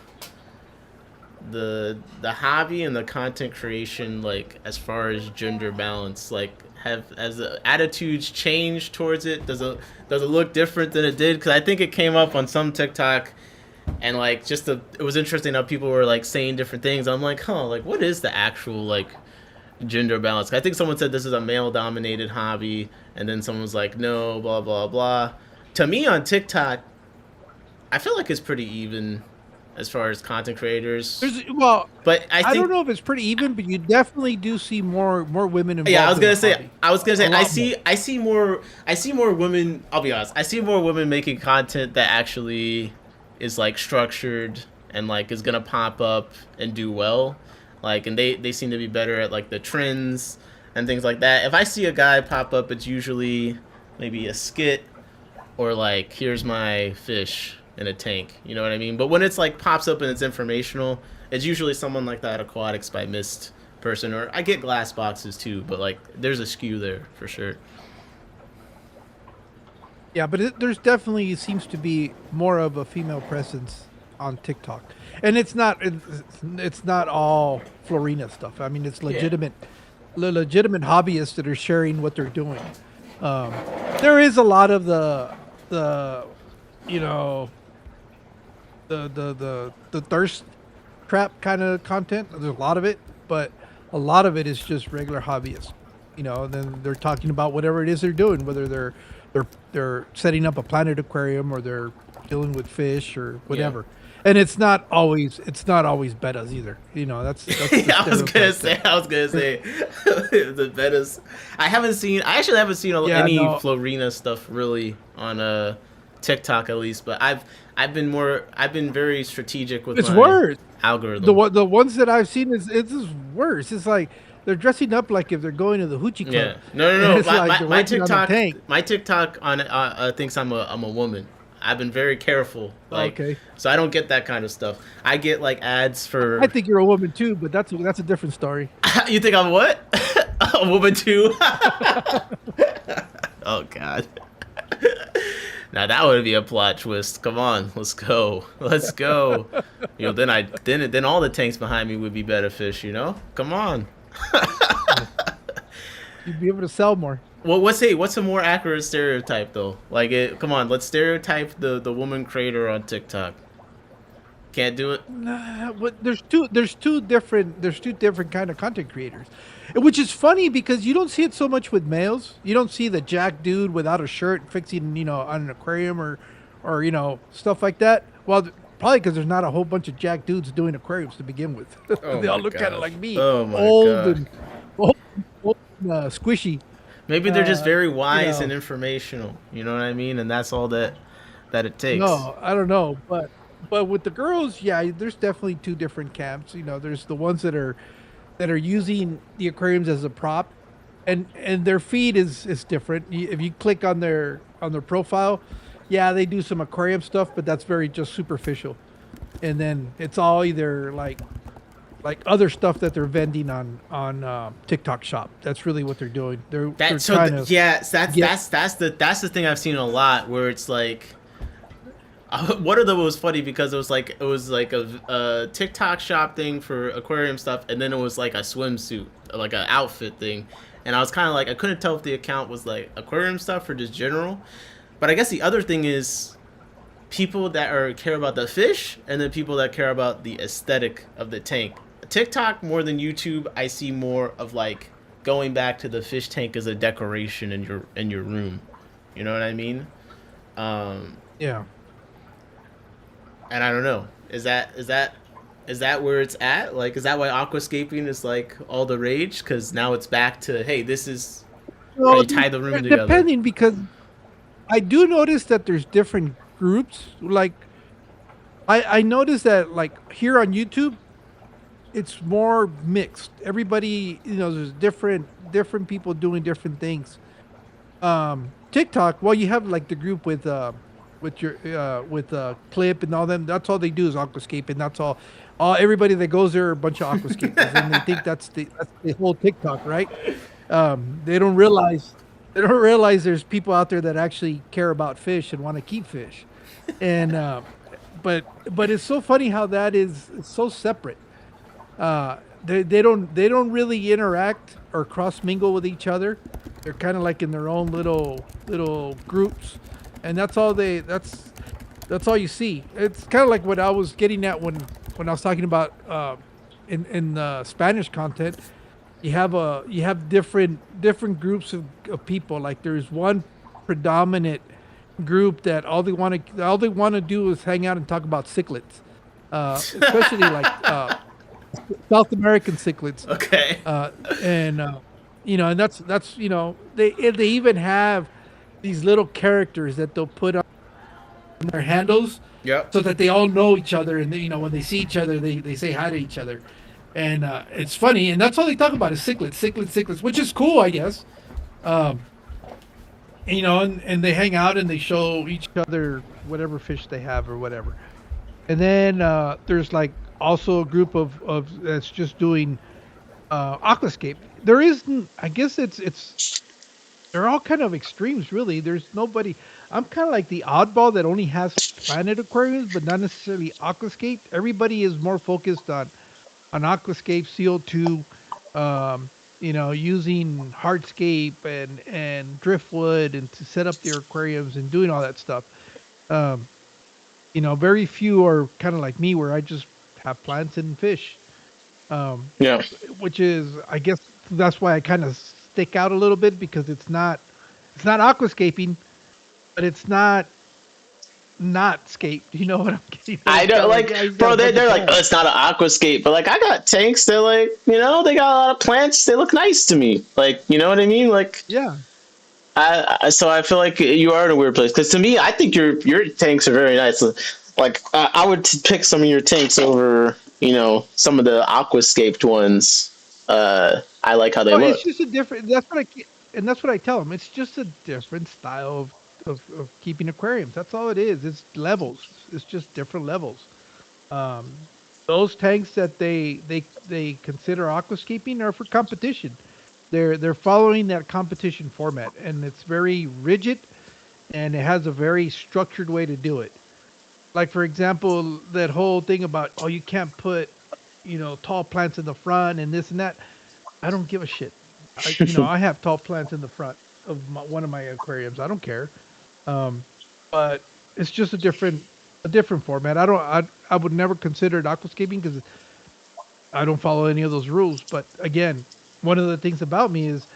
hobby and the content creation, like as far as gender balance, like has the attitudes changed towards it? Does it look different than it did? Because I think it came up on some TikTok, and like it was interesting how people were like saying different things. I'm like, like what is the actual like gender balance? I think someone said this is a male dominated hobby, and then someone was like, no, blah blah blah. To me on TikTok, I feel like it's pretty even as far as content creators. But I don't know if it's pretty even, but you definitely do see more women involved. Yeah, I was gonna say I see more women. I'll be honest, I see more women making content that actually is like structured and like is gonna pop up and do well. Like, and they seem to be better at like the trends and things like that. If I see a guy pop up, it's usually maybe a skit or like, here's my fish in a tank. You know what I mean? But when it's like pops up and it's informational, it's usually someone like that Aquatics by Mist person, or I get glass boxes too, but like there's a skew there for sure. Yeah, but there's definitely seems to be more of a female presence on TikTok, and it's not all Florina stuff. I mean, it's legitimate hobbyists that are sharing what they're doing. There is a lot of the thirst trap kind of content. There's a lot of it, but a lot of it is just regular hobbyists. You know, and then they're talking about whatever it is they're doing, whether they're setting up a planet aquarium or they're dealing with fish or whatever. Yeah. And it's not always bettas either. You know, that's the I was gonna say the bettas. I actually haven't seen any Florina stuff really on TikTok at least, but I've been very strategic with my worse. Algorithm. The ones that I've seen it's just worse. It's like they're dressing up like if they're going to the hoochie club. Yeah. No. My TikTok thinks I'm a woman. I've been very careful, so I don't get that kind of stuff. I get like ads for. I think you're a woman too, but that's a different story. You think I'm what? A woman too? Oh God. Now that would be a plot twist. Come on, let's go. You know, then all the tanks behind me would be better fish. You know, come on. You'd be able to sell more. Well, what's a more accurate stereotype though? Like, come on, let's stereotype the woman creator on TikTok. Can't do it. Nah, but there's two different kind of content creators, which is funny because you don't see it so much with males. You don't see the jack dude without a shirt fixing on an aquarium or stuff like that. Well, probably because there's not a whole bunch of jack dudes doing aquariums to begin with. Oh they all look kind of like me, old and squishy. Maybe they're just very wise and informational. You know what I mean? And that's all that it takes. No, I don't know, but But with the girls, yeah, there's definitely two different camps. You know, there's the ones that are using the aquariums as a prop, and their feed is different. If you click on their profile, yeah, they do some aquarium stuff, but that's very just superficial. And then it's all either like other stuff that they're vending on TikTok Shop. That's really what they're doing. They're trying to That's the thing I've seen a lot where it's like. One of them was funny because it was like a TikTok shop thing for aquarium stuff, and then it was like a swimsuit, like an outfit thing, and I was kind of like I couldn't tell if the account was like aquarium stuff or just general, but I guess the other thing is people that care about the fish, and then people that care about the aesthetic of the tank. TikTok more than YouTube, I see more of like going back to the fish tank as a decoration in your room, you know what I mean? yeah. And I don't know. Is that where it's at? Like, is that why aquascaping is like all the rage? Because now it's back to, hey, this is how you tie the room together. Depending, because I do notice that there's different groups. Like, I noticed that like here on YouTube, it's more mixed. Everybody, you know, there's different people doing different things. TikTok, well, you have like the group with your with Clip and all them. That's all they do is aquascape, and that's all. Everybody that goes there are a bunch of aquascapers, and they think that's the whole TikTok, right? They don't realize there's people out there that actually care about fish and want to keep fish, and but it's so funny how that is so separate. They don't really interact or cross mingle with each other. They're kind of like in their own little groups, and that's all you see. It's kind of like what I was getting at when I was talking about in Spanish content. You have different groups of people. Like there's one predominant group that all they want to do is hang out and talk about cichlids, especially like South American cichlids. Okay. And and that's they even have these little characters that they'll put on their handles, Yep. so that they all know each other, and they, when they see each other, they say hi to each other, and it's funny, and that's all they talk about is cichlids, which is cool, I guess. And they hang out and they show each other whatever fish they have or whatever. And then there's like also a group of that's just doing aquascape. There isn't, I guess it's they're all kind of extremes, really. There's nobody. I'm kind of like the oddball that only has planet aquariums, but not necessarily aquascape. Everybody is more focused on aquascape, CO2, using hardscape and driftwood and to set up their aquariums and doing all that stuff. Very few are kind of like me, where I just have plants and fish. Yeah. Which is, I guess, that's why I kind of stick out a little bit, because it's not aquascaping, but it's not scaped. You know what I'm getting? I know, like, bro, they're like, oh, it's not an aquascape, but like, I got tanks. They're like, they got a lot of plants. They look nice to me. Like, you know what I mean? Like, yeah. So I feel like you are in a weird place, because to me, I think your tanks are very nice. Like, I would pick some of your tanks over, some of the aquascaped ones. I like how they look. It's just a different. That's what I tell them. It's just a different style of keeping aquariums. That's all it is. It's levels. It's just different levels. Those tanks that they consider aquascaping are for competition. They're following that competition format, and it's very rigid, and it has a very structured way to do it. Like, for example, that whole thing about, you can't put tall plants in the front and this and that. I don't give a shit. I have tall plants in the front of one of my aquariums. I don't care. But it's just a different format. I would never consider it aquascaping, because I don't follow any of those rules. But again, one of the things about me is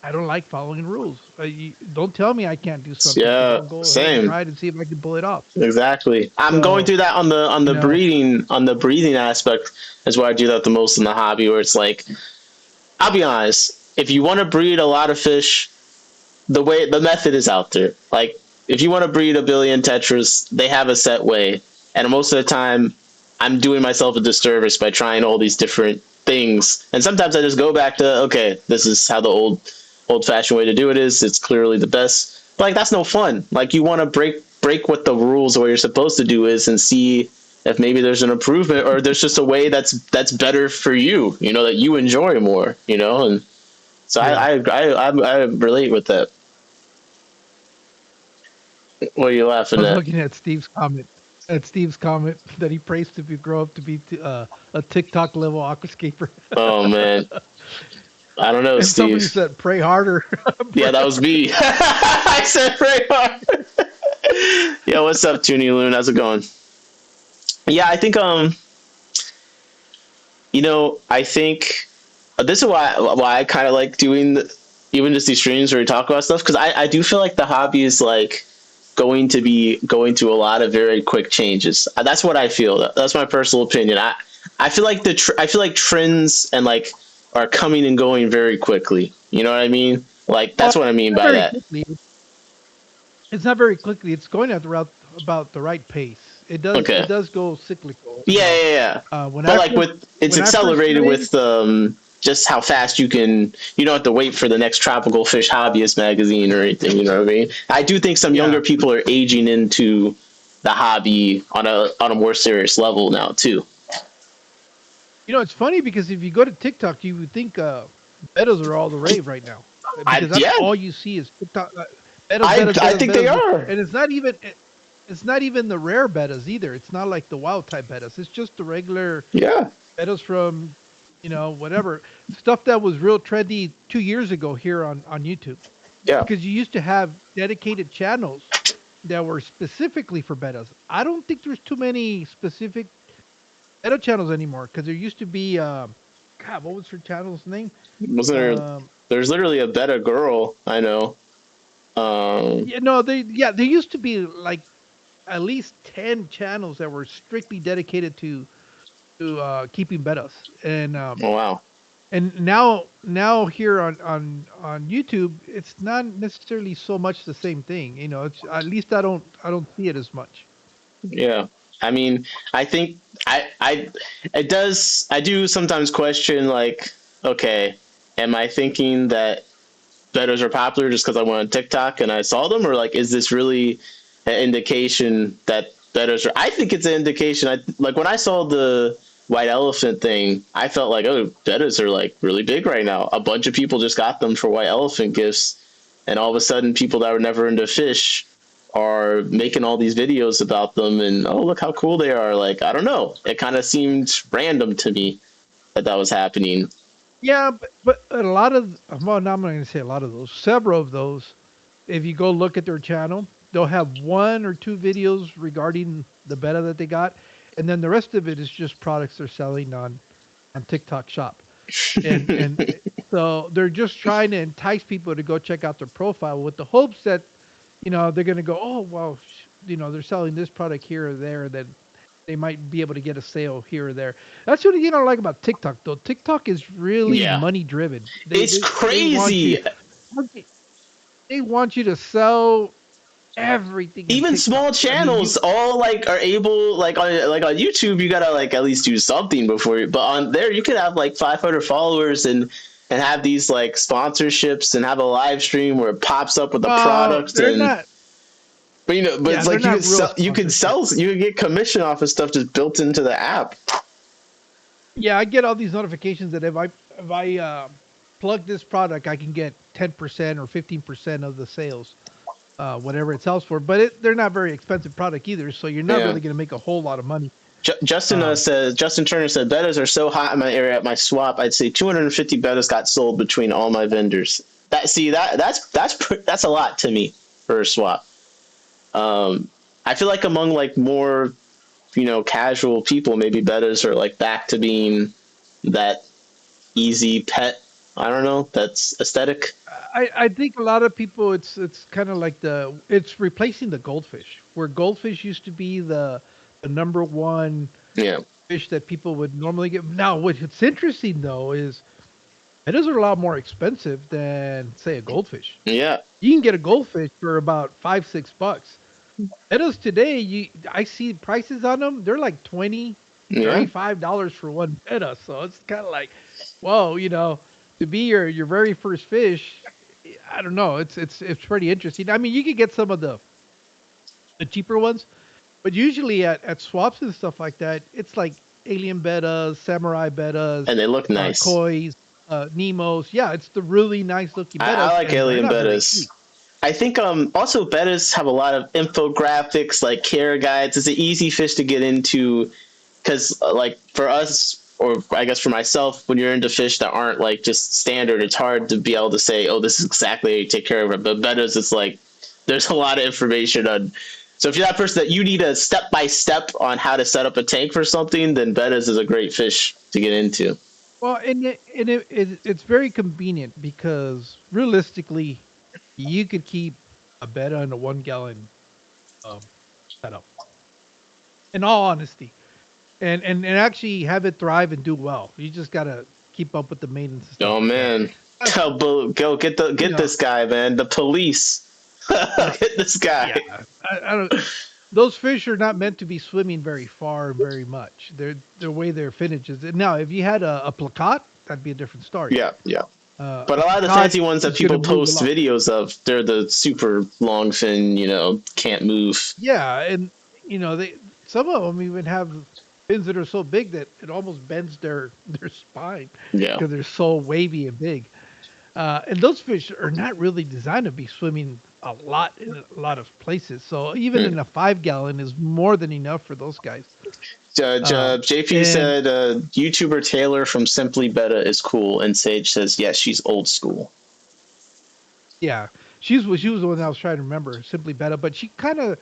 I don't like following rules. Don't tell me I can't do something. Yeah, I'll go same. ahead and try it and see if I can pull it off. Exactly. I'm going through that on the breeding aspect is where I do that the most in the hobby, where it's like, I'll be honest, if you want to breed a lot of fish, the method is out there. Like, if you want to breed a billion tetras, they have a set way. and most of the time I'm doing myself a disservice by trying all these different things. And sometimes I just go back to, okay, this is how the old fashioned way to do it is. It's clearly the best. But like, that's no fun. Like, you want to break what the rules of what you're supposed to do is, and see if maybe there's an improvement, or there's just a way that's better for you, that you enjoy more, and so Yeah. I relate with that. What are you I laughing was at? looking at Steve's comment. At Steve's comment that he prays to grow up to be a TikTok level aquascaper, Oh man, I don't know, and somebody Steve. said pray harder. Yeah, that was me. I said right on. Yeah, what's up, Toonie Loon? How's it going? Yeah, I think I think this is why I kind of like doing even just these streams where we talk about stuff, because I do feel like the hobby is like going to be going through a lot of very quick changes. That's what I feel. That's my personal opinion. I feel like I feel like trends and like are coming and going very quickly. You know what I mean? Like, that's what I mean Not by very that. quickly. It's not very quickly. It's going at about the right pace. It does. Okay. It does go cyclical. Yeah. When But I like, first it's when I first accelerated played, with just how fast you don't have to wait for the next tropical fish hobbyist magazine or anything. You know what I mean? I do think some yeah. younger people are aging into the hobby on a more serious level now too. It's funny because if you go to TikTok, you would think bettas are all the rave right now, because that's Yeah, all you see is TikTok. Bettas, I bettas, I bettas, think they bettas, are. and it's not even the rare bettas either. It's not like the wild type bettas. It's just the regular Yeah, bettas from, whatever stuff that was real trendy 2 years ago here on YouTube. yeah. Because you used to have dedicated channels that were specifically for bettas. I don't think there's too many specific beta channels anymore, because there used to be God, what was her channel's name? Wasn't there? Um, There's literally a beta girl I know. yeah, no, there used to be like at least 10 channels that were strictly dedicated to keeping betas, Oh wow. and now here on YouTube, it's not necessarily so much the same thing. It's, at least I don't see it as much. Yeah. I mean, I think it does. I do sometimes question, like, okay, am I thinking that betters are popular just because I went on TikTok and I saw them, or like, is this really an indication that betters are? I think it's an indication. Like, when I saw the white elephant thing, I felt like, oh, betters are like really big right now. A bunch of people just got them for white elephant gifts, and all of a sudden, people that were never into fish are making all these videos about them, and oh, look how cool they are. Like, I don't know, it kind of seemed random to me that was happening. Yeah, but a lot of, well, no, I'm not going to say a lot of those. Several of those, if you go look at their channel, they'll have one or two videos regarding the beta that they got, and then the rest of it is just products they're selling on TikTok Shop, and so they're just trying to entice people to go check out their profile with the hopes that they're going to go, oh well, they're selling this product here or there, that they might be able to get a sale here or there. That's what I like about TikTok, though. TikTok is really Yeah, money driven. it's crazy. They want you to sell everything. In Even TikTok. small I mean, channels all like are able, like on YouTube, you gotta like at least do something before you, but on there you could have like 500 followers and have these like sponsorships and have a live stream where it pops up with a product. they're And not. but but Yeah, it's they're like you not could real sell, sponsorships. you could get commission off of stuff just built into the app. Yeah, I get all these notifications that if I plug this product, I can get 10% or 15% of the sales, whatever it sells for. But they're not very expensive product either, so you're not Yeah. really going to make a whole lot of money. Justin Justin Turner said bettas are so hot in my area at my swap. I'd say 250 bettas got sold between all my vendors. That's a lot to me for a swap. I feel like among like more casual people, maybe bettas are like back to being that easy pet. I don't know. That's aesthetic. I think a lot of people, it's kind of like it's replacing the goldfish, where goldfish used to be the number one Yeah. fish that people would normally get. Now, what's interesting though is it is a lot more expensive than say a goldfish. Yeah. You can get a goldfish for about $5-6. Bettas today, I see prices on them. They're like Yeah. $25 for one betta. So it's kind of like, whoa, to be your very first fish. I don't know. It's pretty interesting. I mean, you could get some of the cheaper ones, but usually at swaps and stuff like that, it's like alien bettas, samurai bettas, And they look nice. koi's, Nemos. Yeah, it's the really nice looking I bettas, like and they're alien not very betas. cheap. I think also betas have a lot of infographics, like care guides. It's an easy fish to get into because like for us, or I guess for myself, when you're into fish that aren't like just standard, it's hard to be able to say, oh, this is exactly how you take care of it. But betas, it's like there's a lot of information on. So if you're that person that you need a step by step on how to set up a tank for something, then betas is a great fish to get into. Well, it's very convenient because realistically, you could keep a betta in a 1 gallon um, setup. In all honesty, and actually have it thrive and do well. You just gotta keep up with the maintenance and stuff Oh like that. man, Uh, go you get know, this guy, man. The police, uh, get this guy. yeah, I don't. Those fish are not meant to be swimming very far and very much. They're the way they're finishes. Now, if you had a plakat, that'd be a different story. Yeah, yeah. But A a lot of the plakat fancy ones that is going to people move a post lot. videos of, they're the super long fin, can't move. Yeah, and they some of them even have fins that are so big that it almost bends their spine Yeah. because they're so wavy and big. And those fish are not really designed to be swimming a lot in a lot of places. So even Mm. in a 5 gallon is more than enough for those guys. JP And said YouTuber Taylor from Simply Beta is cool, and Sage says yes, she's old school. yeah, she was the one I was trying to remember, simply Beta, but she kind of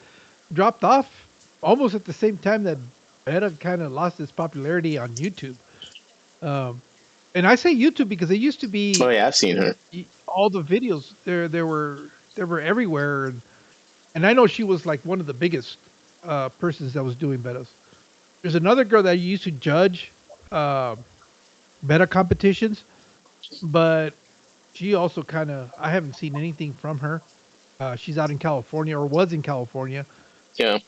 dropped off almost at the same time that Beta kind of lost its popularity on YouTube. Um, and I say YouTube because it used to Oh be yeah, I've seen her. all the videos there were everywhere, and I know she was like one of the biggest persons that was doing betas. There's another girl that used to judge uh, beta competitions, but she also kind of I haven't seen anything from her. She's out in California or was in California, Yeah.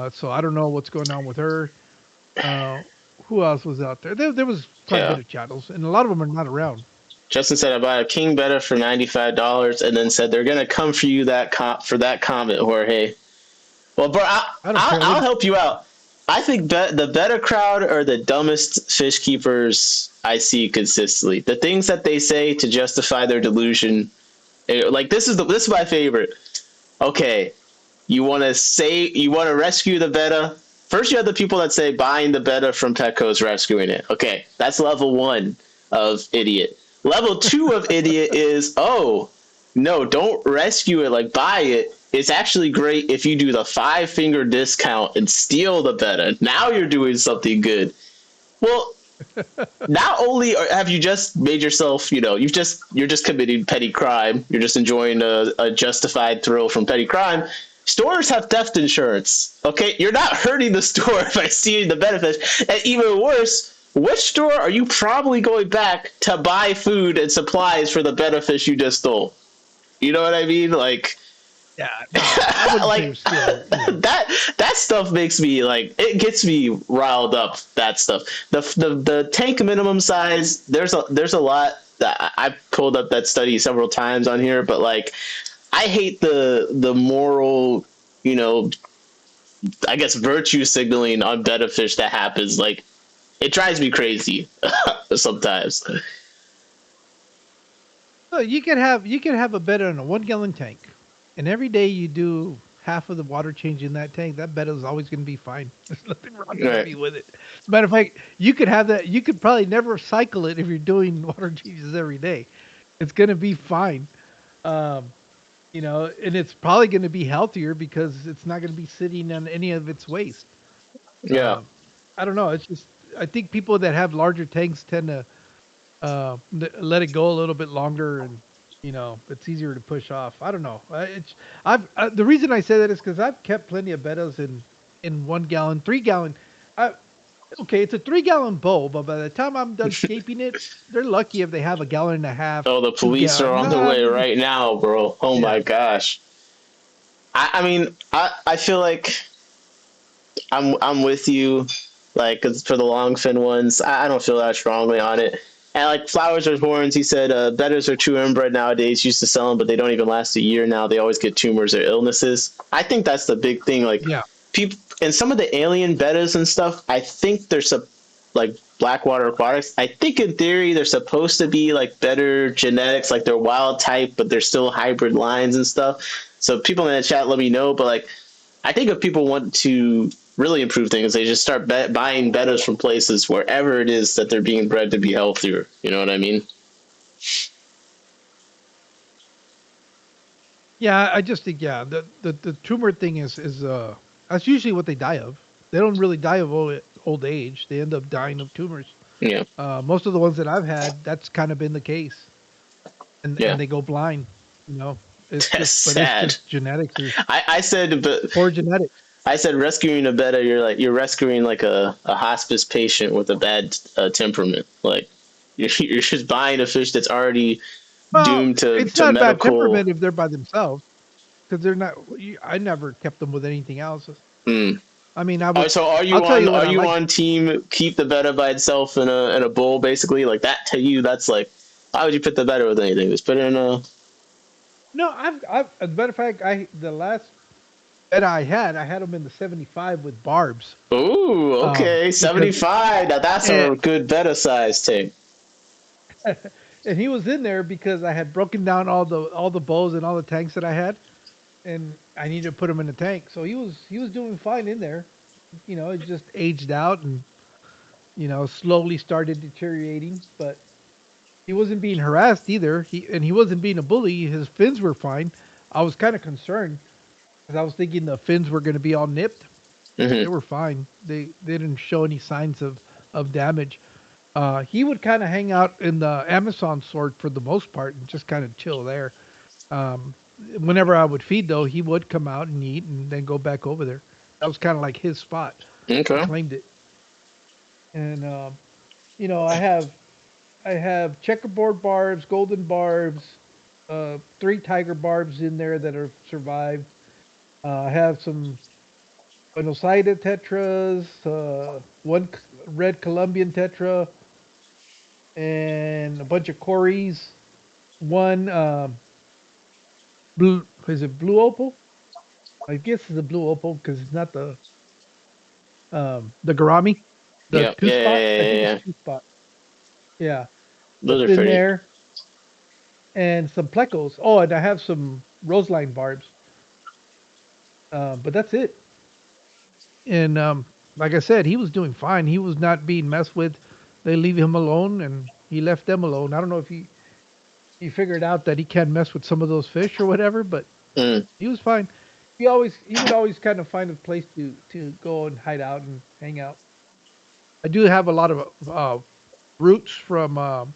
so I don't know what's going on with her. Uh, who else was out there? There was quite a Yeah. bit of channels, and a lot of them are not around. Justin said I bought a King Beta for $95, and then said they're gonna come for you for that comment, Jorge. Well, bro, I don't care. I'll help you out. I think the better crowd are the dumbest fish keepers I see consistently. The things that they say to justify their delusion, like this is my favorite. Okay, you want to rescue the betta. First, you have the people that say buying the betta from Petco is rescuing it. Okay, that's level 1 of idiot. Level 2 of idiot is, oh no, don't rescue it, like buy it. It's actually great if you do the 5-finger discount and steal the betta. Now you're doing something good. Well, not only have you just made yourself, you're just committing petty crime. You're just enjoying a justified thrill from petty crime. Stores have theft insurance. Okay, you're not hurting the store by stealing the benefits. And even worse, which store are you probably going back to buy food and supplies for the benefits you just stole? You know what I mean? Like, Yeah, no, I wouldn't say like you're still, that stuff makes me like it gets me riled up. That stuff. The tank minimum size. There's a lot that I pulled up that study several times on here, but like I hate the moral, I guess virtue signaling on betta fish that happens. Like it drives me crazy sometimes. So you can have a betta in a 1 gallon tank, and every day you do half of the water change in that tank. That betta is always going to be fine. There's nothing wrong going to Right. be with it. As a matter of fact, you could have that. You could probably never cycle it if you're doing water changes every day. It's going to be fine. Um, and it's probably going to be healthier because it's not going to be sitting on any of its waste. Yeah. I don't know. It's just I think people that have larger tanks tend to let it go a little bit longer, and it's easier to push off. I don't know. The reason I say that is because I've kept plenty of bettas in 1 gallon, 3 gallon. I, okay, it's a 3 gallon bowl, but by the time I'm done scaping it, they're lucky if they have a gallon and a half. Oh, the police are on the way right now, bro. Oh Yeah. my gosh. I mean, I feel like I'm with you. Like, 'cause for the longfin ones, I don't feel that strongly on it. And like flowers or horns, he said betters are true inbred nowadays. Used to sell them, but they don't even last a year now. They always get tumors or illnesses. I think that's the big thing. Like Yeah. people and some of the alien bettas and stuff. I think they're like Blackwater aquatics. I think in theory they're supposed to be like better genetics, like they're wild type, but they're still hybrid lines and stuff. So people in the chat, let me know. But like, I think if people want to really improve things, they just start buying bettas from places wherever it is that they're being bred to be healthier. You know what I mean? Yeah, I just think the tumor thing is that's usually what they die of. They don't really die of old age. They end up dying of tumors. Yeah. Most of the ones that I've had, that's kind of been the case, Yeah. and they go blind. You know, it's That's just, but sad. it's just genetics. I said, but Poor genetics. I said rescuing a betta, you're rescuing like a hospice patient with a bad temperament. Like you're just buying a fish that's already doomed to it's not bad medical. temperament if they're by themselves, because they're not. I never kept them with anything else. Mm. I mean, I would. So are you I'll tell you what are I you like. on team keep the betta by itself in a bowl basically like that to you? That's like, why would you put the betta with anything? Just put it in a. No, I've as a matter of fact, the last that I had them in the 75 with barbs. Ooh, okay, Because 75. Now that's a and, good betta size tank. and he was in there because I had broken down all the bowls and all the tanks that I had, and I needed to put him in the tank. So he was doing fine in there. You know, it just aged out and slowly started deteriorating, but he wasn't being harassed either. He wasn't being a bully. His fins were fine. I was kind of concerned because I was thinking the fins were going to be all nipped. They Mm-hmm. were fine. They didn't show any signs of damage. He would kind of hang out in the Amazon sword for the most part and just kind of chill there. Whenever I would feed, though, he would come out and eat and then go back over there. That was kind of like his spot. He Okay. claimed it. And I have checkerboard barbs, golden barbs, 3 tiger barbs in there that have survived. I have some Buenosida tetras, 1 red Colombian tetra, and a bunch of cories. 1 blue, is it blue opal? I guess it's a blue opal because it's not the gourami, the Yeah, two yeah, spot. yeah, I yeah, think yeah. it's two spot. Yeah, Those it's are in pretty. there, and some plecos. Oh, and I have some roseline barbs. But that's it. And like I said, he was doing fine. He was not being messed with. They leave him alone, and he left them alone. I don't know if he figured out that he can't mess with some of those fish or whatever, but Mm. he was fine. He would always kind of find a place to go and hide out and hang out. I do have a lot of roots from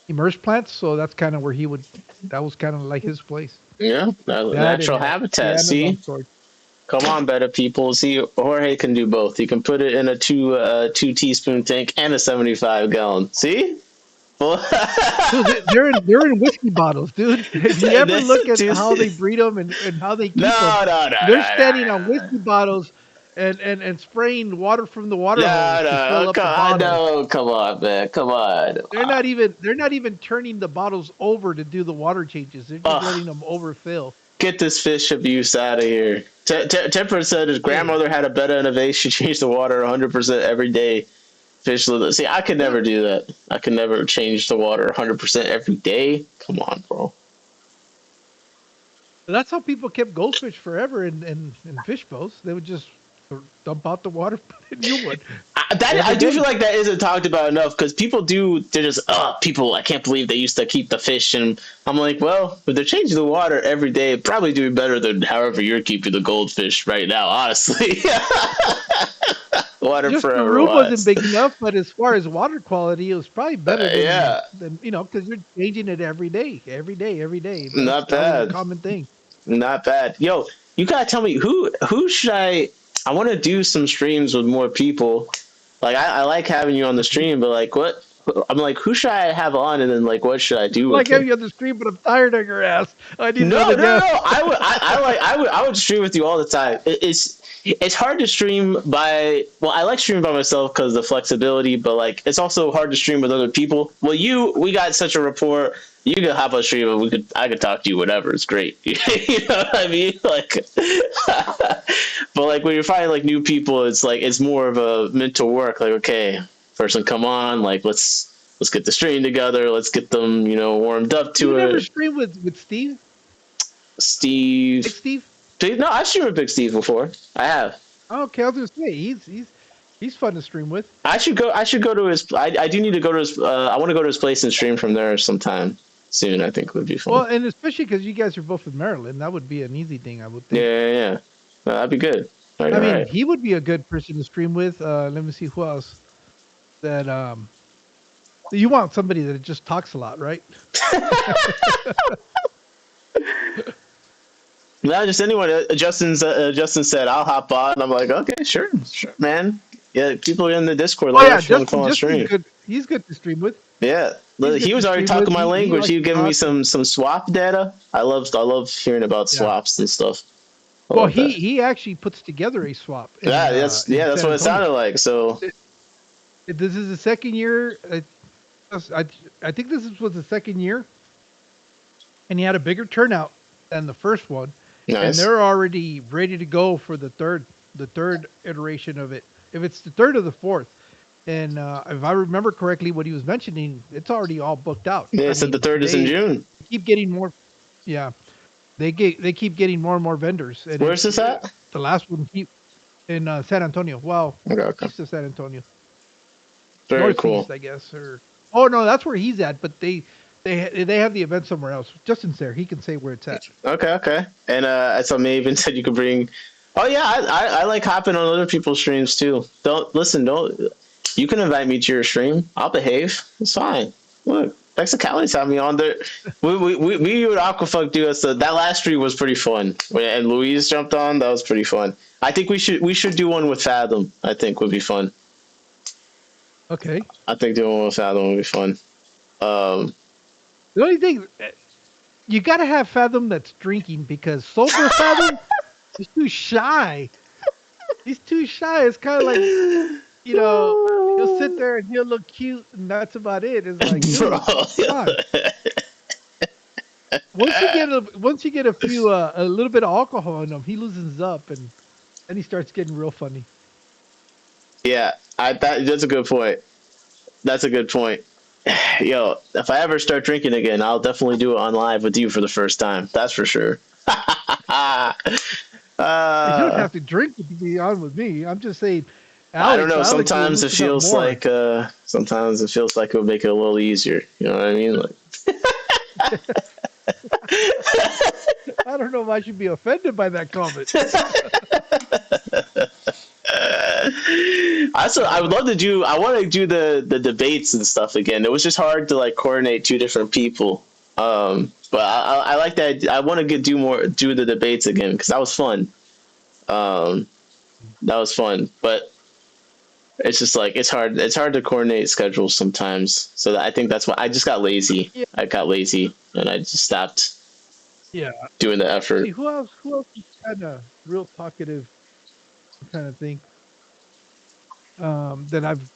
immersed plants, so that's kind of where he would. That was kind of like his place. Yeah, That natural and the habitat. Amazon See, sword. come on, better people. See, Jorge can do both. He can put it in a 2 teaspoon tank and a 75-gallon. See? Dude, they're in whiskey bottles, dude. If you ever look at Dude. how they breed them and how they keep them, No, they're standing on whiskey bottles and spraying water from the water hose to fill up the bottle. come on, man, come on. They're not even turning the bottles over to do the water changes. They're just letting them overfill. Get this fish abuse out of here. Temper said his grandmother had a betta in a vase. She changed the water 100% every day. Fish live. See, I could never do that. I could never change the water 100% every day. Come on, bro. That's how people kept goldfish forever in fish boats. They would just dump out the water, put in a new one. I do feel like that isn't talked about enough because people do. They're just people. I can't believe they used to keep the fish, and I'm like, well, if they're changing the water every day, probably doing better than however you're keeping the goldfish right now. Honestly, water Just the forever. room wise. wasn't big enough, but as far as water quality, it was probably better Yeah. than because you're changing it every day. Not That was bad. a common thing. Not bad. Yo, you gotta tell me who should I want to do some streams with more people. Like I like having you on the stream, but like I'm like, who should I have on, and then like, what should I do with Like them? having you on the screen, but I'm tired of your ass. I need No, another no, guest. no. I would stream with you all the time. It's hard to stream by. Well, I like streaming by myself because the flexibility, but like it's also hard to stream with other people. Well, we got such a rapport. You could hop on stream and I could talk to you, whatever. It's great. You know what I mean? Like, but like when you're finding like new people, it's like it's more of a mental work. Like, okay, person, come on, like let's get the stream together. Let's get them, warmed up to You it. never stream with Steve? Steve. Big Steve? No, I've streamed with Big Steve before. I have. Okay, I was gonna say he's fun to stream with. I should go to his. I do need to go to his. I want to go to his place and stream from there sometime soon. I think would be fun. Well, and especially because you guys are both in Maryland, that would be an easy thing, I would think. Yeah. No, that'd be good. All right. He would be a good person to stream with. Let me see who else. That you want somebody that just talks a lot, right? No, just anyone. Justin said I'll hop on. And I'm like, okay, sure, man. Yeah, people in the Discord. Oh yeah, stream. good. He's good to stream with. Yeah, he was already talking my language. He was giving me some swap data. I love hearing about swaps and stuff. Well, he actually puts together a swap. That's what it sounded like. So this is the second year. I think this was the second year, and he had a bigger turnout than the first one. Nice. And they're already ready to go for the third iteration of it. If it's the third or the fourth, and if I remember correctly, what he was mentioning, it's already all booked out. Yeah, said the third is in June. Keep getting more. Yeah, they keep getting more and more vendors. And where's this at? The last one in San Antonio. Well, okay. East of San Antonio. Very Northeast, cool. I guess. Oh no, that's where he's at. But they have the event somewhere else. Justin's there. He can say where it's at. Okay. And so May even said you could bring. Oh yeah, I like hopping on other people's streams too. Don't. You can invite me to your stream. I'll behave. It's fine. Look, Mexicali's had me on there. We would Aquafuck do us. That last stream was pretty fun. And Louise jumped on. That was pretty fun. I think we should do one with Fathom. I think would be fun. Okay. I think doing one with Fathom would be fun. The only thing, you got to have Fathom that's drinking, because sober Fathom, he's too shy. He's too shy. It's kind of like, he'll sit there and he'll look cute, and that's about it. It's like, dude, come on. Once you get a little bit of alcohol in him, he loosens up, and then he starts getting real funny. Yeah, that's a good point. That's a good point. Yo, if I ever start drinking again, I'll definitely do it on live with you for the first time. That's for sure. You don't have to drink to be on with me. I'm just saying. Alex, I don't know. Sometimes it feels like it would make it a little easier. You know what I mean? Like. I don't know if I should be offended by that comment. I would love to do. I want to do the debates and stuff again. It was just hard to like coordinate two different people. But I like that. I want to do the debates again because that was fun. That was fun, but it's just like it's hard. It's hard to coordinate schedules sometimes. So I think that's why I just got lazy. Yeah. I got lazy and I just stopped. Yeah. Doing the effort. Hey, who else is kind of real talkative? I'm trying to think. That I've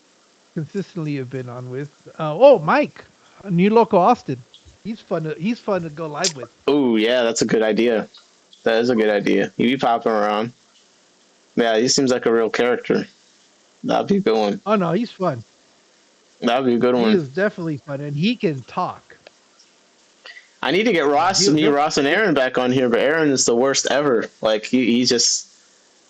consistently have been on with. Mike, New Loco Austin. He's fun to go live with. Oh yeah, that's a good idea. That is a good idea. You be popping around. Yeah, he seems like a real character. That'd be a good one. Oh no, he's fun. That'd be a good one. He is definitely fun, and he can talk. I need to get Ross and Aaron back on here, but Aaron is the worst ever. Like he just.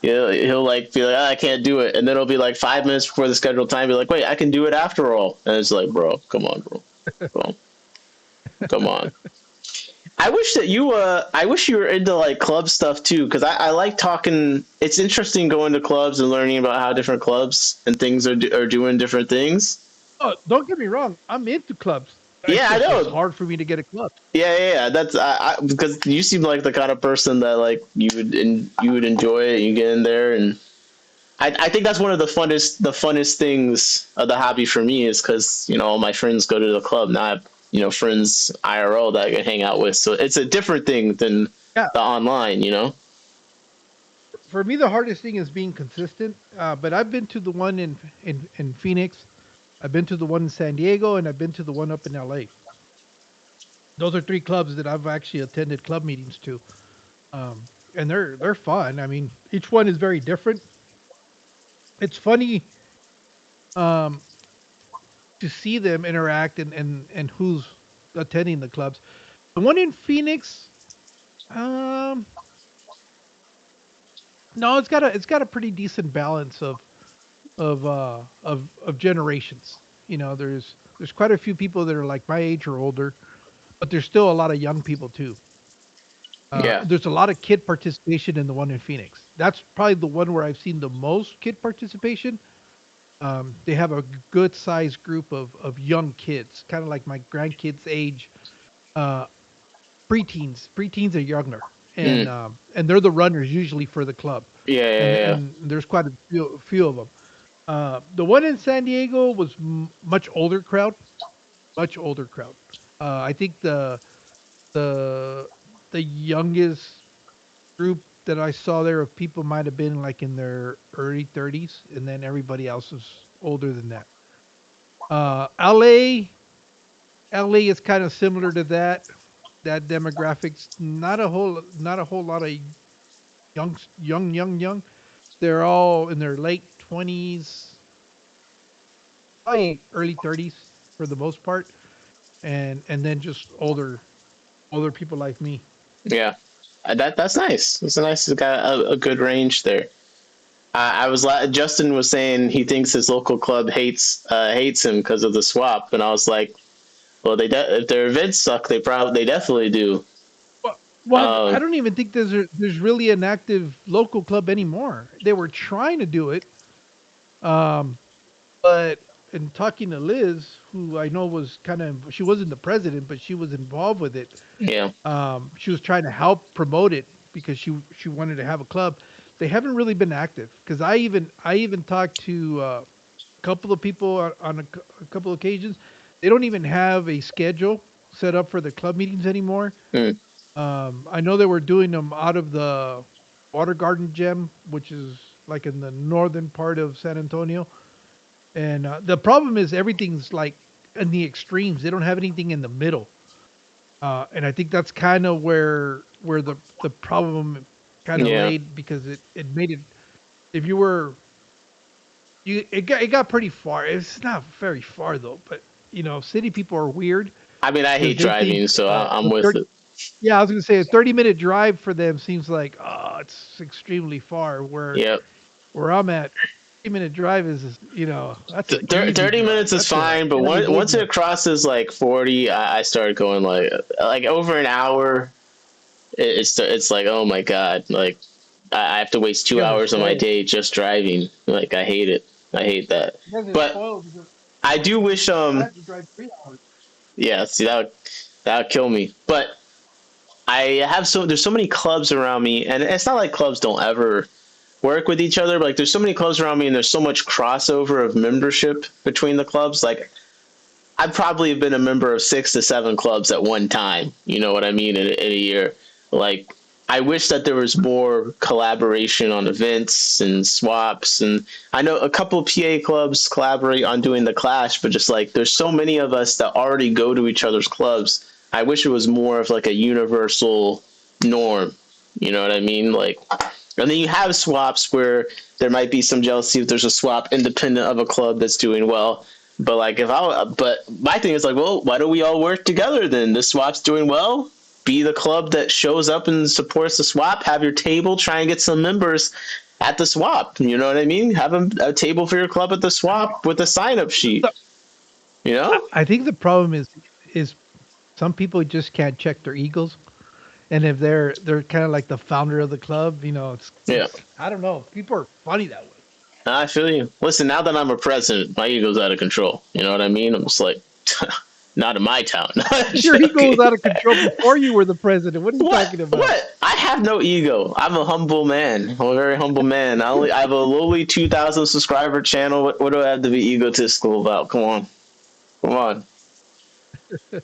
Yeah, he'll like be like, I can't do it, and then it'll be like 5 minutes before the scheduled time. Be like, wait, I can do it after all, and it's like, bro, come on, bro, come on. I wish you were into like club stuff too, because I like talking. It's interesting going to clubs and learning about how different clubs and things are doing different things. Oh, don't get me wrong, I'm into clubs. Yeah, I know. It's hard for me to get a club. Yeah. That's because you seem like the kind of person that like you would enjoy it. You get in there and I think that's one of the funnest things of the hobby for me is because all my friends go to the club. Now I have friends IRL that I can hang out with. So it's a different thing than Yeah. the online. For me, the hardest thing is being consistent. But I've been to the one in Phoenix, I've been to the one in San Diego, and I've been to the one up in LA. Those are 3 clubs that I've actually attended club meetings to, and they're fun. I mean, each one is very different. It's funny to see them interact and who's attending the clubs. The one in Phoenix, no, it's got a pretty decent balance of generations. There's quite a few people that are like my age or older, but there's still a lot of young people too. Yeah. There's a lot of kid participation in the one in Phoenix. That's probably the one where I've seen the most kid participation. They have a good sized group of young kids, kind of like my grandkids' age, preteens are younger, and they're the runners usually for the club. Yeah. And there's quite a few of them. The one in San Diego was much older crowd, much older crowd. I think the the youngest group that I saw there of people might have been like in their early 30s, and then everybody else was older than that. LA is kind of similar to that demographics. Not a whole lot of young. They're all in their late 20s, probably early 30s for the most part, and then just older people like me. Yeah. That's nice. It's nice. It's got a good range there. Justin was saying he thinks his local club hates him because of the swap, and I was like, well, if their events suck, they definitely do. Well, I don't even think there's really an active local club anymore. They were trying to do it, but in talking to Liz, who I know was she wasn't the president, but she was involved with it. Yeah. She was trying to help promote it because she wanted to have a club. They haven't really been active because I even talked to a couple of people on a couple of occasions. They don't even have a schedule set up for the club meetings anymore. Mm. I know they were doing them out of the Water Garden Gem, which is like in the northern part of San Antonio. And the problem is everything's like in the extremes. They don't have anything in the middle. And I think that's kind of where the problem kind of laid, because it made it, if you were, it got pretty far. It's not very far though, but city people are weird. I mean, I hate driving, so I'm with it. Yeah, I was gonna say a 30-minute drive for them seems like it's extremely far. Where I'm at, 30-minute drive is that's 30 minutes is fine, but once it crosses like 40, I started going like over an hour. It's like, oh my god, like I have to waste 2 hours of my day just driving. Like I hate it. I hate that. But I do wish I have to drive 3 hours. Yeah, see that would kill me. But there's so many clubs around me, and it's not like clubs don't ever work with each other, but like there's so many clubs around me and there's so much crossover of membership between the clubs. Like I probably have been a member of 6 to 7 clubs at one time, you know what I mean, in a year. Like I wish that there was more collaboration on events and swaps, and I know a couple of PA clubs collaborate on doing the Clash, but just like there's so many of us that already go to each other's clubs. I wish it was more of like a universal norm, you know what I mean? Like, and then you have swaps where there might be some jealousy if there's a swap independent of a club that's doing well. But like but my thing is like, well, why don't we all work together then? This swap's doing well. Be the club that shows up and supports the swap. Have your table. Try and get some members at the swap. You know what I mean? Have a table for your club at the swap with a sign-up sheet. You know? I think the problem is some people just can't check their egos. And if they're kind of like the founder of the club, it's I don't know. People are funny that way. I feel you. Listen, now that I'm a president, my ego's out of control. You know what I mean? I'm just like, not in my town. Your ego was out of control before you were the president. What are you talking about? What? I have no ego. I'm a humble man. I'm a very humble man. I have a lowly 2,000 subscriber channel. What do I have to be egotistical about? Come on, come on,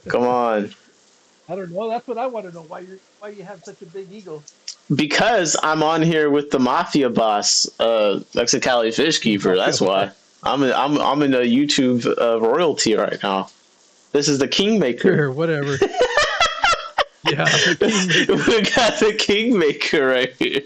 come on. I don't know. That's what I want to know. Why you have such a big ego? Because I'm on here with the mafia boss, Mexicali fishkeeper. That's why. I'm in a YouTube royalty right now. This is the kingmaker. Sure, whatever. Yeah, the kingmaker. We got the kingmaker right here.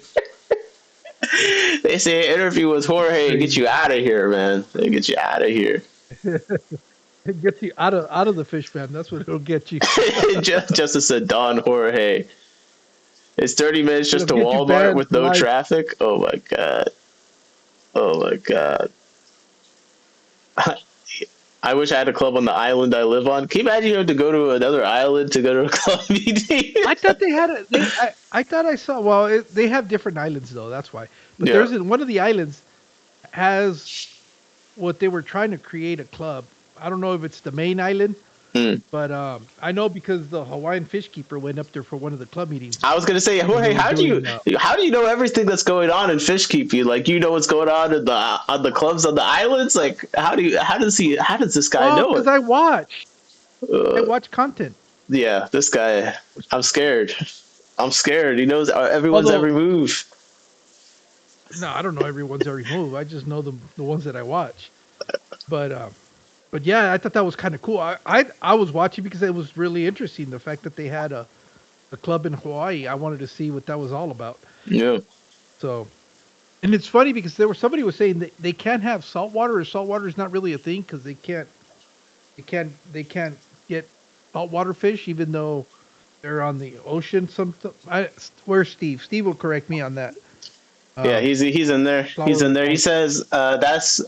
They say an interview with Jorge get you out of here, man. They get you out of here. It gets you out of the fish pan. That's what it'll get you. Justice said Don Jorge. It's 30 minutes just to It'll get you Walmart banned with for no life. traffic. Oh my god. Oh my god. I wish I had a club on the island I live on. Can you imagine you have to go to another island to go to a club meeting? I thought they had I thought I saw. Well, they have different islands though. That's why. But Yeah. there's one of the islands has what they were trying to create a club. I don't know if it's the main island, but I know because the Hawaiian fishkeeper went up there for one of the club meetings. I was gonna say, Jorge, They were how do you doing, know everything that's going on in fishkeeping? Like, you know what's going on in the clubs on the islands? Like, how does this guy know because it? I watch content. Yeah, this guy. I'm scared. I'm scared. He knows everyone's Although- every move. No, I don't know everyone's every move. I just know the ones that I watch. But yeah, I thought that was kind of cool. I was watching because it was really interesting. The fact that they had a club in Hawaii. I wanted to see what that was all about. Yeah. So, and it's funny because somebody was saying that they can't have saltwater, or saltwater is not really a thing because they can't get saltwater fish even though they're on the ocean. Where's Steve? Steve will correct me on that. Yeah, he's in there. He's in there. He says that's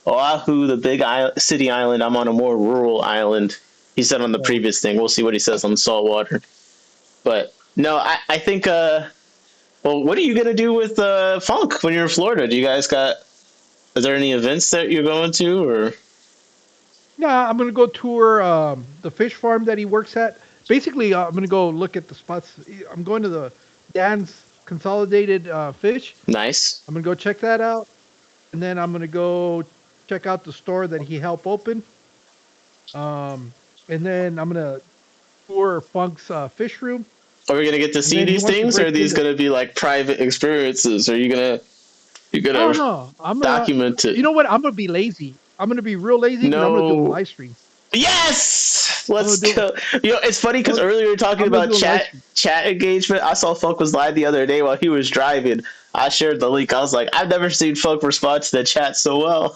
Oahu, the big city island. I'm on a more rural island. He said on the previous thing. We'll see what he says on saltwater. But no, I think. Well, what are you gonna do with Funk when you're in Florida? Do you guys got? Is there any events that you're going to, or? Yeah, I'm gonna go tour the fish farm that he works at. Basically, I'm gonna go look at the spots. I'm going to the Dan's Consolidated Fish. Nice. I'm gonna go check that out, and then I'm gonna go check out the store that he helped open. And then I'm gonna tour Funk's fish room. Are we gonna get to see then he these wants to things, or break are these into- gonna be like private experiences? Are you gonna Oh no, I'm gonna document it? You know what? I'm gonna be lazy. I'm gonna be real lazy. And I'm gonna do a No. live stream. Yes, let's I'm go. You know, it's funny because earlier we were talking I'm gonna about do a live chat engagement. I saw Funk was live the other day while he was driving. I shared the link. I was like, I've never seen Funk respond to the chat so well.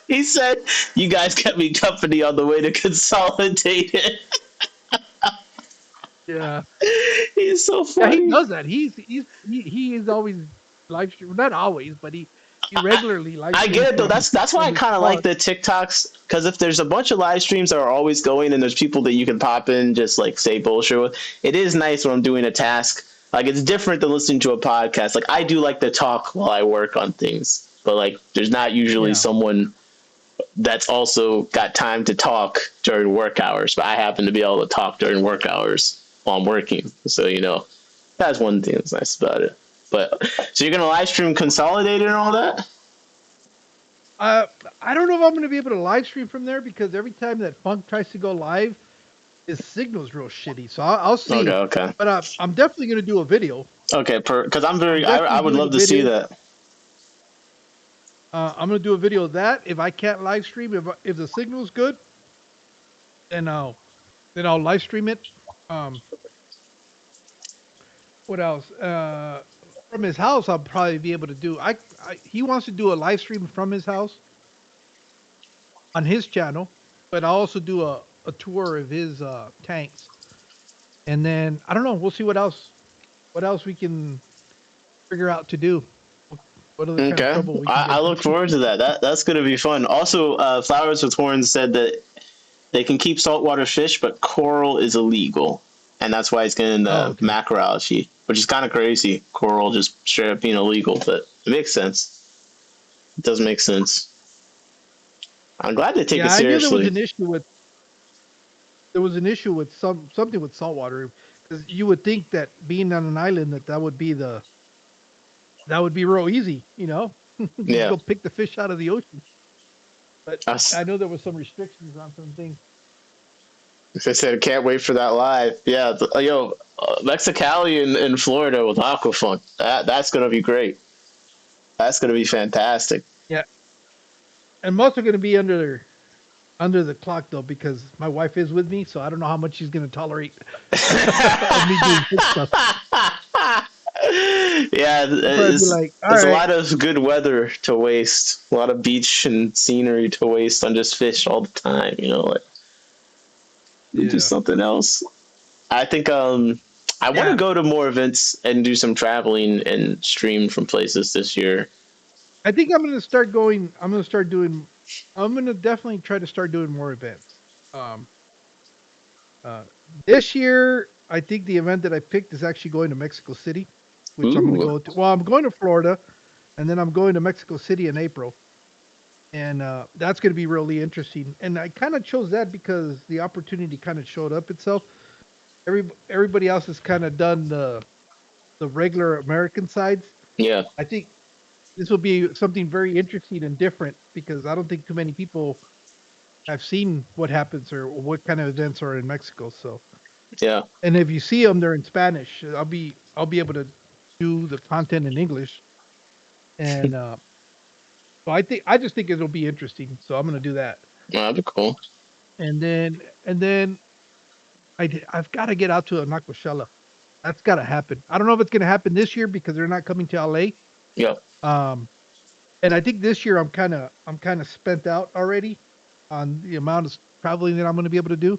He said, "You guys kept me company on the way to Consolidated." Yeah, He's so yeah, funny. he does that. He is always live stream. Not always, but he regularly live. I get it though. streams That's why I from his kind of like spot. the TikToks, because if there's a bunch of live streams that are always going and there's people that you can pop in just like say bullshit with, it is nice when I'm doing a task. Like, it's different than listening to a podcast. Like, I do like to talk while I work on things, but like there's not usually Yeah. someone that's also got time to talk during work hours, but I happen to be able to talk during work hours while I'm working. So, you know, that's one thing that's nice about it. But so you're gonna live stream Consolidated and all that? I don't know if I'm going to be able to live stream from there because every time that Funk tries to go live, his signal's real shitty. So I'll see. Okay. But I'm definitely going to do a video. Okay, because I definitely would doing love a to see video. that. I'm going to do a video of that. If I can't live stream, if the signal's good, then I'll live stream it. What else? From his house, I'll probably be able to do. He wants to do a live stream from his house on his channel, but I'll also do a tour of his tanks, and then I don't know. We'll see what else we can figure out to do. What other kind of Okay, trouble we can I get look into. forward to that. That's gonna be fun. Also, Flowers with Horns said that they can keep saltwater fish, but coral is illegal, and that's why it's getting the Oh, okay. macroalgae, which is kind of crazy. Coral just straight up being illegal, but it makes sense. It does make sense. I'm glad they take it I knew there was seriously. an issue with. there was an issue with something with saltwater, because you would think that being on an island that would be real easy, you know, just Yeah. go pick the fish out of the ocean. But Us. I know there was some restrictions on some things. As I said, can't wait for that live. Yeah, Mexicali in Florida with Aquafunk. That's gonna be great. That's gonna be fantastic. Yeah, I'm also going to be under the clock though, because my wife is with me, so I don't know how much she's going to tolerate of me doing fish stuff. Yeah, I'll probably be like, all there's a right, lot of good weather to waste, a lot of beach and scenery to waste on just fish all the time. Like do yeah, something else. I think I want to yeah. go to more events and do some traveling and stream from places this year. I think I'm going to start going. I'm going to start doing. I'm going to definitely try to start doing more events. Um, uh, this year, I think the event that I picked is actually going to Mexico City, which I'm going to Ooh, go to. Well, I'm going to Florida, and then I'm going to Mexico City in April, and that's going to be really interesting. And I kind of chose that because the opportunity kind of showed up itself. Everybody else has kind of done the regular American sides. yeah, I think this will be something very interesting and different, because I don't think too many people have seen what happens or what kind of events are in Mexico. So, yeah. and if you see them, they're in Spanish. I'll be able to do the content in English, and so I just think it'll be interesting. So I'm gonna do that, That'd be cool. and then I've got to get out to Anaquashella. That's got to happen. I don't know if it's gonna happen this year because they're not coming to LA. Yeah. Um, and I think this year I'm kind of spent out already on the amount of traveling that I'm going to be able to do.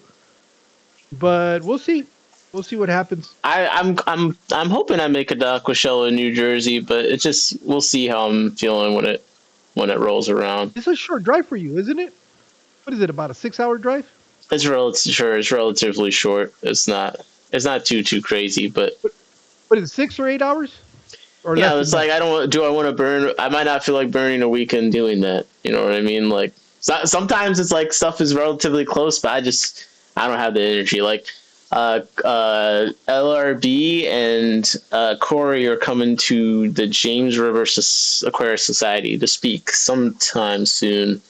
But we'll see. We'll see what happens. I'm hoping I make it to Aquashella, New Jersey, but it just we'll see how I'm feeling when it rolls around. It's a short drive for you, isn't it? What is it? About a 6-hour drive? It's relatively short. It's not too crazy, but What is it? 6 or 8 hours or less yeah, than it's like that? do I want to burn? I might not feel like burning a weekend doing that. You know what I mean? Like sometimes it's like stuff is relatively close, but I don't have the energy. Like LRB and Corey are coming to the James River Aquarius Society to speak sometime soon.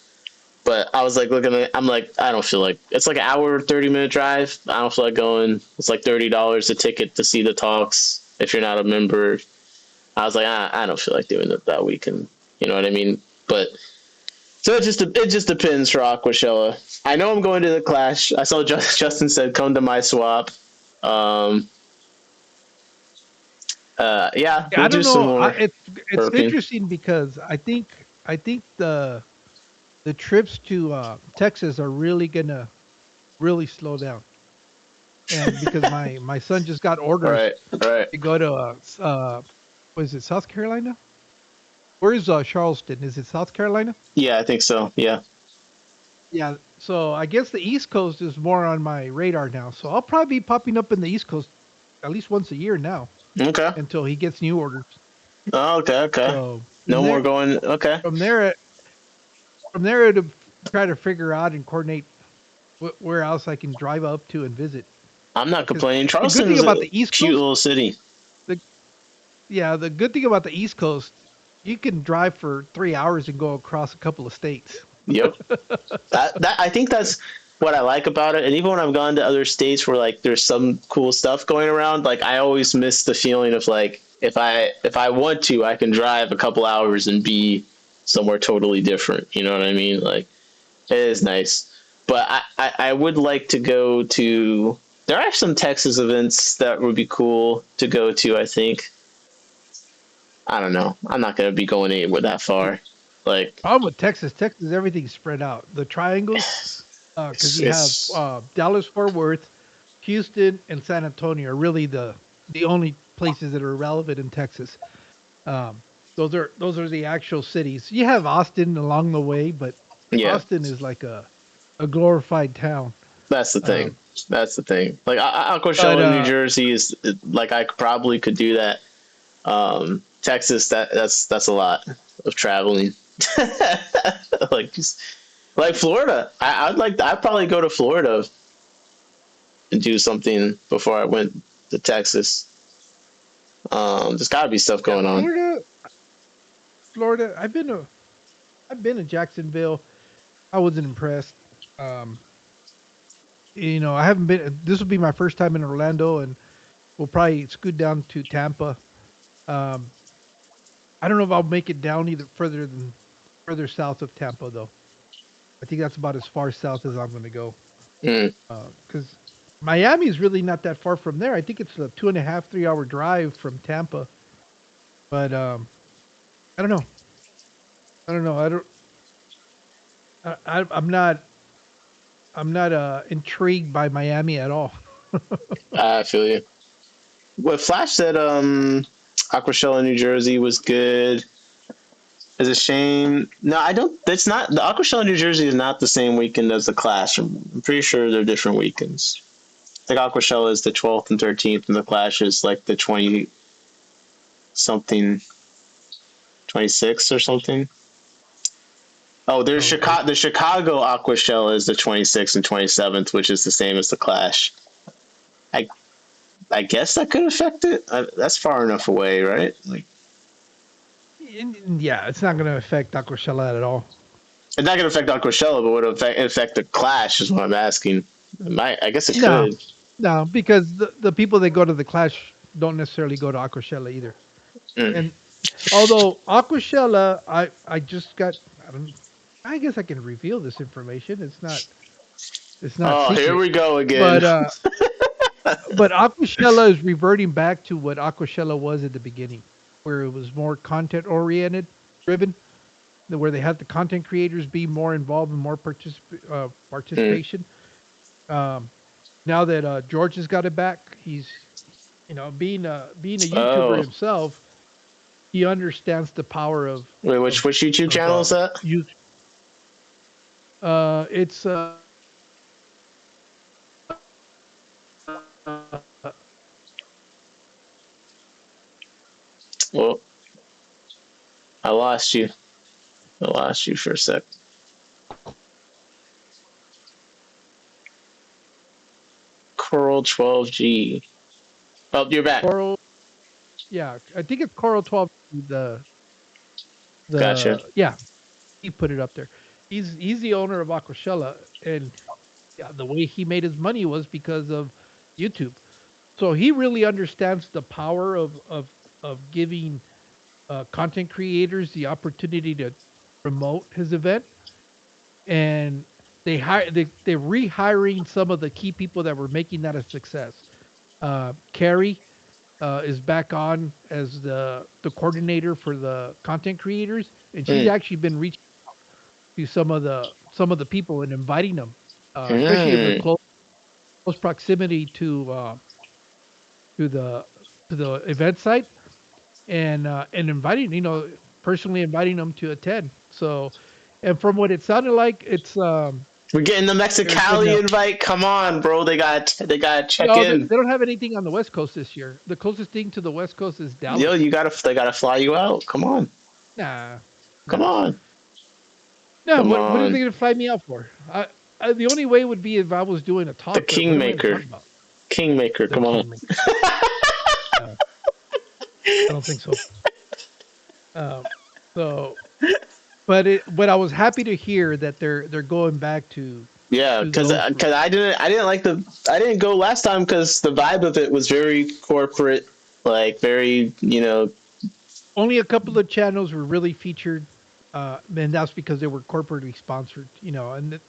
But I was like looking at, I'm like, I don't feel like it's like an hour, 30-minute drive. I don't feel like going. It's like $30 a ticket to see the talks if you're not a member. I was like, I don't feel like doing it that weekend. You know what I mean? But so it just depends for Aquashella. I know I'm going to the Clash. I saw Justin said come to my swap. Um, yeah, Yeah, we'll I do don't some know. more It's burping. interesting because I think the trips to Texas are really gonna really slow down, and because my son just got orders Right, right. to go to was it South Carolina? Where is Charleston? Is it South Carolina? Yeah, I think so. Yeah. Yeah. So I guess the East Coast is more on my radar now. So I'll probably be popping up in the East Coast at least once a year now Okay. until he gets new orders. Oh, okay, okay. So No more going. Okay. from there, from there to try to figure out and coordinate where else I can drive up to and visit. I'm not Because complaining. the good Charleston thing is about a the East cute Coast, little city. the yeah, the good thing about the East Coast, you can drive for 3 hours and go across a couple of states. Yep. That I think that's what I like about it. And even when I've gone to other states where like there's some cool stuff going around, like I always miss the feeling of like if I want to, I can drive a couple hours and be somewhere totally different. You know what I mean? Like it is nice. But I would like to go to there are some Texas events that would be cool to go to, I think. I don't know. I'm not gonna be going anywhere that far. Like Problem with Texas, everything's spread out. The triangles, because you have it's Dallas, Fort Worth, Houston, and San Antonio are really the only places that are relevant in Texas. Um, those are the actual cities. You have Austin along the way, but yeah. Austin is like a glorified town. That's the thing. Um, That's the thing. Like but Aquashella, New Jersey is like I probably could do that. Texas, that's a lot of traveling. Like just like Florida, I'd probably go to Florida and do something before I went to Texas. There's got to be stuff going on. Florida. I've been to Jacksonville. I wasn't impressed. Um, I haven't been. This will be my first time in Orlando, and we'll probably scoot down to Tampa. Um, I don't know if I'll make it down either further south of Tampa though. I think that's about as far south as I'm going to go. Mm. Because Miami is really not that far from there. I think it's a 2.5, 3 hour drive from Tampa. But I don't know. I don't know. I don't. I'm not. I'm not intrigued by Miami at all. I feel you. What Flash said, Aquashella, New Jersey was good. It's a shame. No, I don't. It's not. The Aquashella, New Jersey is not the same weekend as the Clash. I'm pretty sure they're different weekends. I think Aquashella is the 12th and 13th, and the Clash is like the 20 something, 26th or something. Oh, there's Chicago. The Chicago Aquashella is the 26th and 27th, which is the same as the Clash. I guess that could affect it. That's far enough away, right? Like, Yeah, it's not going to affect Aquashella at all. it's not going to affect Aquashella, but would it affect the Clash? Is what I'm asking. I guess it No, could. no, because the people that go to the Clash don't necessarily go to Aquashella either. Mm. And although Aquashella, I just got. I guess I can reveal this information. It's not. It's not. Oh, secret. here we go again. But Aquashella is reverting back to what Aquashella was at the beginning, where it was more content oriented, driven, where they had the content creators be more involved and more participation. Now that George has got it back, he's being a YouTuber himself, he understands the power of. Wait, which YouTube channel is that? It's Well, I lost you. I lost you for a sec. Coral 12G. Oh, you're back. Coral. Yeah, I think it's Coral 12. Gotcha. Yeah, he put it up there. He's the owner of Aquashella, and the way he made his money was because of YouTube. So he really understands the power of giving content creators the opportunity to promote his event, and they're rehiring some of the key people that were making that a success. Carrie is back on as the coordinator for the content creators, and she's actually been reaching out to some of the people and inviting them, especially in close proximity to the event site, and personally inviting them to attend. So, and from what it sounded like, it's we're getting the Mexicali invite. Come on, bro. They got check in. They don't have anything on the West Coast this year. The closest thing to the West Coast is Dallas. Yo, they gotta fly you out. Come on. Nah. Come on. No, what are they gonna fly me out for? The only way would be if I was doing a talk. The Kingmaker. Kingmaker, come on. I don't think so. But I was happy to hear that they're going back to. Yeah, because I didn't go last time because the vibe of it was very corporate, like very Only a couple of channels were really featured, and that's because they were corporately sponsored, and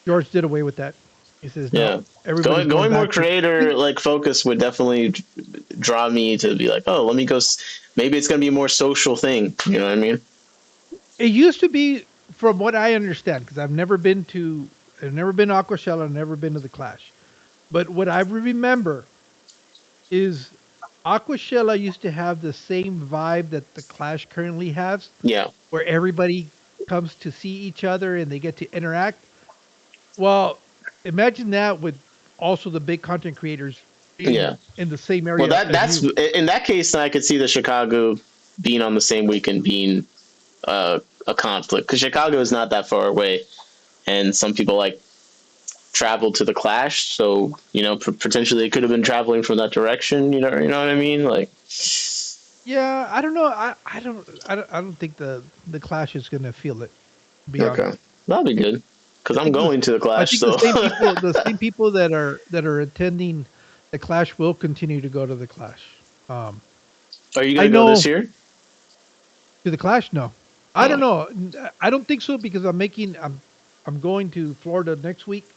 George did away with that. He says, no, everybody going more creator like focus would definitely draw me to be like, oh, let me go. Maybe it's gonna be a more social thing. You know what I mean? It used to be, from what I understand, because I've never been to Aquashella, I've never been to the Clash, but what I remember is Aquashella used to have the same vibe that the Clash currently has. Yeah, where everybody comes to see each other and they get to interact. Well, imagine that with also the big content creators being in the same area. Well, that's in that case, I could see the Chicago being on the same weekend being a conflict because Chicago is not that far away, and some people like traveled to the Clash, so potentially they could have been traveling from that direction. You know what I mean? Like, Yeah, I don't know. I don't think the Clash is gonna feel it. To be honest, okay, that'll be good because I I'm think going to the I Clash. think So, the same people that are attending the Clash will continue to go to the Clash. Um, are you I gonna go this know year? to the Clash. No, I don't Oh, know. I don't think so because I'm going to Florida next week,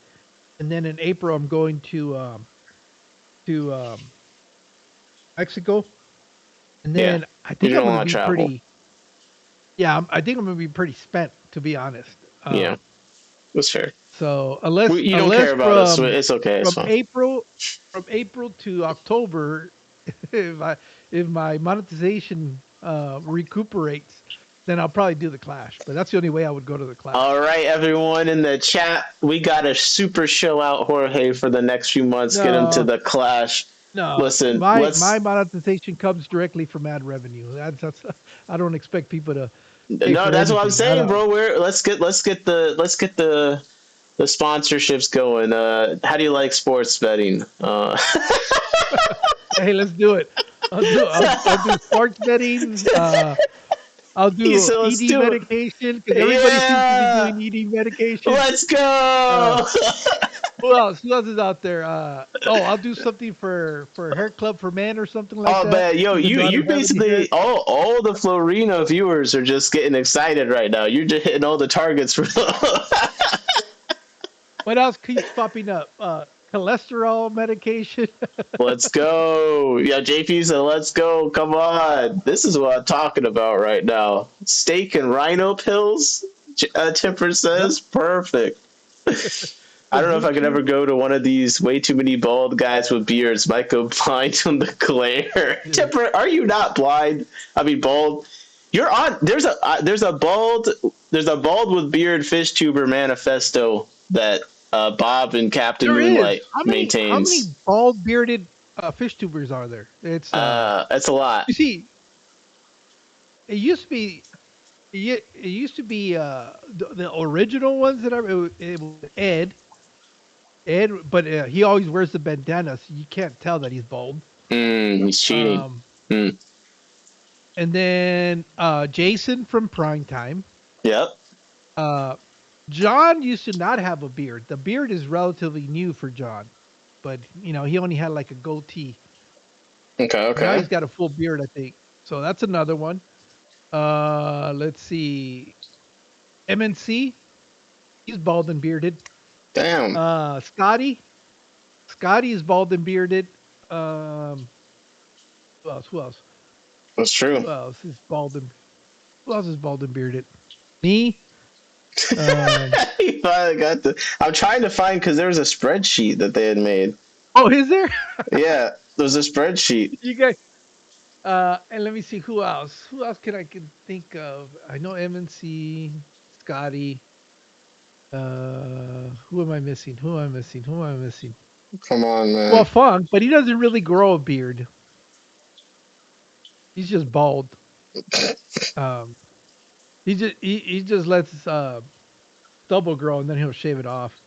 and then in April I'm going to Mexico, and yeah, then I you're think doing I'm a going lot to of be travel. pretty. Yeah, I think I'm going to be pretty spent to be honest. Yeah, that's fair. So You don't care unless about us, so it's okay. It's from fine. April to October, if I if my monetization recuperates, then I'll probably do the Clash. But that's the only way I would go to the Clash. All right, everyone in the chat, we got to super show out Jorge for the next few months. Get him to No, the Clash. no, Listen, my let's. monetization comes directly from ad revenue. That's I don't expect people to pay No, for that's what I'm anything. I saying, don't. bro. Let's get the sponsorships going. How do you like sports betting? Hey, let's do it. I'll do sports betting. I'll He do said, let's ED do it. medication because everybody seems to be Yeah, doing ED medication. let's Uh, go. who else? Who else is out there? I'll do something for hair club for men or something like Oh that. man, yo, Even you though I you don't have any hair. basically all the Florina viewers are just getting excited right now. You're just hitting all the targets for. What else keeps popping up? Cholesterol medication. Let's go. Yeah, JP said, let's go. Come on. This is what I'm talking about right now. Steak and rhino pills, Tipper Yep. says. Perfect. I The don't know if blue I could ever chew. go to one of these way too many bald guys with beards. Might go blind from the glare. Yeah. Tipper, are you not blind? I mean, bald. You're on. There's a bald with beard fish tuber manifesto that Bob and Captain There is. Moonlight How many maintains. bald bearded fish tubers are there? It's That's a lot. you see, it used to be it used to be the original ones that it was Ed, but he always wears the bandana, so you can't tell that he's bald. He's cheating. Um, Mm. and then Jason from Primetime. Yep. John used to not have a beard. The beard is relatively new for John, but he only had like a goatee. Okay. Now Okay. he's got a full beard, I think. So that's another one. Let's see. MNC, he's bald and bearded. Damn. Scotty is bald and bearded. Who else? Who else? That's true. Who else is bald and Who else is bald and bearded? Me. Um, He finally got the. I'm trying to find because there was a spreadsheet that they had made. oh, is there? Yeah, there's a spreadsheet. You guys. And let me see who else. Who else can think of? I know MNC, Scotty. Who am I missing? Who am I missing? Who am I missing? Come on, Well, man. Funk, but he doesn't really grow a beard. He's just bald. Um, he just lets stubble grow and then he'll shave it off.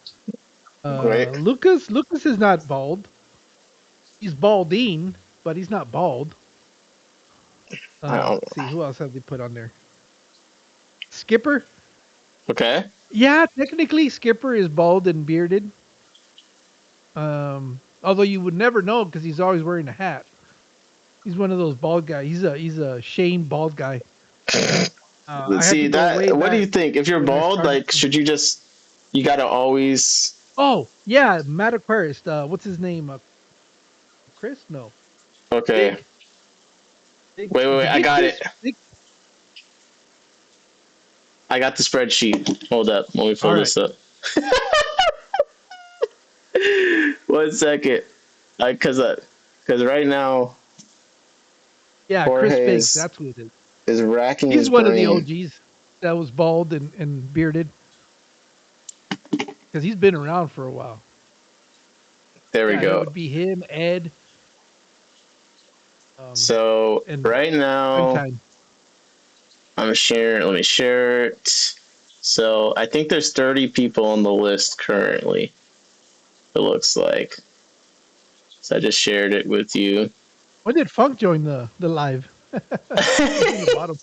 Great. Lucas is not bald. He's balding, but he's not bald. I don't. Let's see who else have they put on there. Skipper. Okay. Yeah, technically Skipper is bald and bearded. Although you would never know because he's always wearing a hat. He's one of those bald guys. He's a Shane bald guy. I Let's had see to go way that. What do back you think? If you're when I bald, started. like, should you just? You gotta always. Oh yeah, Matt Aquarist. What's his name? Chris? No. Okay. Wait. I Big got Chris? it. Big- I got the spreadsheet. Hold up. Let me pull All this up. 1 second. Because right now Yeah, Jorge Chris Biggs. That's who it is. is racking He's his one of the brain. OGs that was bald and bearded. Because he's been around for a while. There we Yeah, it go. would be him, Ed. So and right now Time. I'm sharing. Let me share it. So I think there's 30 people on the list currently. It looks like. So I just shared it with you. When did Funk join the live? He's in the bottom.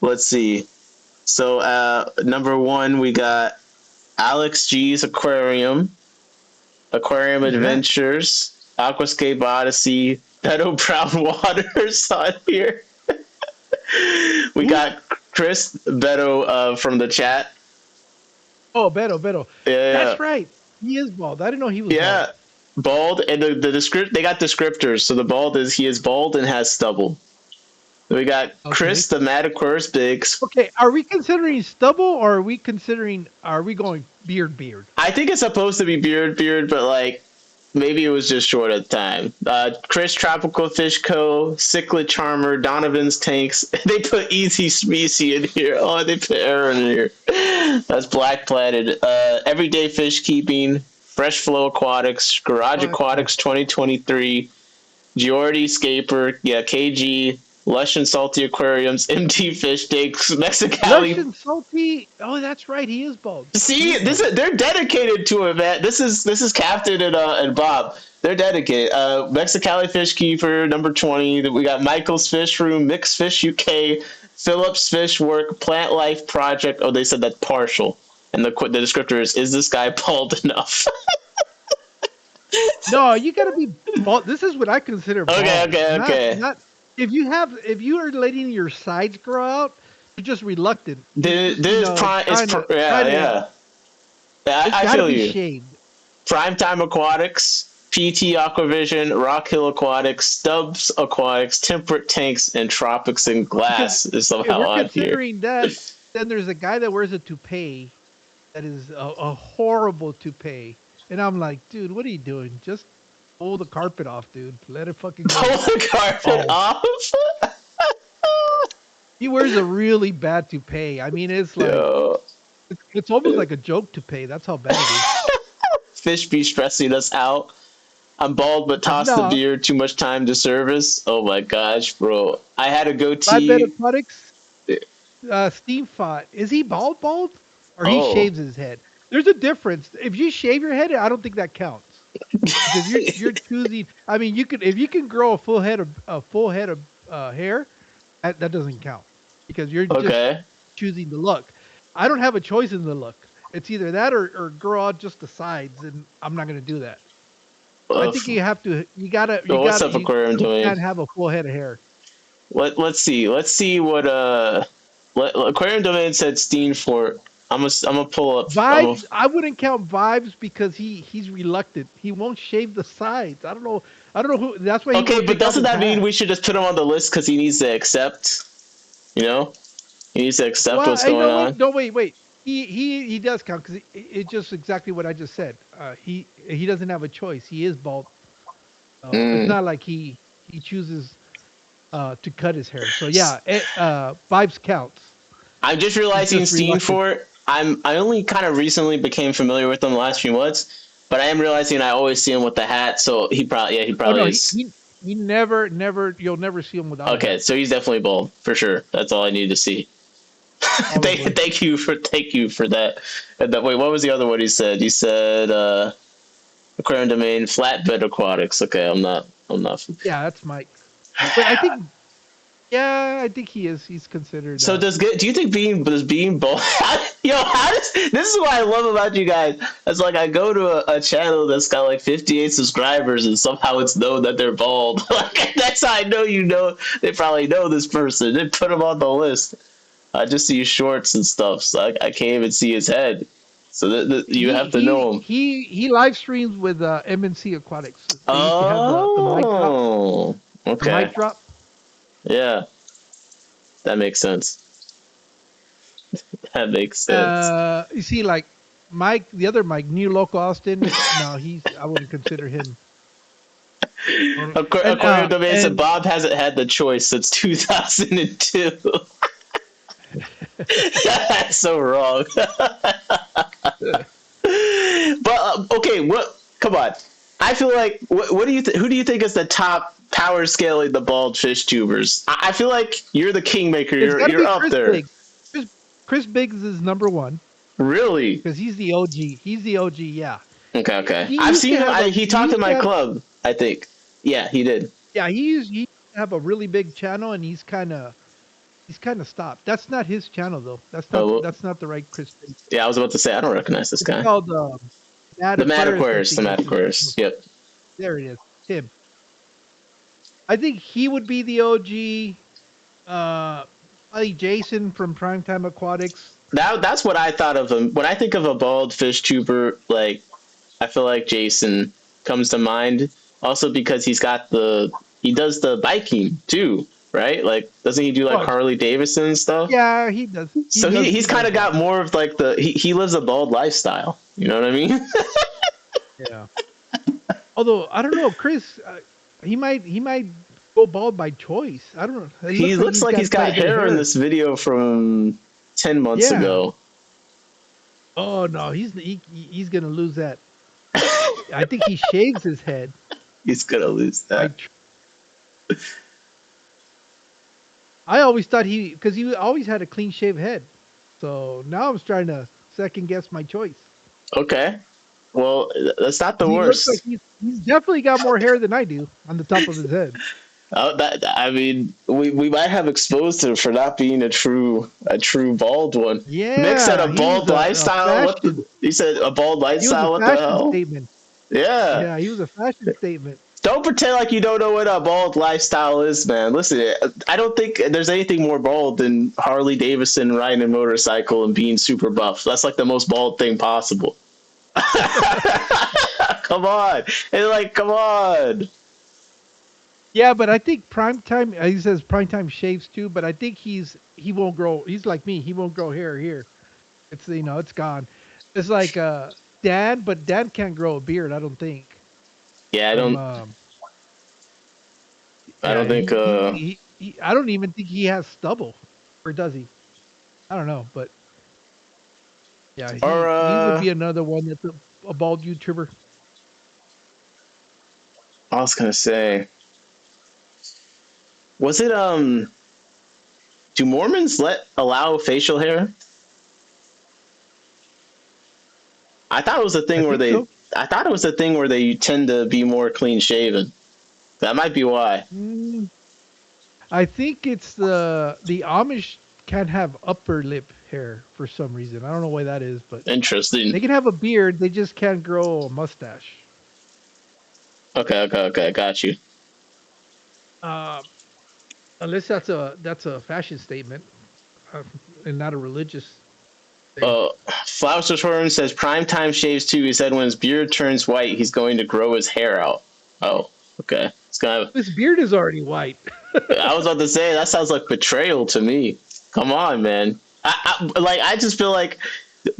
Let's see. So number 1, we got Alex G's Aquarium Adventures, Aquascape Odyssey, Meadow Brown Waters on here. We got Chris Beto from the chat. Oh, Beto. Yeah, That's right. He is bald. I didn't know he was bald. And they got descriptors. So the bald is he is bald and has stubble. We got Chris the Mad Aquarius Biggs. Okay, are we considering stubble or are we going beard? I think it's supposed to be beard, but like maybe it was just short at the time. Chris Tropical Fish Co., Cichlid Charmer, Donovan's Tanks. They put Easy Smeezy in here. Oh, they put Aaron in here. That's Black Planet. Everyday Fish Keeping, Fresh Flow Aquatics, Garage Aquatics 2023, Giordi Scaper, KG, Lush and Salty Aquariums, MT Fish Tanks, Mexicali. Lush and Salty. Oh, that's right. He is bald. See, they're dedicated to it, man. This is Captain and Bob. They're dedicated. Mexicali Fishkeeper, number 20. We got Michael's Fish Room, Mixed Fish UK, Phillips Fish Work, Plant Life Project. Oh, they said that partial. And the descriptor is this guy bald enough? No, you gotta be bald. This is what I consider bald. Okay. Not if you are letting your sides grow out, you're just reluctant. I feel you. Shaved. Primetime Aquatics, PT Aquavision, Rock Hill Aquatics, Stubbs Aquatics, Temperate Tanks, and Tropics and Glass is somehow on here. Considering that, then there's a guy that wears a toupee that is a horrible toupee. And I'm like, dude, what are you doing? Just pull the carpet off, dude. Let it fucking go. Pull the carpet off? He wears a really bad toupee. I mean, it's like, it's almost like a joke toupee. That's how bad it is. Fish be stressing us out. I'm bald, but toss the beard. Too much time to service. Oh my gosh, bro. I had a goatee. Aquatics, Steam Fought. Is he bald? Or he shaves his head? There's a difference. If you shave your head, I don't think that counts. Because you're choosing. I mean, if you can grow a full head of hair, that doesn't count because you're just choosing the look. I don't have a choice in the look. It's either that or grow out just the sides, and I'm not going to do that. I think you have to. You gotta. What's up, Aquarium doing? You can't have a full head of hair. Let's see what Aquarium Domain said. Steenfort. I'm gonna pull up Vibes. I wouldn't count Vibes because he's reluctant. He won't shave the sides. I don't know who. That's why. Okay, but doesn't that mean we should just put him on the list because he needs to accept? You know, he needs to accept what's going on. No, wait. He does count because it's just exactly what I just said. He doesn't have a choice. He is bald. It's not like he chooses to cut his hair. So yeah, Vibes counts. I'm just realizing Steenfort. I only kind of recently became familiar with him the last few months, but I am realizing I always see him with the hat. So he probably is. He never. You'll never see him without. Okay, so he's definitely bald for sure. That's all I need to see. Thank you for that. Wait, what was the other one he said? He said Aquarium Domain, Flatbed Aquatics. Okay, I'm not. Yeah, that's Mike. But I think. Yeah, I think he is. He's considered. So do you think being bald? This is what I love about you guys. It's like I go to a channel that's got like 58 subscribers, and somehow it's known that they're bald. Like that's how I know they probably know this person. They put him on the list. I just see shorts and stuff, so I can't even see his head. So you have to know him. He live streams with MNC Aquatics. Oh, okay. The mic drop. Yeah, that makes sense. That makes sense. You see, like Mike, the other Mike, New Local Austin. No, I wouldn't consider him. Aquarium Domain said Bob hasn't had the choice since 2002. That's so wrong. But okay, what? Come on. I feel like what do you who do you think is the top power scaling the bald fish tubers? I feel like you're the kingmaker. You're up there. Chris Biggs is number one. Really? because he's the OG. He's the OG. Yeah. Okay. He I've used seen to him. have a- He he talked at used to my have- club, I think. Yeah, he did. Yeah, he used to have a really big channel, and he's kind of stopped. That's not his channel though. Oh, That's not the right Chris. Page. yeah, I was about to say, I don't recognize this It's guy. called Mad The Mad Aquarius, I Aquarius. The think Mad is his Aquarius. channel. Yep. There it is. Him. I think he would be the OG. Probably Jason from Primetime Aquatics. That's what I thought of him. When I think of a bald fish tuber, like, I feel like Jason comes to mind. Also because he does the biking too, right? Like, doesn't he do like Oh. Harley Davidson and stuff? Yeah, he does. So he's kind of got more of like he lives a bald lifestyle. You know what I mean? Yeah. Although I don't know, Chris, he might go bald by choice. I don't know. He looks like he's got quite a bit of hair in this video from 10 months ago. Oh no, he's gonna lose that. I think he shaves his head. He's gonna lose that. I always thought because he always had a clean shaved head. So now I'm trying to second guess my choice. Okay. Well, that's not the He worst. looks like he's definitely got more hair than I do on the top of his head. I mean, we might have exposed him for not being a true bald one. Yeah, Mick said a he bald was a lifestyle. fashion- He said a bald He was lifestyle. a What the fashion hell? statement. Yeah. Yeah, he was a fashion statement. Don't pretend like you don't know what a bald lifestyle is, man. Listen, I don't think there's anything more bald than Harley Davidson riding a motorcycle and being super buff. That's like the most bald thing possible. Come on. And come on. Yeah, but I think Primetime, he says Primetime shaves too, but I think he won't grow. He's like me. He won't grow hair here. It's, it's gone. It's like Dan, but Dan can't grow a beard, I don't think. Yeah, I don't think I don't even think he has stubble, or does he? I don't know, but yeah, he would be another one that's a bald YouTuber. I was gonna say, was it do Mormons allow facial hair? I thought it was a thing I thought it was a thing where they tend to be more clean shaven. That might be why. I think it's the Amish can't have upper lip hair for some reason. I don't know why that is, but Interesting. they can have a beard. They just can't grow a mustache. Okay. Got you. Unless that's a fashion statement, and not a religious thing. Flowers Tutorial says Primetime shaves too. He said when his beard turns white, he's going to grow his hair out. Oh, okay. It's kind of. This beard is already white. I was about to say that sounds like betrayal to me. Come on, man. I just feel like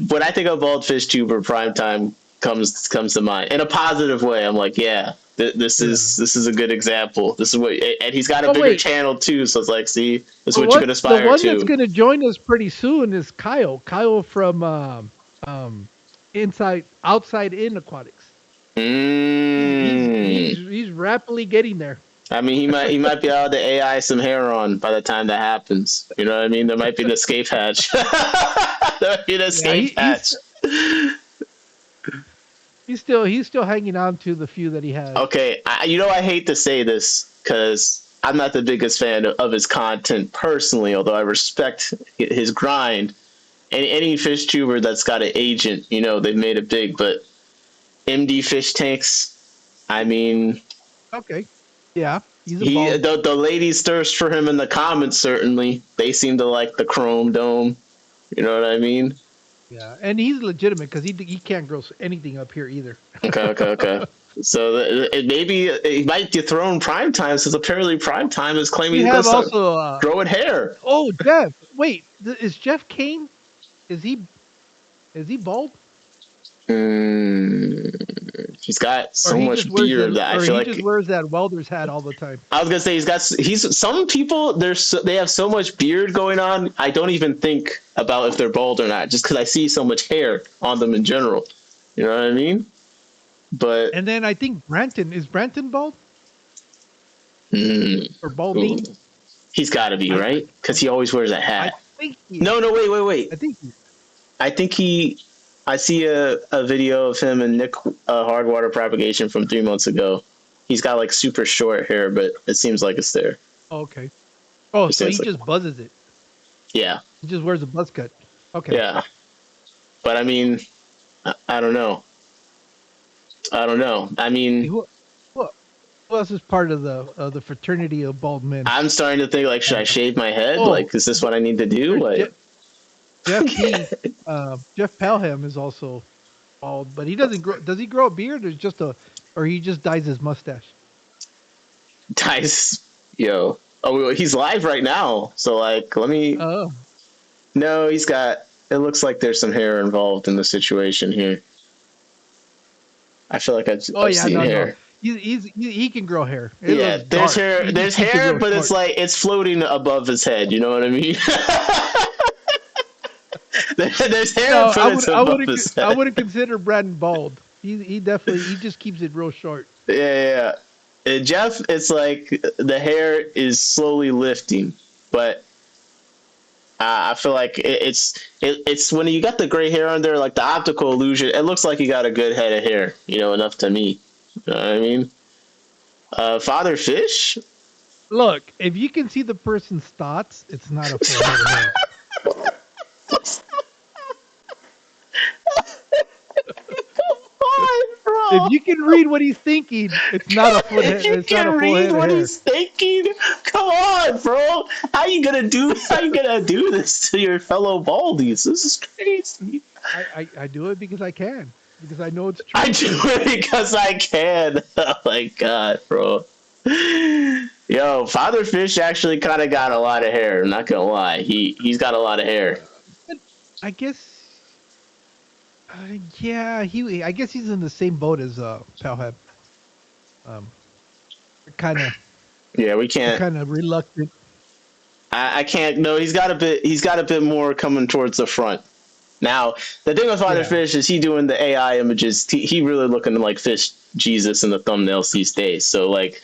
when I think of bald fish tuber, Primetime comes to mind in a positive way. I'm like, yeah, this is a good example. This is what, and he's got a bigger channel too. So it's like, see, this is what you can aspire to. The one that's going to join us pretty soon is Kyle. Kyle from Outside In Aquatics. He's rapidly getting there. I mean, he might be able to AI some hair on by the time that happens. You know what I mean? There might be an escape hatch. There might be an escape hatch. He's still hanging on to the few that he has. Okay, I hate to say this because I'm not the biggest fan of his content personally, although I respect his grind. Any fish tuber that's got an agent, they've made it big. But MD Fish Tanks, I mean, okay, yeah, he's a the ladies thirst for him in the comments. Certainly, they seem to like the chrome dome. You know what I mean? Yeah, and he's legitimate because he can't grow anything up here either. Okay. So maybe he might dethrone Primetime since apparently Primetime is claiming he's going to start growing hair. Oh, Jeff! Wait, is Jeff Kane? Is he bald? He's got so much beard that I feel like he just wears that welder's hat all the time. I was gonna say some people they have so much beard going on. I don't even think about if they're bald or not, just because I see so much hair on them in general. You know what I mean? And then I think is Branton bald? Or balding? He's got to be, right? Because he always wears a hat. I think No, wait. I think I think I see a video of him and Nick hard water propagation from 3 months ago. He's got like super short hair, but it seems like it's there. Oh, okay. Oh, It so he seems like, just buzzes it. yeah, He just wears a buzz cut. Okay. yeah. But I mean, I don't know. I don't know. I mean, Who else is part of the fraternity of bald men? I'm starting to think like, should I shave my head? Oh. Like, is this what I need to do? Like, Jeff Pelham is also bald, but he doesn't grow. Does he grow a beard, or or he just dyes his mustache? guys, yo. Oh, well, he's live right now. So like, let me. Oh, No, he's got. It looks like there's some hair involved in the situation here. I feel like I've seen hair. No. He can grow hair. Yeah, there's hair. There's hair, but it's like it's floating above his head. You know what I mean? There's hair, No, but it's above his head. I wouldn't consider Braden bald. He definitely just keeps it real short. Yeah. Jeff, it's like the hair is slowly lifting, but I feel like it's when you got the gray hair on there, like the optical illusion. It looks like you got a good head of hair, enough to me. You know what I mean? Father Fish? Look, if you can see the person's thoughts, it's not a full head of hair. If you can read what he's thinking, it's not a full head. If you can read what he's thinking, come on, bro. How you gonna do this to your fellow baldies? This is crazy. I do it because I can. Because I know it's true. I do it because I can. Oh my god, bro. Yo, Father Fish actually kind of got a lot of hair. I'm not gonna lie. He's got a lot of hair. I guess. Yeah, I guess he's in the same boat as Pelham. Kind of. Yeah, we can't. Kind of reluctant. I can't. No, he's got a bit more coming towards the front. Now, the thing with Father Fish is he doing the AI images. He really looking like Fish Jesus in the thumbnails these days. So like,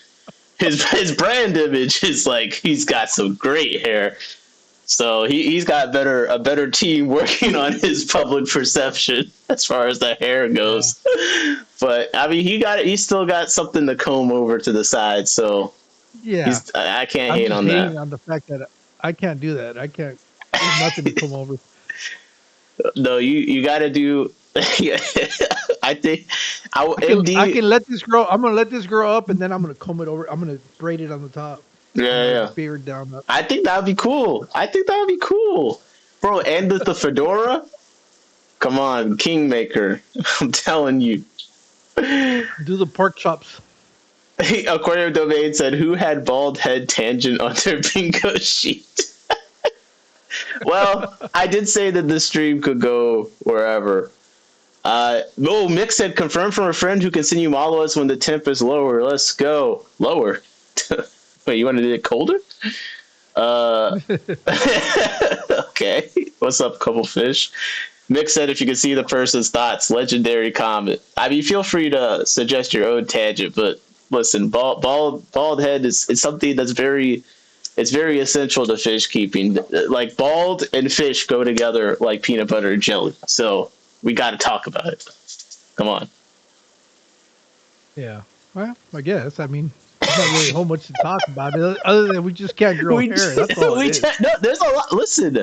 his brand image is like he's got some great hair. So he's got a better team working on his public perception as far as the hair goes. Yeah. But I mean, he still got something to comb over to the side. So yeah, I can't hate on that. On the fact that I can't do that. I can't. There's nothing to comb over. No, you got to do. I think I can let this grow. I'm gonna let this grow up, and then I'm gonna comb it over. I'm gonna braid it on the top. Yeah. Beard down up. I think that would be cool. Bro. And with the fedora, come on, Kingmaker. I'm telling you. Do the pork chops. Aquarium Domain said, "Who had bald head tangent on their bingo sheet?" Well, I did say that the stream could go wherever. Mick said, confirmed from a friend who can send you Malawas when the temp is lower. Let's go. Lower? Wait, you want to do it colder? Okay. What's up, couple fish? Mick said, if you can see the person's thoughts, legendary comment. I mean, feel free to suggest your own tangent, but listen, bald head is something that's very essential to fish keeping. Like bald and fish go together like peanut butter and jelly. So we got to talk about it. Come on. Yeah. Well, I guess. I mean, there's not really a whole much to talk about other than we just can't grow hair. That's all it is. No, there's a lot. Listen,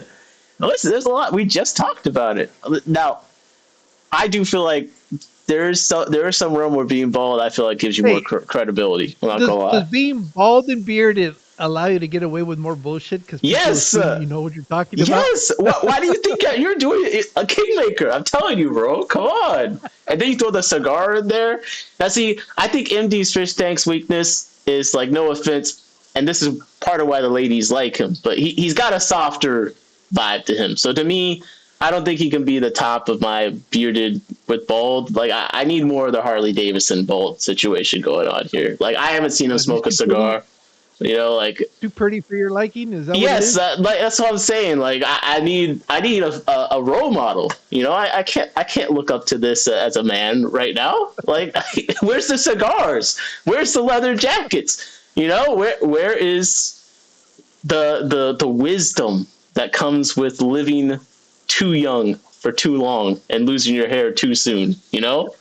there's a lot. We just talked about it. Now, I do feel like there is some realm where being bald, I feel like, gives you more credibility. I'm not gonna lie. Does being bald and bearded allow you to get away with more bullshit? Because yes, you know what you're talking about. Yes. Why do you think you're doing it? A Kingmaker? I'm telling you, bro. Come on. And then you throw the cigar in there. Now, see, I think MD's fish tank's weakness is, like, no offense, and this is part of why the ladies like him, but he's got a softer vibe to him. So to me, I don't think he can be the top of my bearded with bald. Like, I need more of the Harley Davidson bald situation going on here. Like, I haven't seen him smoke a cigar. You know, like, too pretty for your liking. Is that yes? What it is? Like, that's what I'm saying. Like, I need a role model. You know, I can't look up to this as a man right now. Like, where's the cigars? Where's the leather jackets? You know, where is the wisdom that comes with living too young for too long and losing your hair too soon, you know?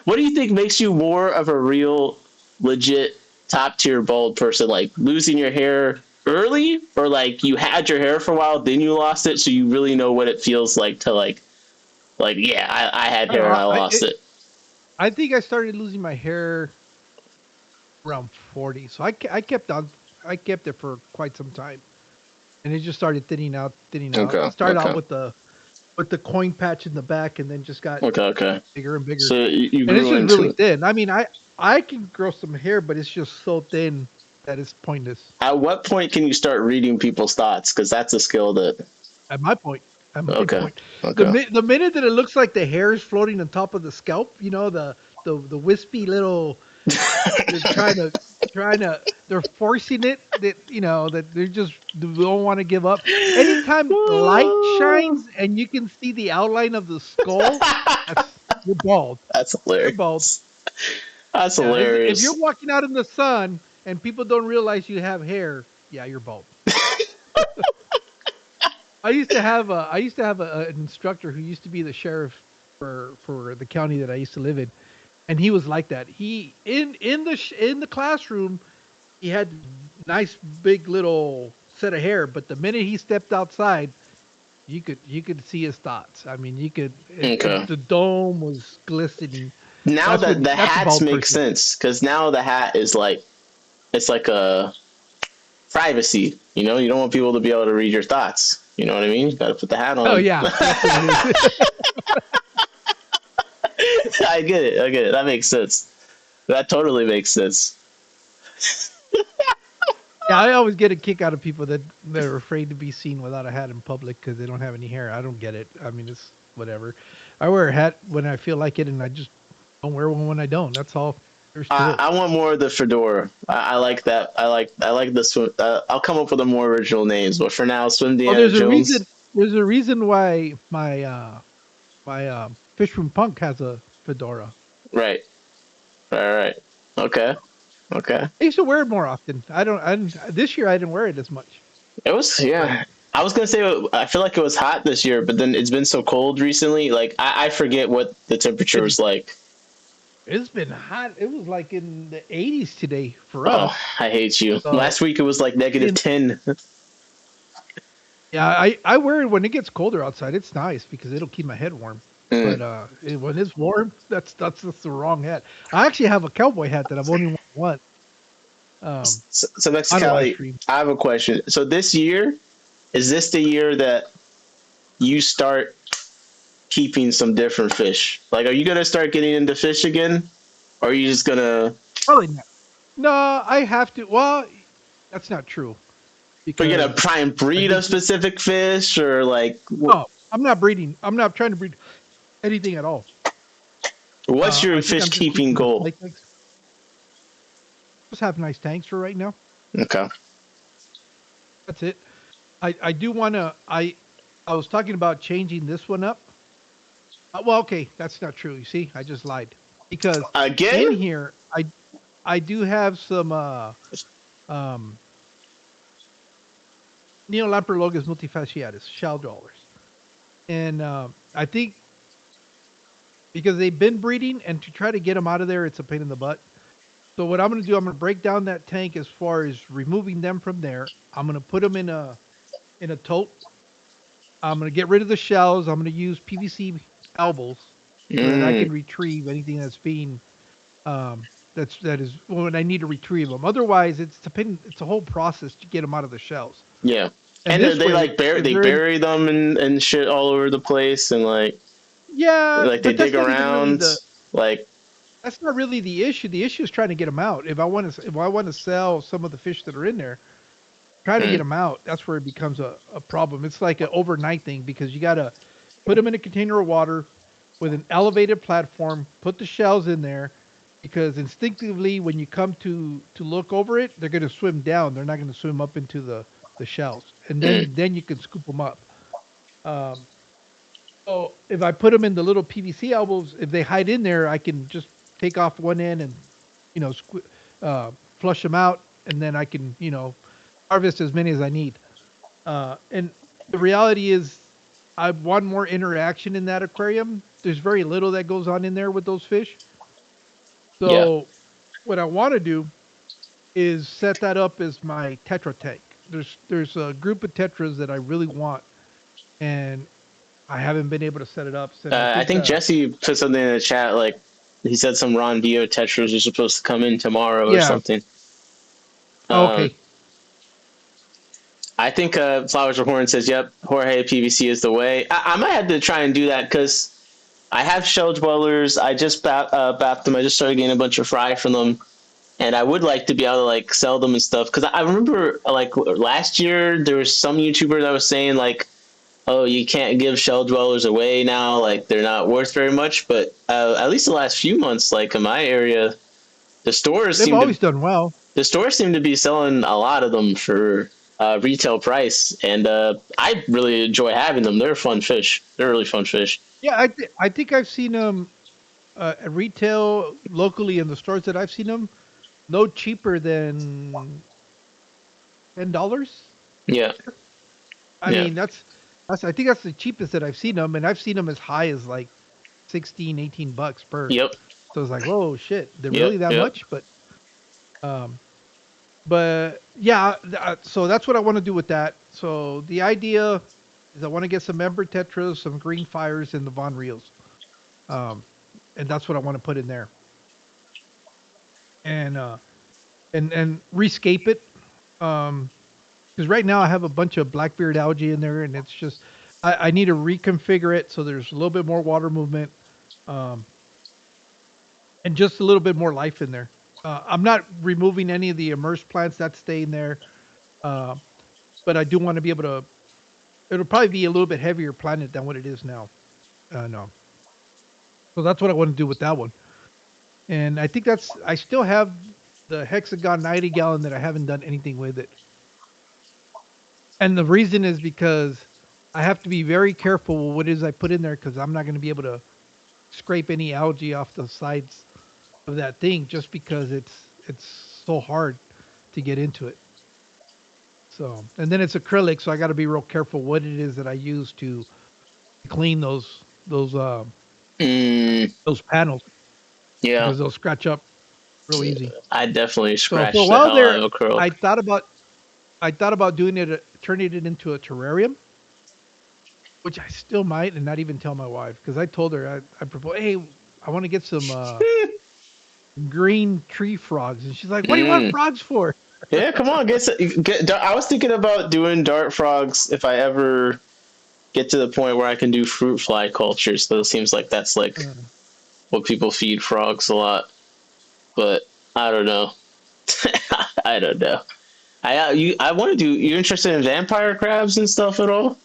What do you think makes you more of a real, legit, top tier bald person? Like losing your hair early, or like you had your hair for a while, then you lost it, so you really know what it feels like to yeah, I had I don't hair know. and I lost it. I think I started losing my hair around 40, so I kept on. I kept it for quite some time, and it just started thinning out, thinning out. Okay, It started out okay, with the coin patch in the back, and then just got okay. bigger and bigger. So you And it's grew just into really it. thin. I mean, I can grow some hair, but it's just so thin that it's pointless. At what point can you start reading people's thoughts? Because that's a skill that. At my point, at my Okay, point, okay. the minute that it looks like the hair is floating on top of the scalp, the wispy little, they're they're forcing it. That they don't want to give up. Anytime light shines and you can see the outline of the skull, you're bald. That's You're bald. hilarious. That's Yeah, if you're hilarious. walking out in the sun and people don't realize you have hair, yeah, you're bald. I used to have an instructor who used to be the sheriff for the county that I used to live in, and he was like that. He in the classroom, he had nice big little set of hair, but the minute he stepped outside, you could see his thoughts. I mean, Okay. the dome was glistening. Now That's that what the that's a hats bald make person. sense, because now the hat is like it's like a privacy. You know, you don't want people to be able to read your thoughts. You know what I mean? You got to put the hat Oh on. yeah, that's what it is. I get it. I get it. That makes sense. That totally makes sense. Yeah, I always get a kick out of people that are afraid to be seen without a hat in public because they don't have any hair. I don't get it. I mean, it's whatever. I wear a hat when I feel like it, and I just don't wear one when I don't. That's all there's to it. I want more of the fedora. I like that. I like the swim. I'll come up with a more original names, but for now, Swim Well, Deanna there's a reason. Jones. There's a reason why my Fishroom Punk has a fedora. Right. All right. Okay. Okay. I used to wear it more often. This year I didn't wear it as much. It was But yeah. I was gonna say I feel like it was hot this year, but then it's been so cold recently. Like I forget what the temperature was like. it's been hot. It was like in the 80s today for Oh, us. I hate you. So Last week it was like negative in 10. Yeah, I wear it when it gets colder outside. It's nice because it'll keep my head warm. Mm. But when it's warm, that's just the wrong hat. I actually have a cowboy hat that I've only worn once So on a live Mexicali, stream. I have a question. So this year, is this the year that you start keeping some different fish? Like, are you gonna start getting into fish again, or are you just gonna? Probably not. No, I have to. Well, that's not true Are you gonna because try and I breed a think. specific fish, or like, No, I'm not breeding. I'm not trying to breed anything at all. what's your I think fish I'm just keeping keeping the goal? snake tanks. Just have nice tanks for right now. Okay. That's it. I do want to. I was talking about changing this one up. Well, okay, that's not true. You see, I just lied because in Again? here I do have some um Neolamprologus multifasciatus shell dwellers, and I think because they've been breeding, and to try to get them out of there, it's a pain in the butt. So what I'm going to do, I'm going to break down that tank as far as removing them from there. I'm going to put them in a tote. I'm going to get rid of the shells. I'm going to use PVC elbows so that I can Mm, retrieve anything that's being that is when I need to retrieve them. Otherwise, it's a whole process to get them out of the shells. yeah. And And this they way, like bury if they they're in, bury them and shit all over the place, and yeah, like they but dig around. Like, that's not really the issue. The issue is trying to get them out. If I want to sell some of the fish that are in there, trying to get mm, them out, that's where it becomes a problem. It's like an overnight thing because you got to put them in a container of water with an elevated platform, put the shells in there because instinctively when you come to look over it, they're going to swim down. They're not going to swim up into the shells. And mm, then you can scoop them up. Um, so if I put them in the little PVC elbows, if they hide in there, I can just take off one end and, you know, flush them out. And then I can, harvest as many as I need. And the reality is, I want more interaction in that aquarium. There's very little that goes on in there with those fish. Yeah. So what I want to do is set that up as my tetra tank. There's a group of tetras that I really want, and I haven't been able to set it up. So I think Jesse put something in the chat, like he said some Ron Bio tetras are supposed to come in tomorrow or yeah. something. Okay. I think Flowers of Horn says, "Yep, Jorge PVC is the way." I might have to try and do that because I have shell dwellers. I just bapped them. I just started getting a bunch of fry from them, and I would like to be able to like sell them and stuff. Because I remember like last year there was some YouTuber that was saying like, "Oh, you can't give shell dwellers away now. Like they're not worth very much." But at least the last few months, like in my area, the stores They've always done well. the stores seem to be selling a lot of them for retail price, and I really enjoy having them. They're fun fish. They're really fun fish. Yeah, I think I've seen them at retail locally in the stores that I've seen them, no cheaper than $10. Yeah. I Yeah. mean, that's I think that's the cheapest that I've seen them, and I've seen them as high as like 16, $18 per. Yep. So it's like, whoa, shit, they're Yep, really that yep. much? But yeah, so that's what I want to do with that. So the idea is I want to get some Ember Tetras, some Green Fires, and the Von Reels. And that's what I want to put in there. And rescape it. Because right now I have a bunch of Blackbeard algae in there, and it's just I need to reconfigure it so there's a little bit more water movement, and just a little bit more life in there. I'm not removing any of the immersed plants that's staying there, but I do want to be able to. It'll probably be a little bit heavier planet than what it is now. No, so that's what I want to do with that one. And I think I still have the Hexagon 90 gallon that I haven't done anything with it. And the reason is because I have to be very careful with what it is I put in there, because I'm not going to be able to scrape any algae off the sides of that thing just because it's so hard to get into it. So, and then it's acrylic, so I got to be real careful what it is that I use to clean those panels, Yeah. because they'll scratch up real easy. I definitely So scratched for a the while hell there, out of acrylic. I thought about doing it, turning it into a terrarium, which I still might, and not even tell my wife, because I told her I proposed, hey, I want to get some green tree frogs, and she's like, what do you want frogs for? Yeah, come on, I was thinking about doing dart frogs if I ever get to the point where I can do fruit fly cultures. So it seems like that's like what people feed frogs a lot. But I don't know. I don't know. I want to do. You interested in vampire crabs and stuff at all?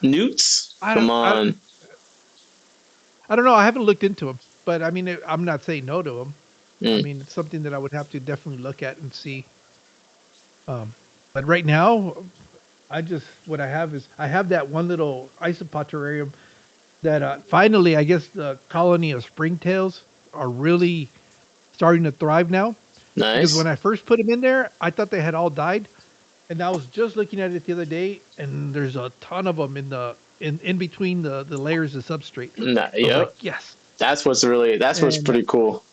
Newts? Come on. I don't know. I haven't looked into them, but I mean, I'm not saying no to them. I mean, it's something that I would have to definitely look at and see. But right now, what I have is I have that one little isopod terrarium that finally, I guess the colony of springtails are really starting to thrive now. Nice. Because when I first put them in there, I thought they had all died, and I was just looking at it the other day, and there's a ton of them in between the layers of substrate. Yeah. Like, yes. That's what's pretty cool.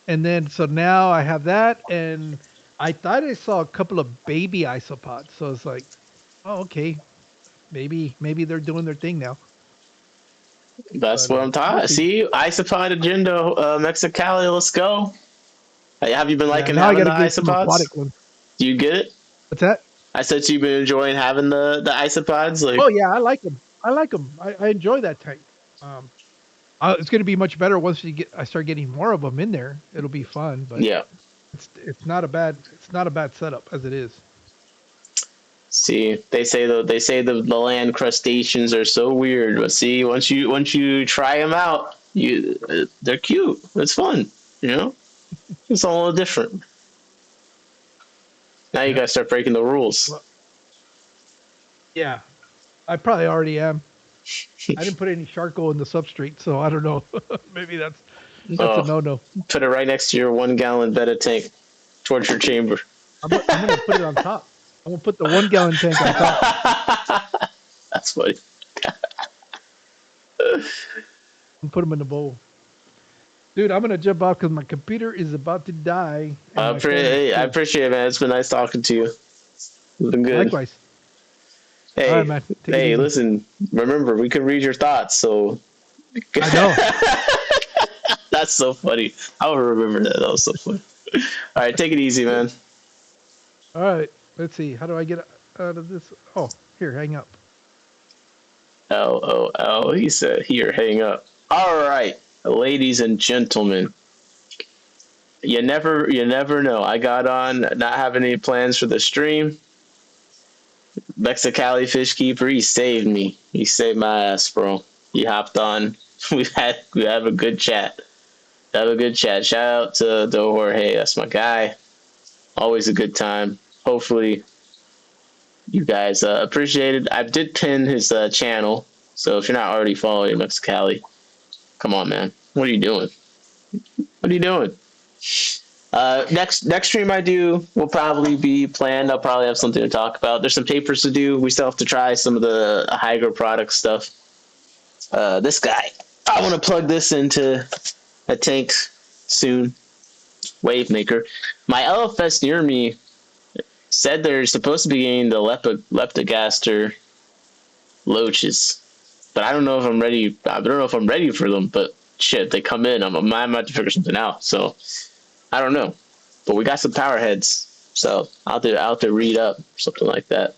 And then so now I have that, and I thought I saw a couple of baby isopods, so it's like, oh, okay, maybe they're doing their thing now. That's what I'm talking. See, isopod agenda, Mexicali, let's go. Have you been liking having the isopods? Do you get it? What's that? I said, so you've been enjoying having the isopods. Like, oh yeah, I like them. I enjoy that type. It's going to be much better once I start getting more of them in there. It'll be fun, but yeah, it's not a bad setup as it is. See, they say the land crustaceans are so weird, but see, once you try them out, they're cute. It's fun, you know. It's a little different. Now you gotta start breaking the rules. Well, yeah, I probably already am. I didn't put any charcoal in the substrate, so I don't know. Maybe that's a no-no. Put it right next to your 1 gallon betta tank. torture chamber. I'm gonna put it on top. I'm gonna put the 1 gallon tank on top That's funny. and put them in the bowl. Dude, I'm gonna jump off because my computer is about to die. And my phone is Hey, I too. appreciate it, man. It's been nice talking to you. It's been good. Likewise. Hey, All right, man. Take it hey, easy. listen. Remember, we can read your thoughts. So I know. that's so funny. I will remember that. That was so funny. All right, take it easy, man. All right. Let's see. How do I get out of this? Oh, here, hang up. LOL. He said, "Here, hang up." All right, ladies and gentlemen. You never know. I got on not having any plans for the stream. Mexicali fishkeeper, he saved me. He saved my ass, bro. He hopped on. We have a good chat. Have a good chat. Shout out to Jorge. That's my guy. Always a good time. Hopefully, you guys appreciate it. I did pin his channel, so if you're not already following Mexicali, come on, man. What are you doing? What are you doing? Next stream I do will probably be planned. I'll probably have something to talk about. There's some papers to do. We still have to try some of the hydro product stuff. This guy, I want to plug this into a tank soon. Wave maker. My LFS near me said they're supposed to be getting the leptogaster loaches, but I don't know if I'm ready. I don't know if I'm ready for them. But shit, they come in. I'm about to figure something out. So I don't know. But we got some power heads, so I'll have to read up something like that.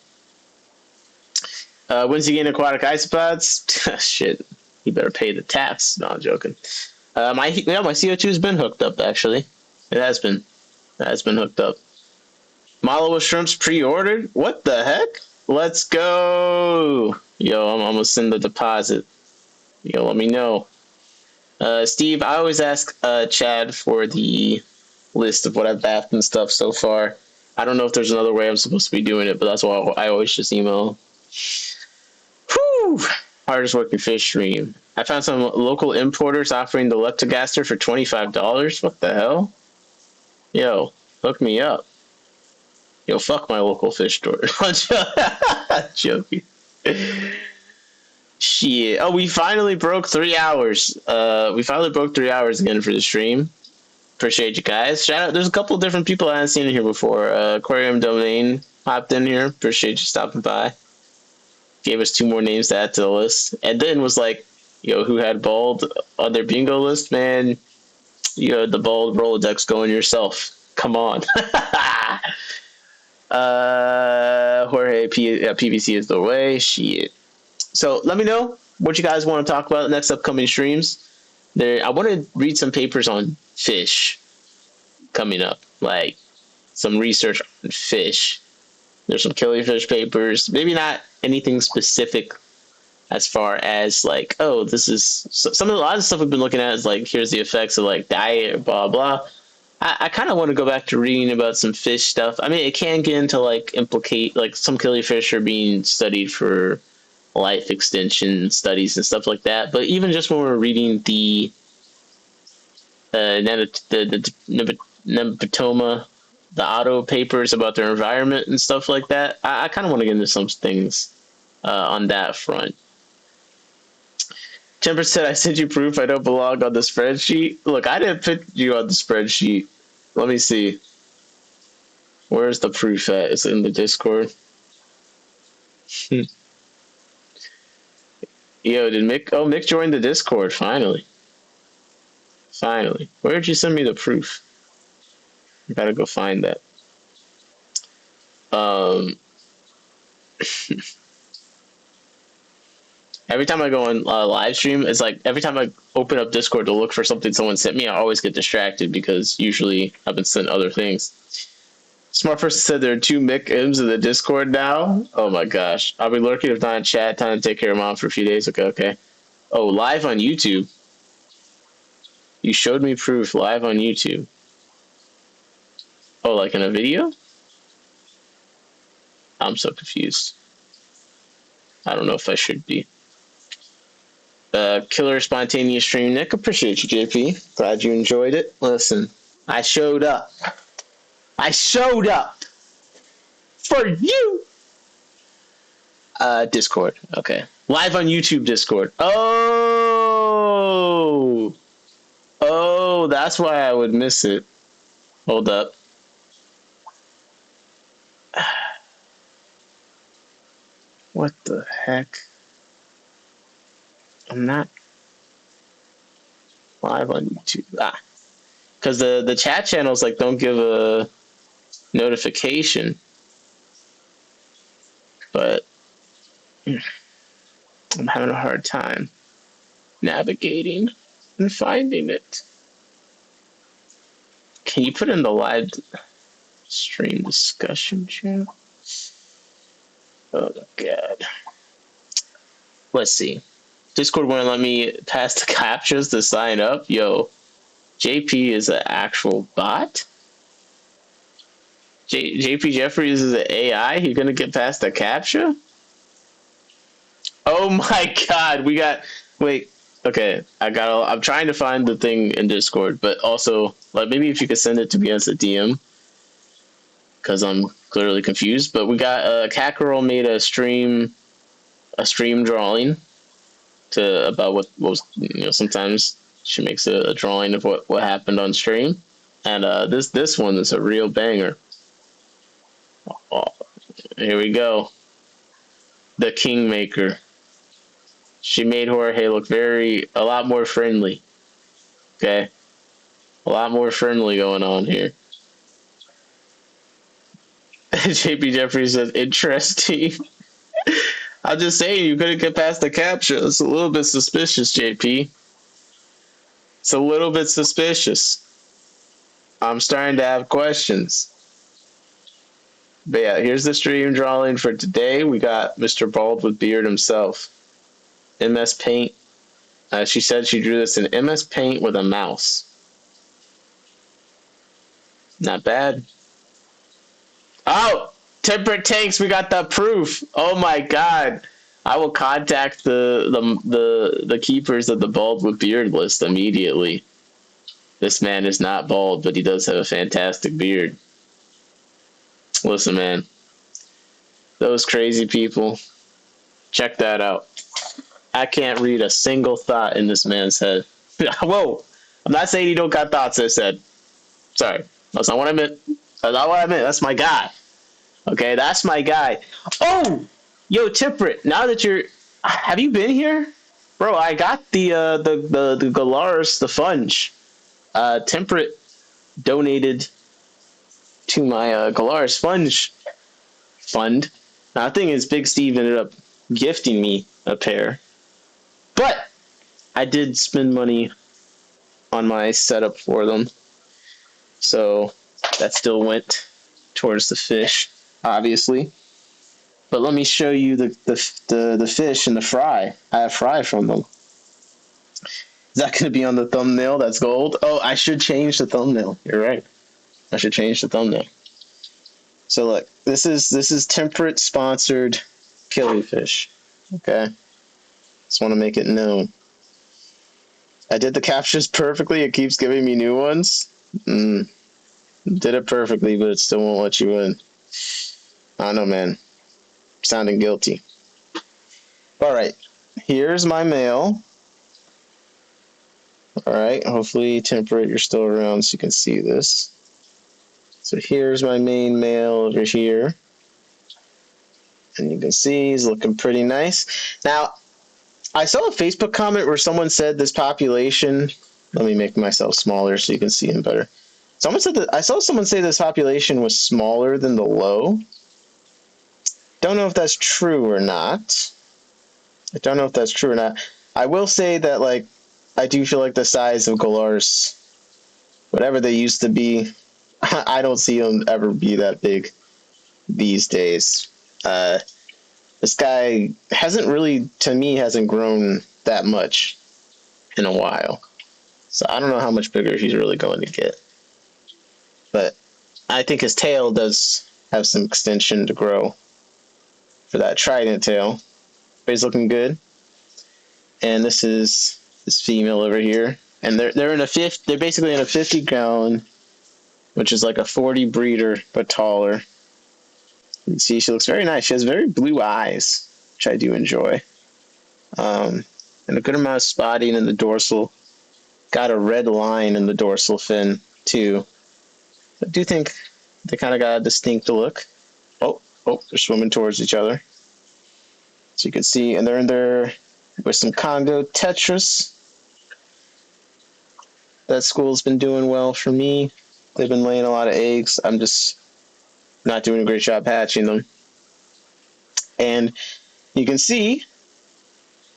When's he getting aquatic isopods? Shit, he better pay the tax. No, I'm joking. My CO2's been hooked up actually. It has been. It has been hooked up. Malawa shrimps pre-ordered? What the heck? Let's go. Yo, I'm gonna send the deposit. Yo, let me know. Steve, I always ask Chad for the list of what I've bathed and stuff so far. I don't know if there's another way I'm supposed to be doing it, but that's why I always just email. Whew! Hardest working fish stream. I found some local importers offering the leptogaster for $25. What the hell? Yo, hook me up. Yo, fuck my local fish store. I'm joking. Shit. Oh, we finally broke 3 hours. We finally broke 3 hours again for the stream. Appreciate you guys. Shout out. There's a couple of different people I haven't seen in here before. Aquarium Domain hopped in here. Appreciate you stopping by. Gave us 2 more names to add to the list. And then was like, yo, who had bald on their bingo list? Man, you had the bald Rolodex going yourself. Come on. Jorge, PVC is the way. Shit. So let me know what you guys want to talk about next upcoming streams. I want to read some papers on fish coming up, like some research on fish. There's some killifish papers, maybe not anything specific as far as like, oh, this is a lot of stuff we've been looking at is like, here's the effects of like diet, blah, blah. I kind of want to go back to reading about some fish stuff. I mean, it can get into like implicate, like some killifish are being studied for life extension studies and stuff like that. But even just when we're reading the Nematoma, the auto papers about their environment and stuff like that, I kind of want to get into some things on that front. Temper said, I sent you proof I don't belong on the spreadsheet. Look, I didn't put you on the spreadsheet. Let me see. Where's the proof at? It's in the Discord. Yo, did Mick... Oh, Mick joined the Discord, finally. Finally. Where did you send me the proof? I gotta go find that. Every time I go on live stream, it's like every time I open up Discord to look for something someone sent me, I always get distracted because usually I've been sent other things. Smart person said there are 2 Mick M's in the Discord now. Oh my gosh. I'll be lurking if not in chat. Time to take care of mom for a few days. Okay. Oh, live on YouTube. You showed me proof live on YouTube. Oh, like in a video? I'm so confused. I don't know if I should be. Killer spontaneous stream, Nick. Appreciate you, JP. Glad you enjoyed it. Listen, I showed up. I showed up for you. Discord. Okay. Live on YouTube Discord. Oh, that's why I would miss it. Hold up. What the heck? I'm not live on YouTube. Because the chat channels like don't give a notification. But I'm having a hard time navigating and finding it. Can you put in the live stream discussion channel? Oh god. Let's see. Discord won't let me pass the captures to sign up. Yo, JP is an actual bot? JP Jeffries is an AI? He gonna get past the captcha? Oh my god, we got... Wait, okay. I'm trying to find the thing in Discord, but also, like, maybe if you could send it to me as a DM, because I'm clearly confused. But we got Cat Girl made a stream drawing about what was, sometimes she makes a drawing of what happened on stream, and this one is a real banger. Oh, here we go. The Kingmaker. She made Jorge look a lot more friendly. Okay, a lot more friendly going on here. JP Jeffries says interesting. I'm just saying you couldn't get past the captcha. It's a little bit suspicious, JP. It's a little bit suspicious. I'm starting to have questions. But yeah, here's the stream drawing for today. We got Mr. Bald with Beard himself. MS Paint. She said she drew this in MS Paint with a mouse. Not bad. Oh! Temperate Tanks, we got the proof. Oh my god. I will contact the keepers of the Bald with Beard list immediately. This man is not bald, but he does have a fantastic beard. Listen, man. Those crazy people. Check that out. I can't read a single thought in this man's head. Whoa! I'm not saying he don't got thoughts, I said. Sorry. That's not what I meant. That's not what I meant. That's my guy. Okay, that's my guy. Oh! Yo, Temperate, now that you're... Have you been here? Bro, I got the Galaris, the Funge. Temperate donated to my Galaris Sponge fund. Now, the thing is, Big Steve ended up gifting me a pair. But I did spend money on my setup for them. So that still went towards the fish, obviously. But let me show you the fish and the fry. I have fry from them. Is that going to be on the thumbnail? That's gold. Oh, I should change the thumbnail. You're right. I should change the thumbnail. So look, this is Temperate sponsored killifish. Okay, just want to make it known. I did the captures perfectly. It keeps giving me new ones. Did it perfectly, but it still won't let you in. I don't know, man. Sounding guilty. All right, here's my mail. All right, hopefully Temperate, you're still around so you can see this. So here's my main mail over here. And you can see he's looking pretty nice. Now, I saw a Facebook comment where someone said this population, let me make myself smaller so you can see him better. Someone said that, I saw someone say this population was smaller than the low. Don't know if that's true or not. I will say that, like, I do feel like the size of Galars, whatever they used to be, I don't see them ever be that big these days. This guy hasn't grown that much in a while. So I don't know how much bigger he's really going to get. But I think his tail does have some extension to grow for that trident tail. But he's looking good. And this is this female over here. And they're basically in a 50-gallon which is like a 40 breeder, but taller. You can see she looks very nice. She has very blue eyes, which I do enjoy. And a good amount of spotting in the dorsal. Got a red line in the dorsal fin, too. I do think they kind of got a distinct look. Oh, they're swimming towards each other. So you can see, and they're in there with some Congo Tetras. That school's been doing well for me. They've been laying a lot of eggs. I'm just not doing a great job hatching them. And you can see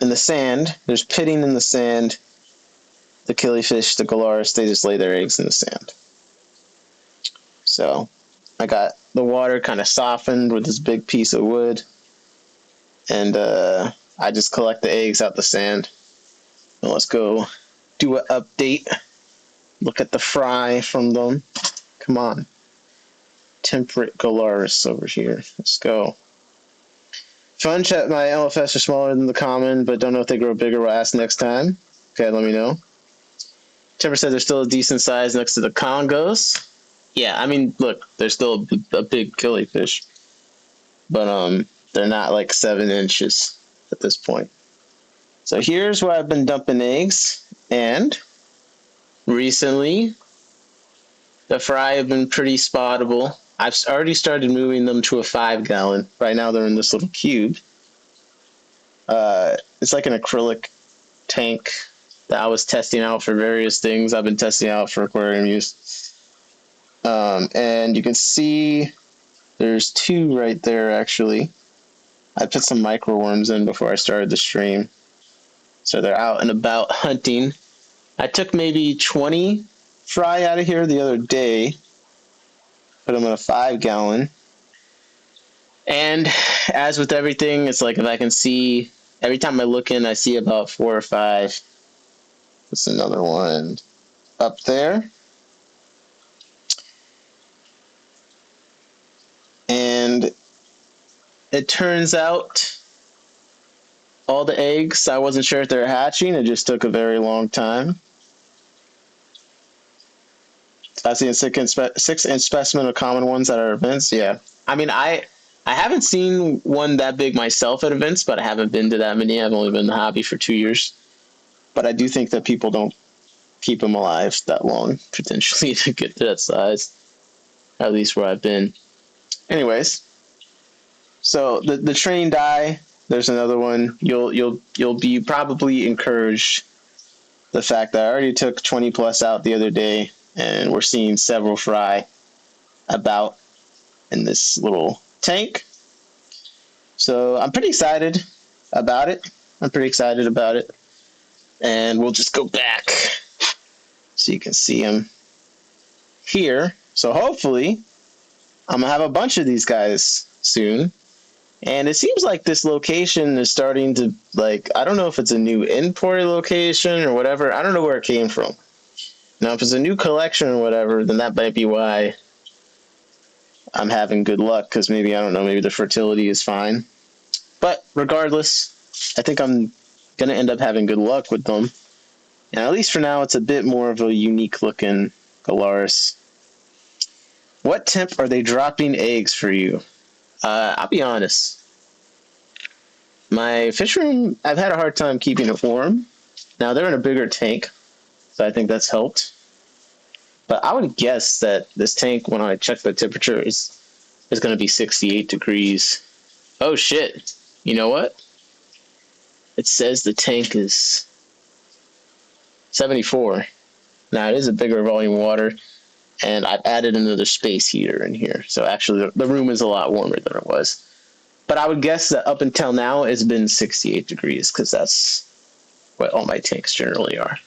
in the sand, there's pitting in the sand. The killifish, the galaris, they just lay their eggs in the sand. So I got the water kind of softened with this big piece of wood. And I just collect the eggs out the sand. And let's go do an update. Look at the fry from them. Come on. Temperate galaris over here. Let's go. Fun chat, my LFS are smaller than the common, but don't know if they grow big or last next time. Okay, let me know. Temper said they're still a decent size next to the Congos. Yeah, I mean, look, they're still a big killifish. But they're not like 7 inches at this point. So here's where I've been dumping eggs. And recently, the fry have been pretty spottable. I've already started moving them to a 5-gallon. Right now they're in this little cube. It's like an acrylic tank that I was testing out for various things. I've been testing out for aquarium use. And you can see there's 2 right there, actually. I put some microworms in before I started the stream. So they're out and about hunting. I took maybe 20 fry out of here the other day. Put them in a 5-gallon. And as with everything, it's like if I can see, every time I look in, I see about 4 or 5. There's another one up there. And it turns out all the eggs, I wasn't sure if they were hatching. It just took a very long time. I see a 6-inch specimen of common ones at our events. Yeah. I mean, I haven't seen one that big myself at events, but I haven't been to that many. I've only been in the hobby for 2 years. But I do think that people don't keep them alive that long, potentially, to get to that size. At least where I've been. Anyways. So the trained eye, there's another one. You'll be probably encouraged the fact that I already took 20 plus out the other day, and we're seeing several fry about in this little tank. So I'm pretty excited about it. And we'll just go back so you can see them here. So hopefully I'm gonna have a bunch of these guys soon. And it seems like this location is starting to, like, I don't know if it's a new imported location or whatever. I don't know where it came from. Now, if it's a new collection or whatever, then that might be why I'm having good luck, because maybe, I don't know, maybe the fertility is fine. But regardless, I think I'm going to end up having good luck with them. And at least for now, it's a bit more of a unique-looking Galaris. What temp are they dropping eggs for you? I'll be honest. My fish room, I've had a hard time keeping it warm. Now, they're in a bigger tank, so I think that's helped. But I would guess that this tank, when I check the temperature, is going to be 68 degrees. Oh, shit. You know what? It says the tank is 74. Now, it is a bigger volume of water. And I've added another space heater in here. So actually, the room is a lot warmer than it was. But I would guess that up until now, it's been 68 degrees, because that's what all my tanks generally are.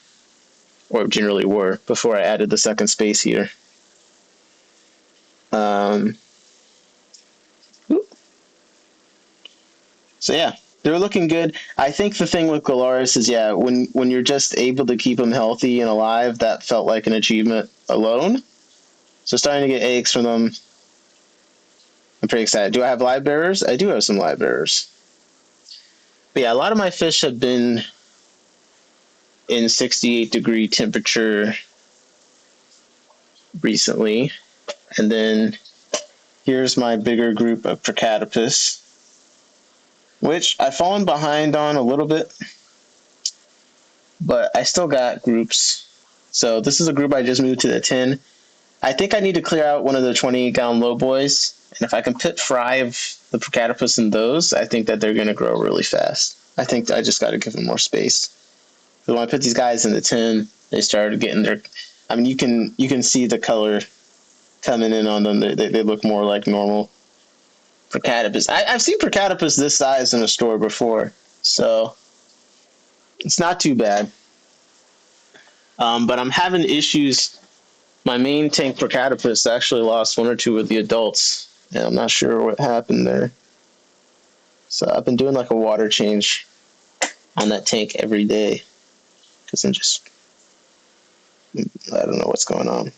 Or generally were, before I added the second space heater. So yeah, they're looking good. I think the thing with Galaris is, yeah, when you're just able to keep them healthy and alive, that felt like an achievement alone. So starting to get eggs from them, I'm pretty excited. Do I have live bearers? I do have some live bearers. But yeah, a lot of my fish have been in 68 degree temperature recently. And then here's my bigger group of Procatopus, which I've fallen behind on a little bit, but I still got groups. So this is a group I just moved to the 10. I think I need to clear out one of the 20-gallon low boys, and if I can put fry of the Procatopus in those, I think that they're going to grow really fast. I think I just got to give them more space. But when I put these guys in the 10, they started getting their... I mean, you can see the color coming in on them. They look more like normal Procatopus. I've seen Procatopus this size in a store before, so it's not too bad. But I'm having issues. My main tank Procatopus actually lost one or two of the adults, and I'm not sure what happened there. So I've been doing like a water change on that tank every day because I don't know what's going on.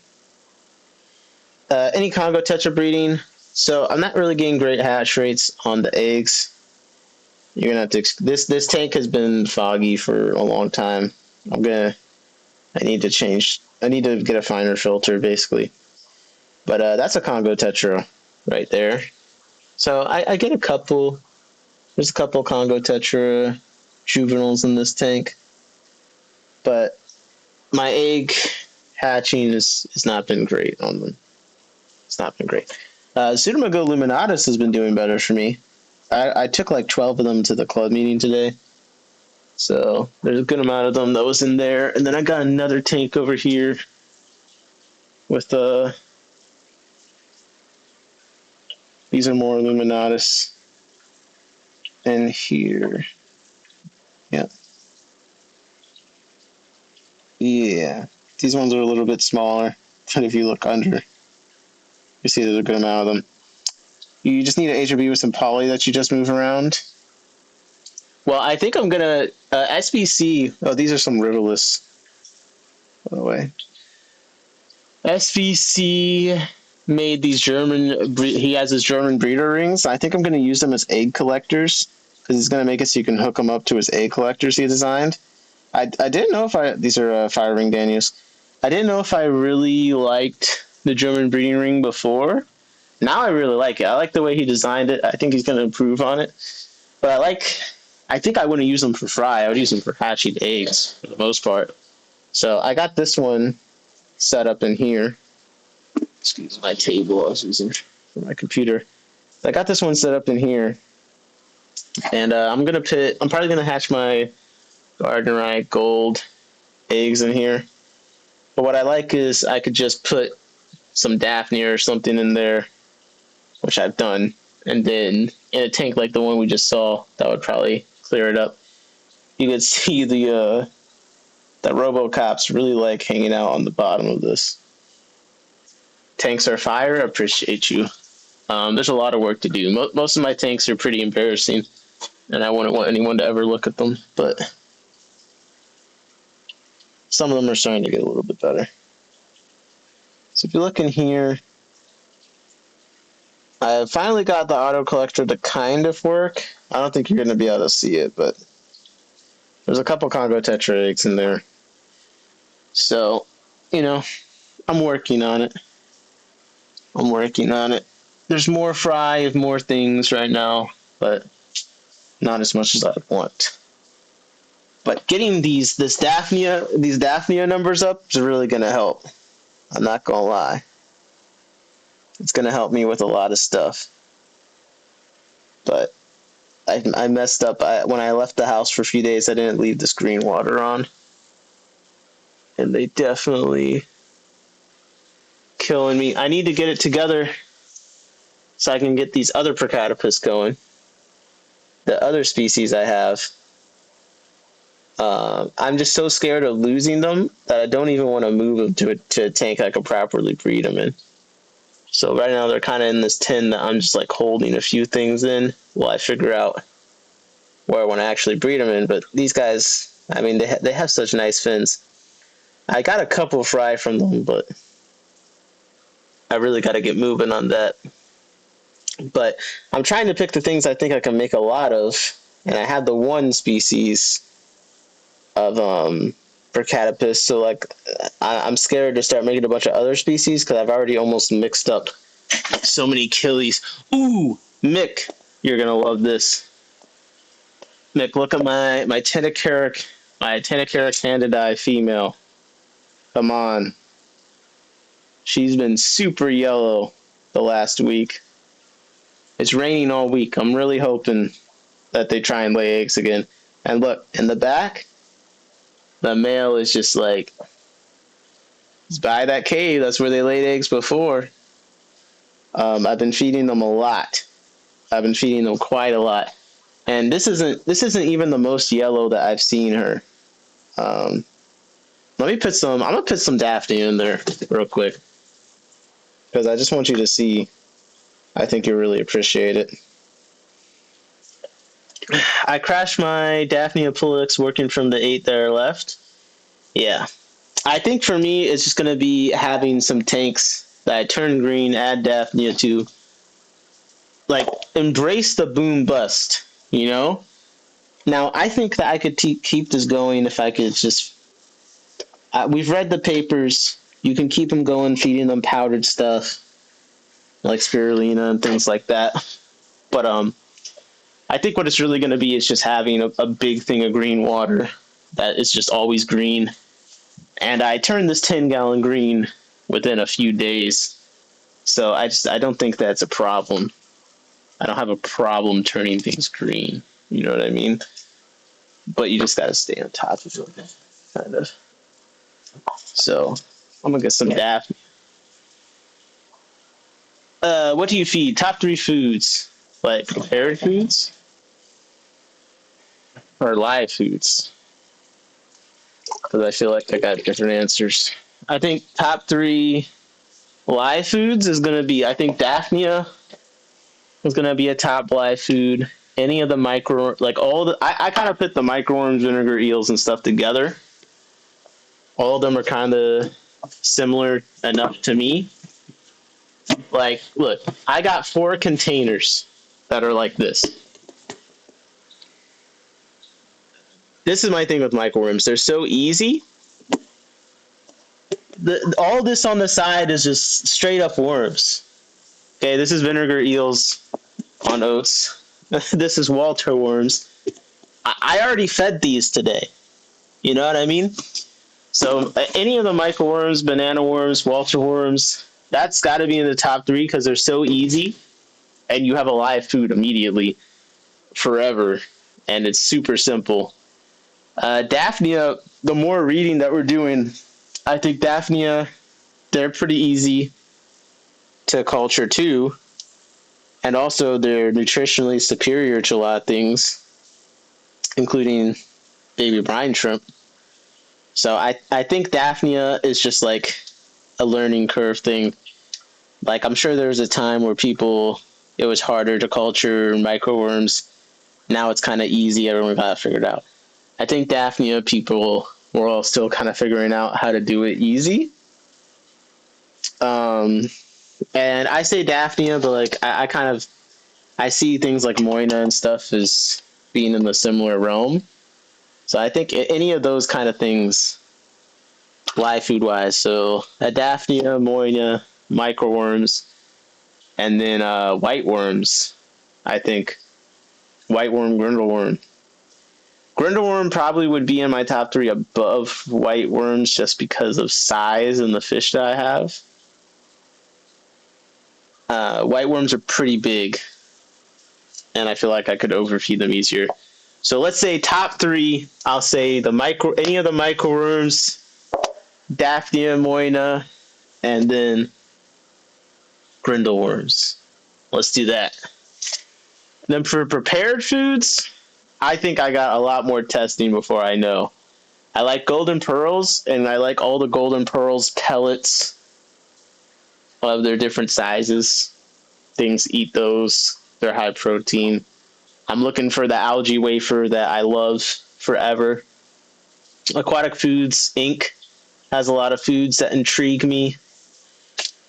Any Congo Tetra breeding? So I'm not really getting great hatch rates on the eggs. You're gonna have to. This tank has been foggy for a long time. I need to change. I need to get a finer filter, basically. But that's a Congo Tetra right there. So I get a couple. There's a couple Congo Tetra juveniles in this tank, but my egg hatching has not been great on them. It's not been great. Pseudomago luminatus has been doing better for me. I took like 12 of them to the club meeting today. So there's a good amount of them that was in there. And then I got another tank over here with these are more luminatus. And here. Yeah. Yeah. These ones are a little bit smaller. But if you look under, you see there's a good amount of them. You just need an HRB with some poly that you just move around. Well, I think I'm gonna SVC. Oh, these are some riverless. By the way, SVC made these German. He has his German breeder rings. I think I'm gonna use them as egg collectors because he's gonna make it so you can hook them up to his egg collectors he designed. I didn't know if these are fire ring Daniels. I didn't know if I really liked the German breeding ring before. Now I really like it. I like the way he designed it. I think he's gonna improve on it. But I think I wouldn't use them for fry. I would use them for hatching eggs for the most part. So I got this one set up in here. Excuse my table I was using for my computer. I got this one set up in here. And I'm probably going to hatch my Gardnerite gold eggs in here. But what I like is I could just put some Daphne or something in there, which I've done. And then in a tank like the one we just saw, that would probably clear it up. You could see that RoboCop's really like hanging out on the bottom of this. Tanks are fire. Appreciate you. There's a lot of work to do. Most of my tanks are pretty embarrassing, and I wouldn't want anyone to ever look at them. But some of them are starting to get a little bit better. So if you look in here, I finally got the auto collector to kind of work. I don't think you're going to be able to see it, but there's a couple Congo Tetra eggs in there. So, I'm working on it. There's more fry of more things right now, but not as much as I want. But getting these Daphnia numbers up is really going to help. I'm not going to lie. It's going to help me with a lot of stuff. But I messed up. When I left the house for a few days, I didn't leave the screen water on. And they definitely killing me. I need to get it together so I can get these other Procatopus going. The other species I have. I'm just so scared of losing them that I don't even want to move them to a tank I could properly breed them in. So right now they're kind of in this tin that I'm just like holding a few things in while I figure out where I want to actually breed them in. But these guys, I mean, they have such nice fins. I got a couple fry from them, but I really got to get moving on that. But I'm trying to pick the things I think I can make a lot of, and I had the one species of for catapis. So like, I'm scared to start making a bunch of other species because I've already almost mixed up so many killies. Ooh, Mick, you're gonna love this. Mick, look at my Tentacaric Candidae female. Come on. She's been super yellow the last week. It's raining all week. I'm really hoping that they try and lay eggs again. And look, in the back, the male is just like, it's by that cave. That's where they laid eggs before. I've been feeding them a lot. I've been feeding them quite a lot. And this isn't even the most yellow that I've seen her. I'm gonna put some Daphne in there real quick. Because I just want you to see. I think you'll really appreciate it. I crashed my Daphnia Pullix working from the 8 that are left. Yeah. I think for me, it's just going to be having some tanks that I turn green, add Daphnia to. Like, embrace the boom bust, you know? Now, I think that I could keep this going if I could just... we've read the papers. You can keep them going, feeding them powdered stuff, like spirulina and things like that. But I think what it's really going to be is just having a big thing of green water that is just always green. And I turned this 10-gallon green within a few days. So I don't think that's a problem. I don't have a problem turning things green. You know what I mean? But you just got to stay on top of it, kind of. So I'm going to get some Daphne. What do you feed? Top 3 foods. Like prepared foods? Or live foods? Because I feel like I got different answers. I think top 3 live foods is going to be, I think Daphnia is going to be a top live food. Any of the micro, like all the, I kind of put the microworms, vinegar, eels, and stuff together. All of them are kind of similar enough to me. Like, look, I got 4 containers that are like this. This is my thing with microworms. They're so easy. All this on the side is just straight up worms. Okay, this is vinegar eels on oats. This is Walter worms. I already fed these today. You know what I mean? So any of the microworms, banana worms, Walter worms, that's got to be in the top 3 because they're so easy. And you have a live food immediately, forever. And it's super simple. Daphnia, the more reading that we're doing, I think Daphnia, they're pretty easy to culture too. And also they're nutritionally superior to a lot of things, including baby brine shrimp. So I think Daphnia is just like a learning curve thing. Like I'm sure there was a time where it was harder to culture microworms. Now it's kind of easy. Everyone got it figured out. I think Daphnia people were all still kind of figuring out how to do it easy. And I say Daphnia, but like I see things like Moina and stuff as being in the similar realm. So I think any of those kind of things, live food wise. So a Daphnia, Moina, microworms, and then white worms. I think white worm, grindleworm. Grindleworm probably would be in my top 3 above white worms just because of size and the fish that I have. White worms are pretty big, and I feel like I could overfeed them easier. So let's say top 3. I'll say any of the microworms, Daphnia, Moina, and then grindleworms. Let's do that. Then for prepared foods, I think I got a lot more testing before I know. I like golden pearls, and I like all the golden pearls pellets of their different sizes. Things eat those. They're high protein. I'm looking for the algae wafer that I love forever. Aquatic Foods Inc. has a lot of foods that intrigue me.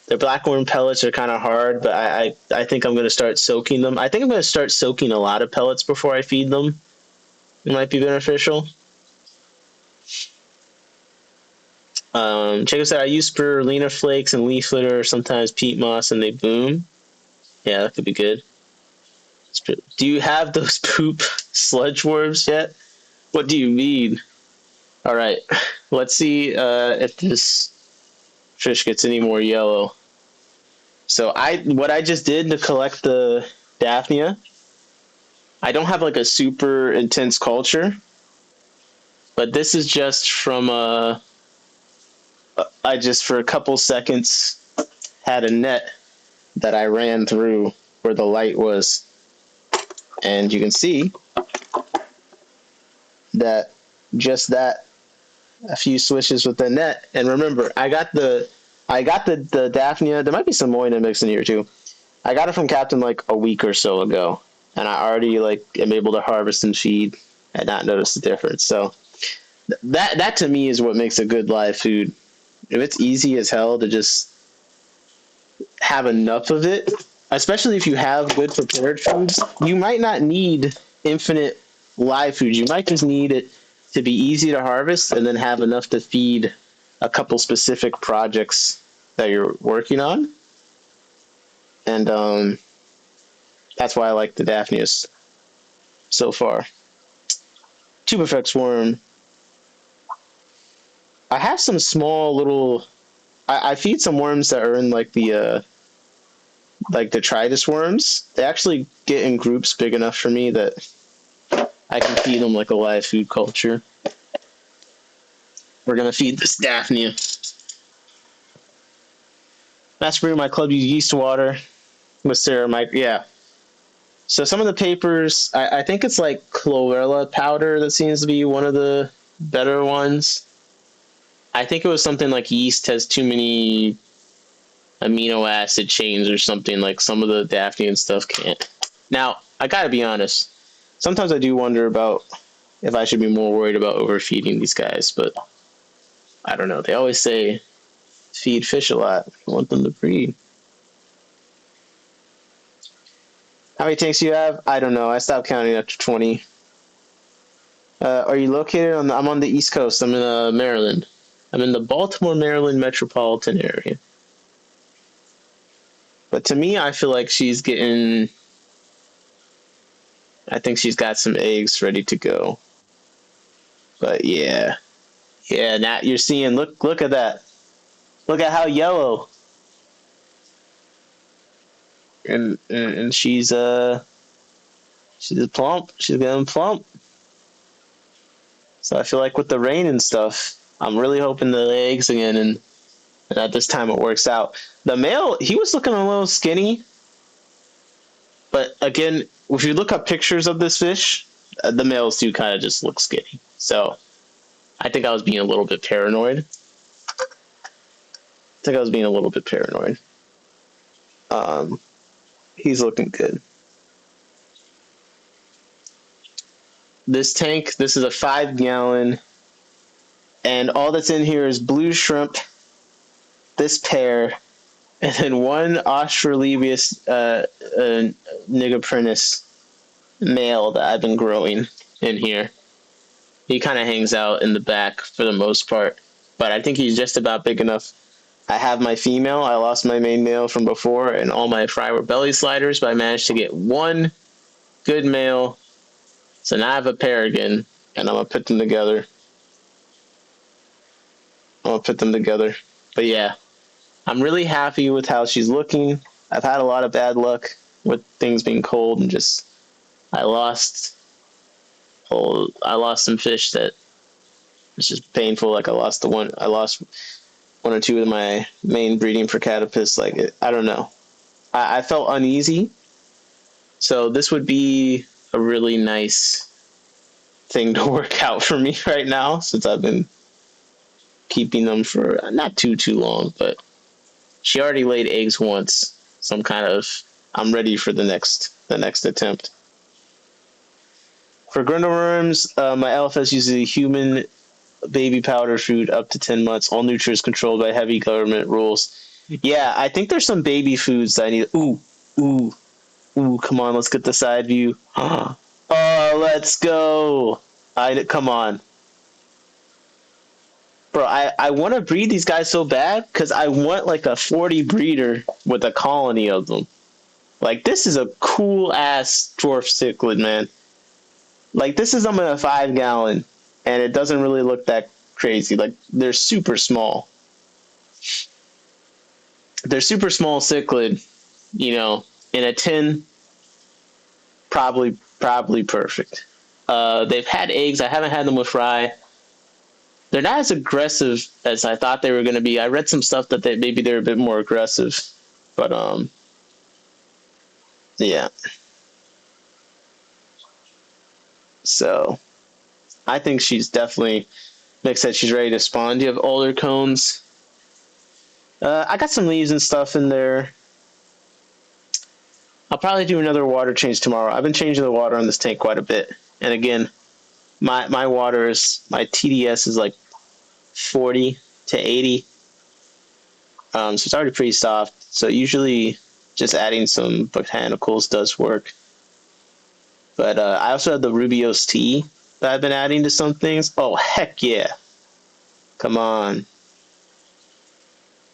The blackworm pellets are kind of hard, but I think I'm going to start soaking them. I think I'm going to start soaking a lot of pellets before I feed them. It might be beneficial. Jacob said, I use spirulina flakes and leaf litter, sometimes peat moss, and they boom. Yeah, that could be good. Do you have those poop sludge worms yet? What do you mean? All right, let's see if this fish gets any more yellow. So what I just did to collect the Daphnia, I don't have like a super intense culture, but this is just from I just for a couple seconds had a net that I ran through where the light was, and you can see that just that a few swishes with the net. And remember, I got the Daphnia. There might be some Moina mixed in here too. I got it from Captain like a week or so ago, and I already like am able to harvest and feed and not notice the difference. So that to me is what makes a good live food. If it's easy as hell to just have enough of it, especially if you have good prepared foods, you might not need infinite live food. You might just need it to be easy to harvest and then have enough to feed a couple specific projects that you're working on. And that's why I like the Daphnias so far. Tubifex worm. I have some small little. I feed some worms that are in like the detritus worms. They actually get in groups big enough for me that I can feed them like a live food culture. We're gonna feed this Daphnia. Master Brew, my club use yeast water with ceramide. Yeah. So some of the papers, I think it's like chlorella powder that seems to be one of the better ones. I think it was something like yeast has too many amino acid chains or something, like some of the Daphne and stuff can't. Now, I gotta be honest. Sometimes I do wonder about if I should be more worried about overfeeding these guys, but I don't know. They always say feed fish a lot. I want them to breed. How many tanks do you have? I don't know. I stopped counting after 20. Are you located on I'm on the East Coast. I'm in Maryland. I'm in the Baltimore, Maryland metropolitan area. But to me, I feel like she's getting... I think she's got some eggs ready to go. But yeah. Yeah, now you're seeing... Look at that. Look at how yellow. And she's plump. She's getting plump. So I feel like with the rain and stuff, I'm really hoping the eggs again, and at this time it works out. The male, he was looking a little skinny, but again, if you look up pictures of this fish, the males do kind of just look skinny. So I think I was being a little bit paranoid. He's looking good. This tank, this is a 5-gallon, and all that's in here is blue shrimp, this pair, and then one Australebus nigroprinus male that I've been growing in here. He kind of hangs out in the back for the most part, but I think he's just about big enough. I have my female. I lost my main male from before, and all my fry were belly sliders, but I managed to get one good male. So now I have a pair again, and I'm going to put them together. But yeah, I'm really happy with how she's looking. I've had a lot of bad luck with things being cold, and just I lost some fish that it's just painful. Like I lost one or two of my main breeding for catapis. Like I don't know. I felt uneasy. So this would be a really nice thing to work out for me right now, since I've been keeping them for not too long, but she already laid eggs once, so I'm ready for the next attempt. For grindleworms, my LFS uses a human baby powder food up to 10 months. All nutrients controlled by heavy government rules. Yeah, I think there's some baby foods that I need. Ooh, come on, let's get the side view. Oh, let's go. Come on. Bro, I want to breed these guys so bad because I want like a 40 breeder with a colony of them. Like, this is a cool ass dwarf cichlid, man. Like, this is them in a 5-gallon, and it doesn't really look that crazy. Like, they're super small. They're super small cichlid, you know, in a tin, probably perfect. They've had eggs. I haven't had them with fry. They're not as aggressive as I thought they were going to be. I read some stuff that maybe they're a bit more aggressive, but yeah. So I think she's definitely. Nick said she's ready to spawn. Do you have older cones? I got some leaves and stuff in there. I'll probably do another water change tomorrow. I've been changing the water on this tank quite a bit, and again, my water is my TDS is like 40 to 80. So it's already pretty soft. So usually just adding some botanicals does work. But I also have the Rubios tea that I've been adding to some things. Oh, heck yeah. Come on.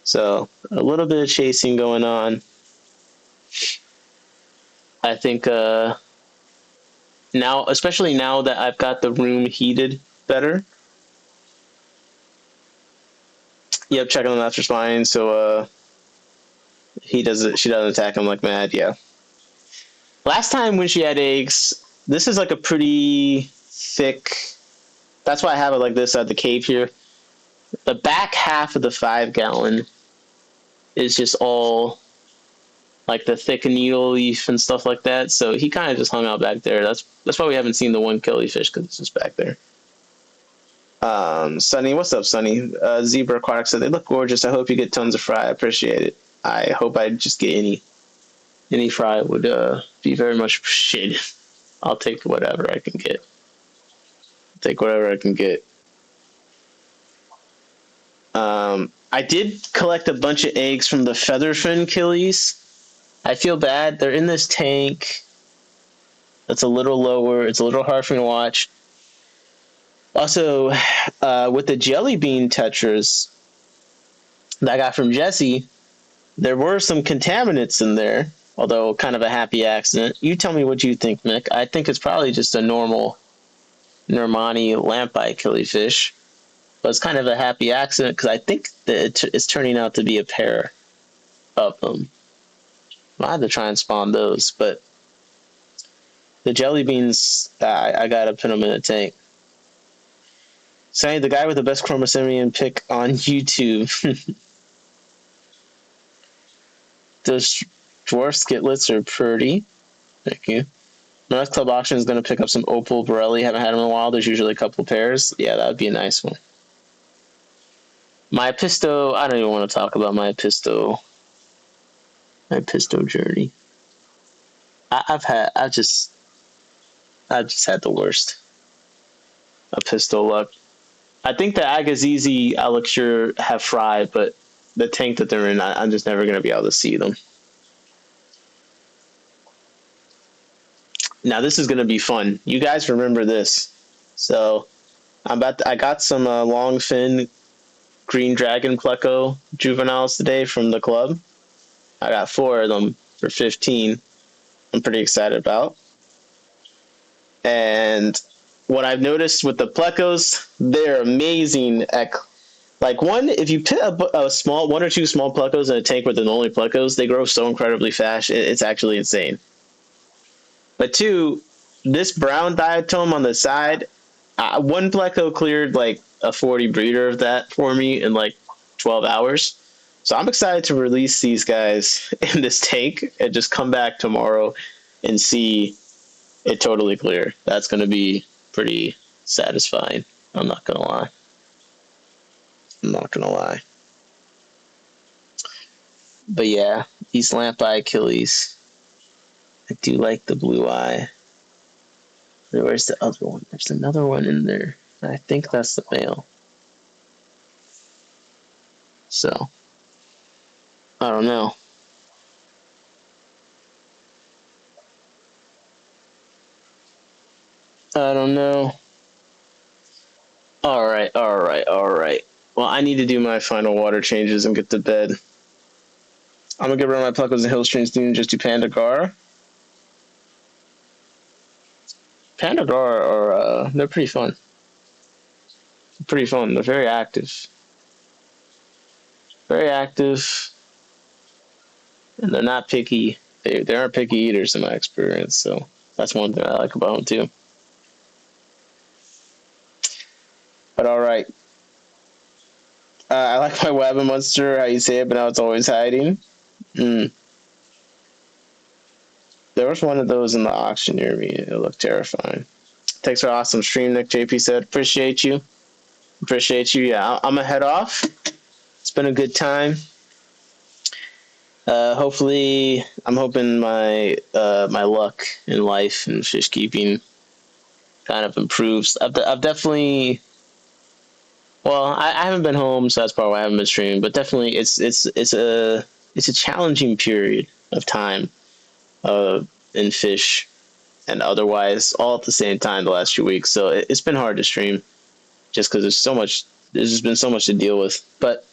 So a little bit of chasing going on. I think now, especially now that I've got the room heated better. Yep, checking them after spawning. So she doesn't attack him like mad. Yeah. Last time when she had eggs, this is like a pretty thick. That's why I have it like this at the cave here. The back half of the 5-gallon is just all like the thick needle leaf and stuff like that. So he kind of just hung out back there. That's why we haven't seen the one killifish, because it's just back there. Sunny, what's up, Sunny? Zebra Aquatic said they look gorgeous. I hope you get tons of fry. I appreciate it. I hope I just get any fry would be very much appreciated. I'll take whatever I can get. Take whatever I can get. I did collect a bunch of eggs from the featherfin killies. I feel bad. They're in this tank. It's a little lower. It's a little hard for me to watch. Also, with the jelly bean tetras that I got from Jesse, there were some contaminants in there, although kind of a happy accident. You tell me what you think, Mick. I think it's probably just a normal Normani lampi killifish, but it's kind of a happy accident because I think that it's turning out to be a pair of them. I have to try and spawn those, but the jelly beans, I gotta put them in a tank. Saying the guy with the best chromosemian pick on YouTube. Those dwarf skitlets are pretty. Thank you. North Club Auction is going to pick up some Opal Borelli. Haven't had them in a while. There's usually a couple pairs. Yeah, that would be a nice one. My Pisto, I don't even want to talk about my Pisto journey. I've just had the worst of Pisto luck. I think the Agazizi Elixir have fry, but the tank that they're in, I'm just never going to be able to see them. Now this is going to be fun. You guys remember this. So I got some long fin green dragon pleco juveniles today from the club. I got 4 of them for 15. I'm pretty excited about. And what I've noticed with the plecos, they're amazing at, like, one, if you put a small 1 or 2 small plecos in a tank with an only plecos, they grow so incredibly fast. It's actually insane. But 2, this brown diatom on the side, 1 pleco cleared like a 40 breeder of that for me in like 12 hours. So I'm excited to release these guys in this tank and just come back tomorrow and see it totally clear. That's going to be pretty satisfying. I'm not going to lie. But yeah, these lamp-eye Achilles. I do like the blue eye. Where's the other one? There's another one in there. I think that's the male. So, I don't know. Alright. Well, I need to do my final water changes and get to bed. I'm gonna get rid of my Pluckles and Hill Streams and just do Pandagar. Pandagar are they're pretty fun. Pretty fun. They're very active. Very active. And they're not picky. They aren't picky eaters in my experience, so that's one thing I like about them too. But all right. I like my Wabba Monster, how you say it, but now it's always hiding. Mm. There was one of those in the auction near me. It looked terrifying. Thanks for awesome stream, Nick JP said. Appreciate you. Appreciate you. Yeah, I'm going to head off. It's been a good time. Hopefully, I'm hoping my my luck in life and fish keeping kind of improves. I've definitely... Well, I haven't been home, so that's probably why I haven't been streaming. But definitely, it's a challenging period of time in fish and otherwise, all at the same time the last few weeks. So it's been hard to stream just because there's so much. There's just been so much to deal with. But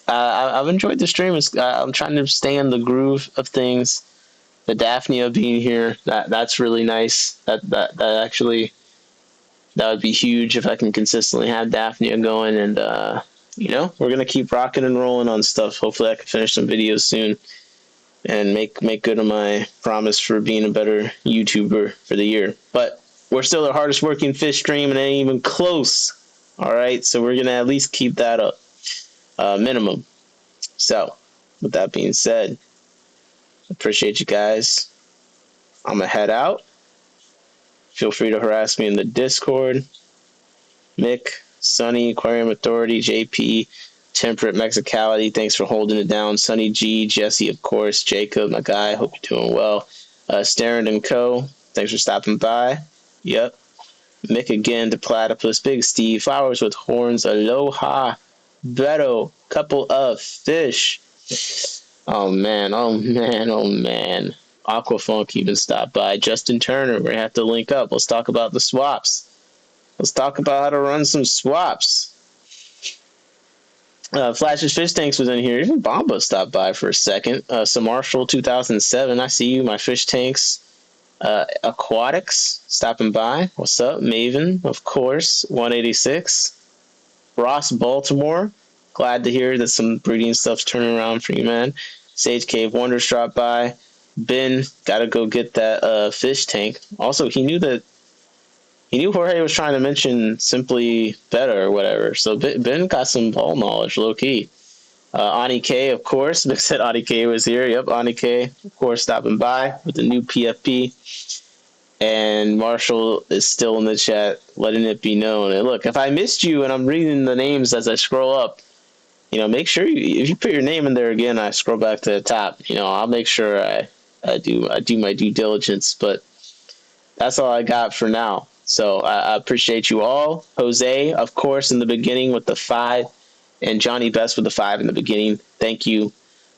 I've enjoyed the stream. I'm trying to stay in the groove of things. The Daphnia being here, that's really nice. That actually. That would be huge if I can consistently have Daphnia going, and we're gonna keep rocking and rolling on stuff. Hopefully, I can finish some videos soon and make good on my promise for being a better YouTuber for the year. But we're still the hardest working fish stream, and it ain't even close. All right, so we're gonna at least keep that up, minimum. So, with that being said, appreciate you guys. I'm gonna head out. Feel free to harass me in the Discord. Mick, Sunny, Aquarium Authority, JP, Temperate, Mexicality, thanks for holding it down. Sunny G, Jesse, of course, Jacob, my guy, hope you're doing well. Starren and Co., thanks for stopping by. Yep. Mick again, to Platypus, Big Steve, Flowers with Horns, Aloha, Beto, couple of fish. Oh man, oh man, oh man. Aquafunk even stopped by. Justin Turner, we're going to have to link up. Let's talk about the swaps. Let's talk about how to run some swaps. Flash's Fish Tanks was in here. Even Bomba stopped by for a second. Some Marshall 2007. I see you, my fish tanks. Aquatics stopping by. What's up? Maven, of course. 186. Ross Baltimore. Glad to hear that some breeding stuff's turning around for you, man. Sage Cave Wonders dropped by. Ben, gotta go get that fish tank. Also, he knew Jorge was trying to mention Simply Better or whatever. So Ben got some ball knowledge, low key. Ani K, of course. Mick said Ani K was here. Yep, Ani K, of course, stopping by with the new PFP. And Marshall is still in the chat, letting it be known. And look, if I missed you and I'm reading the names as I scroll up, make sure if you put your name in there again, I scroll back to the top. I'll make sure I do my due diligence. But that's all I got for now. So I appreciate you all. Jose, of course, in the beginning with the 5, and Johnny Best with the 5 in the beginning. Thank you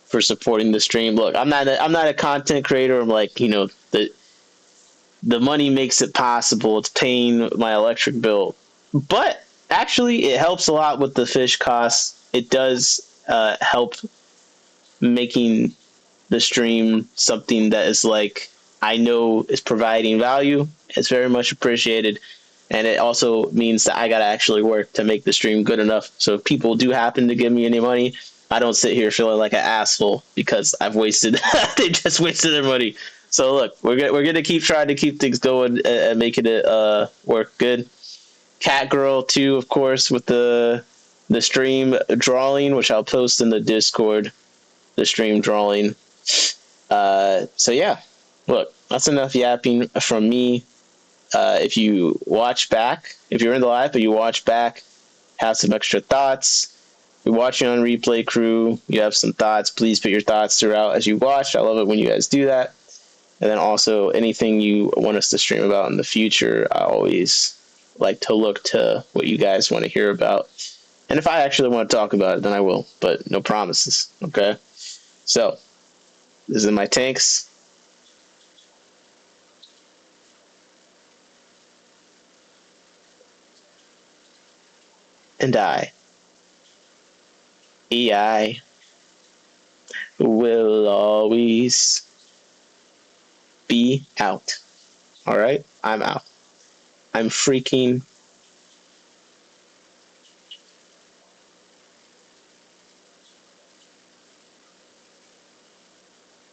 for supporting the stream. Look, I'm not a content creator. I'm like, the money makes it possible. It's paying my electric bill, but actually, it helps a lot with the fish costs. It does help making the stream something that is like I know is providing value. It's very much appreciated, and it also means that I gotta actually work to make the stream good enough. So if people do happen to give me any money, I don't sit here feeling like an asshole because I've wasted. They just wasted their money. So look, we're gonna keep trying to keep things going and making it work good. Cat Girl too, of course, with the stream drawing, which I'll post in the Discord. The stream drawing. So yeah, look, that's enough yapping from me. If you watch back, if you're in the live but you watch back, have some extra thoughts. You're watching on Replay Crew, you have some thoughts. Please put your thoughts throughout as you watch. I love it when you guys do that. And then also anything you want us to stream about in the future, I always like to look to what you guys want to hear about. And if I actually want to talk about it, then I will, but no promises, okay? So, this is my tanks. And I I will always be out. All right? I'm out. I'm freaking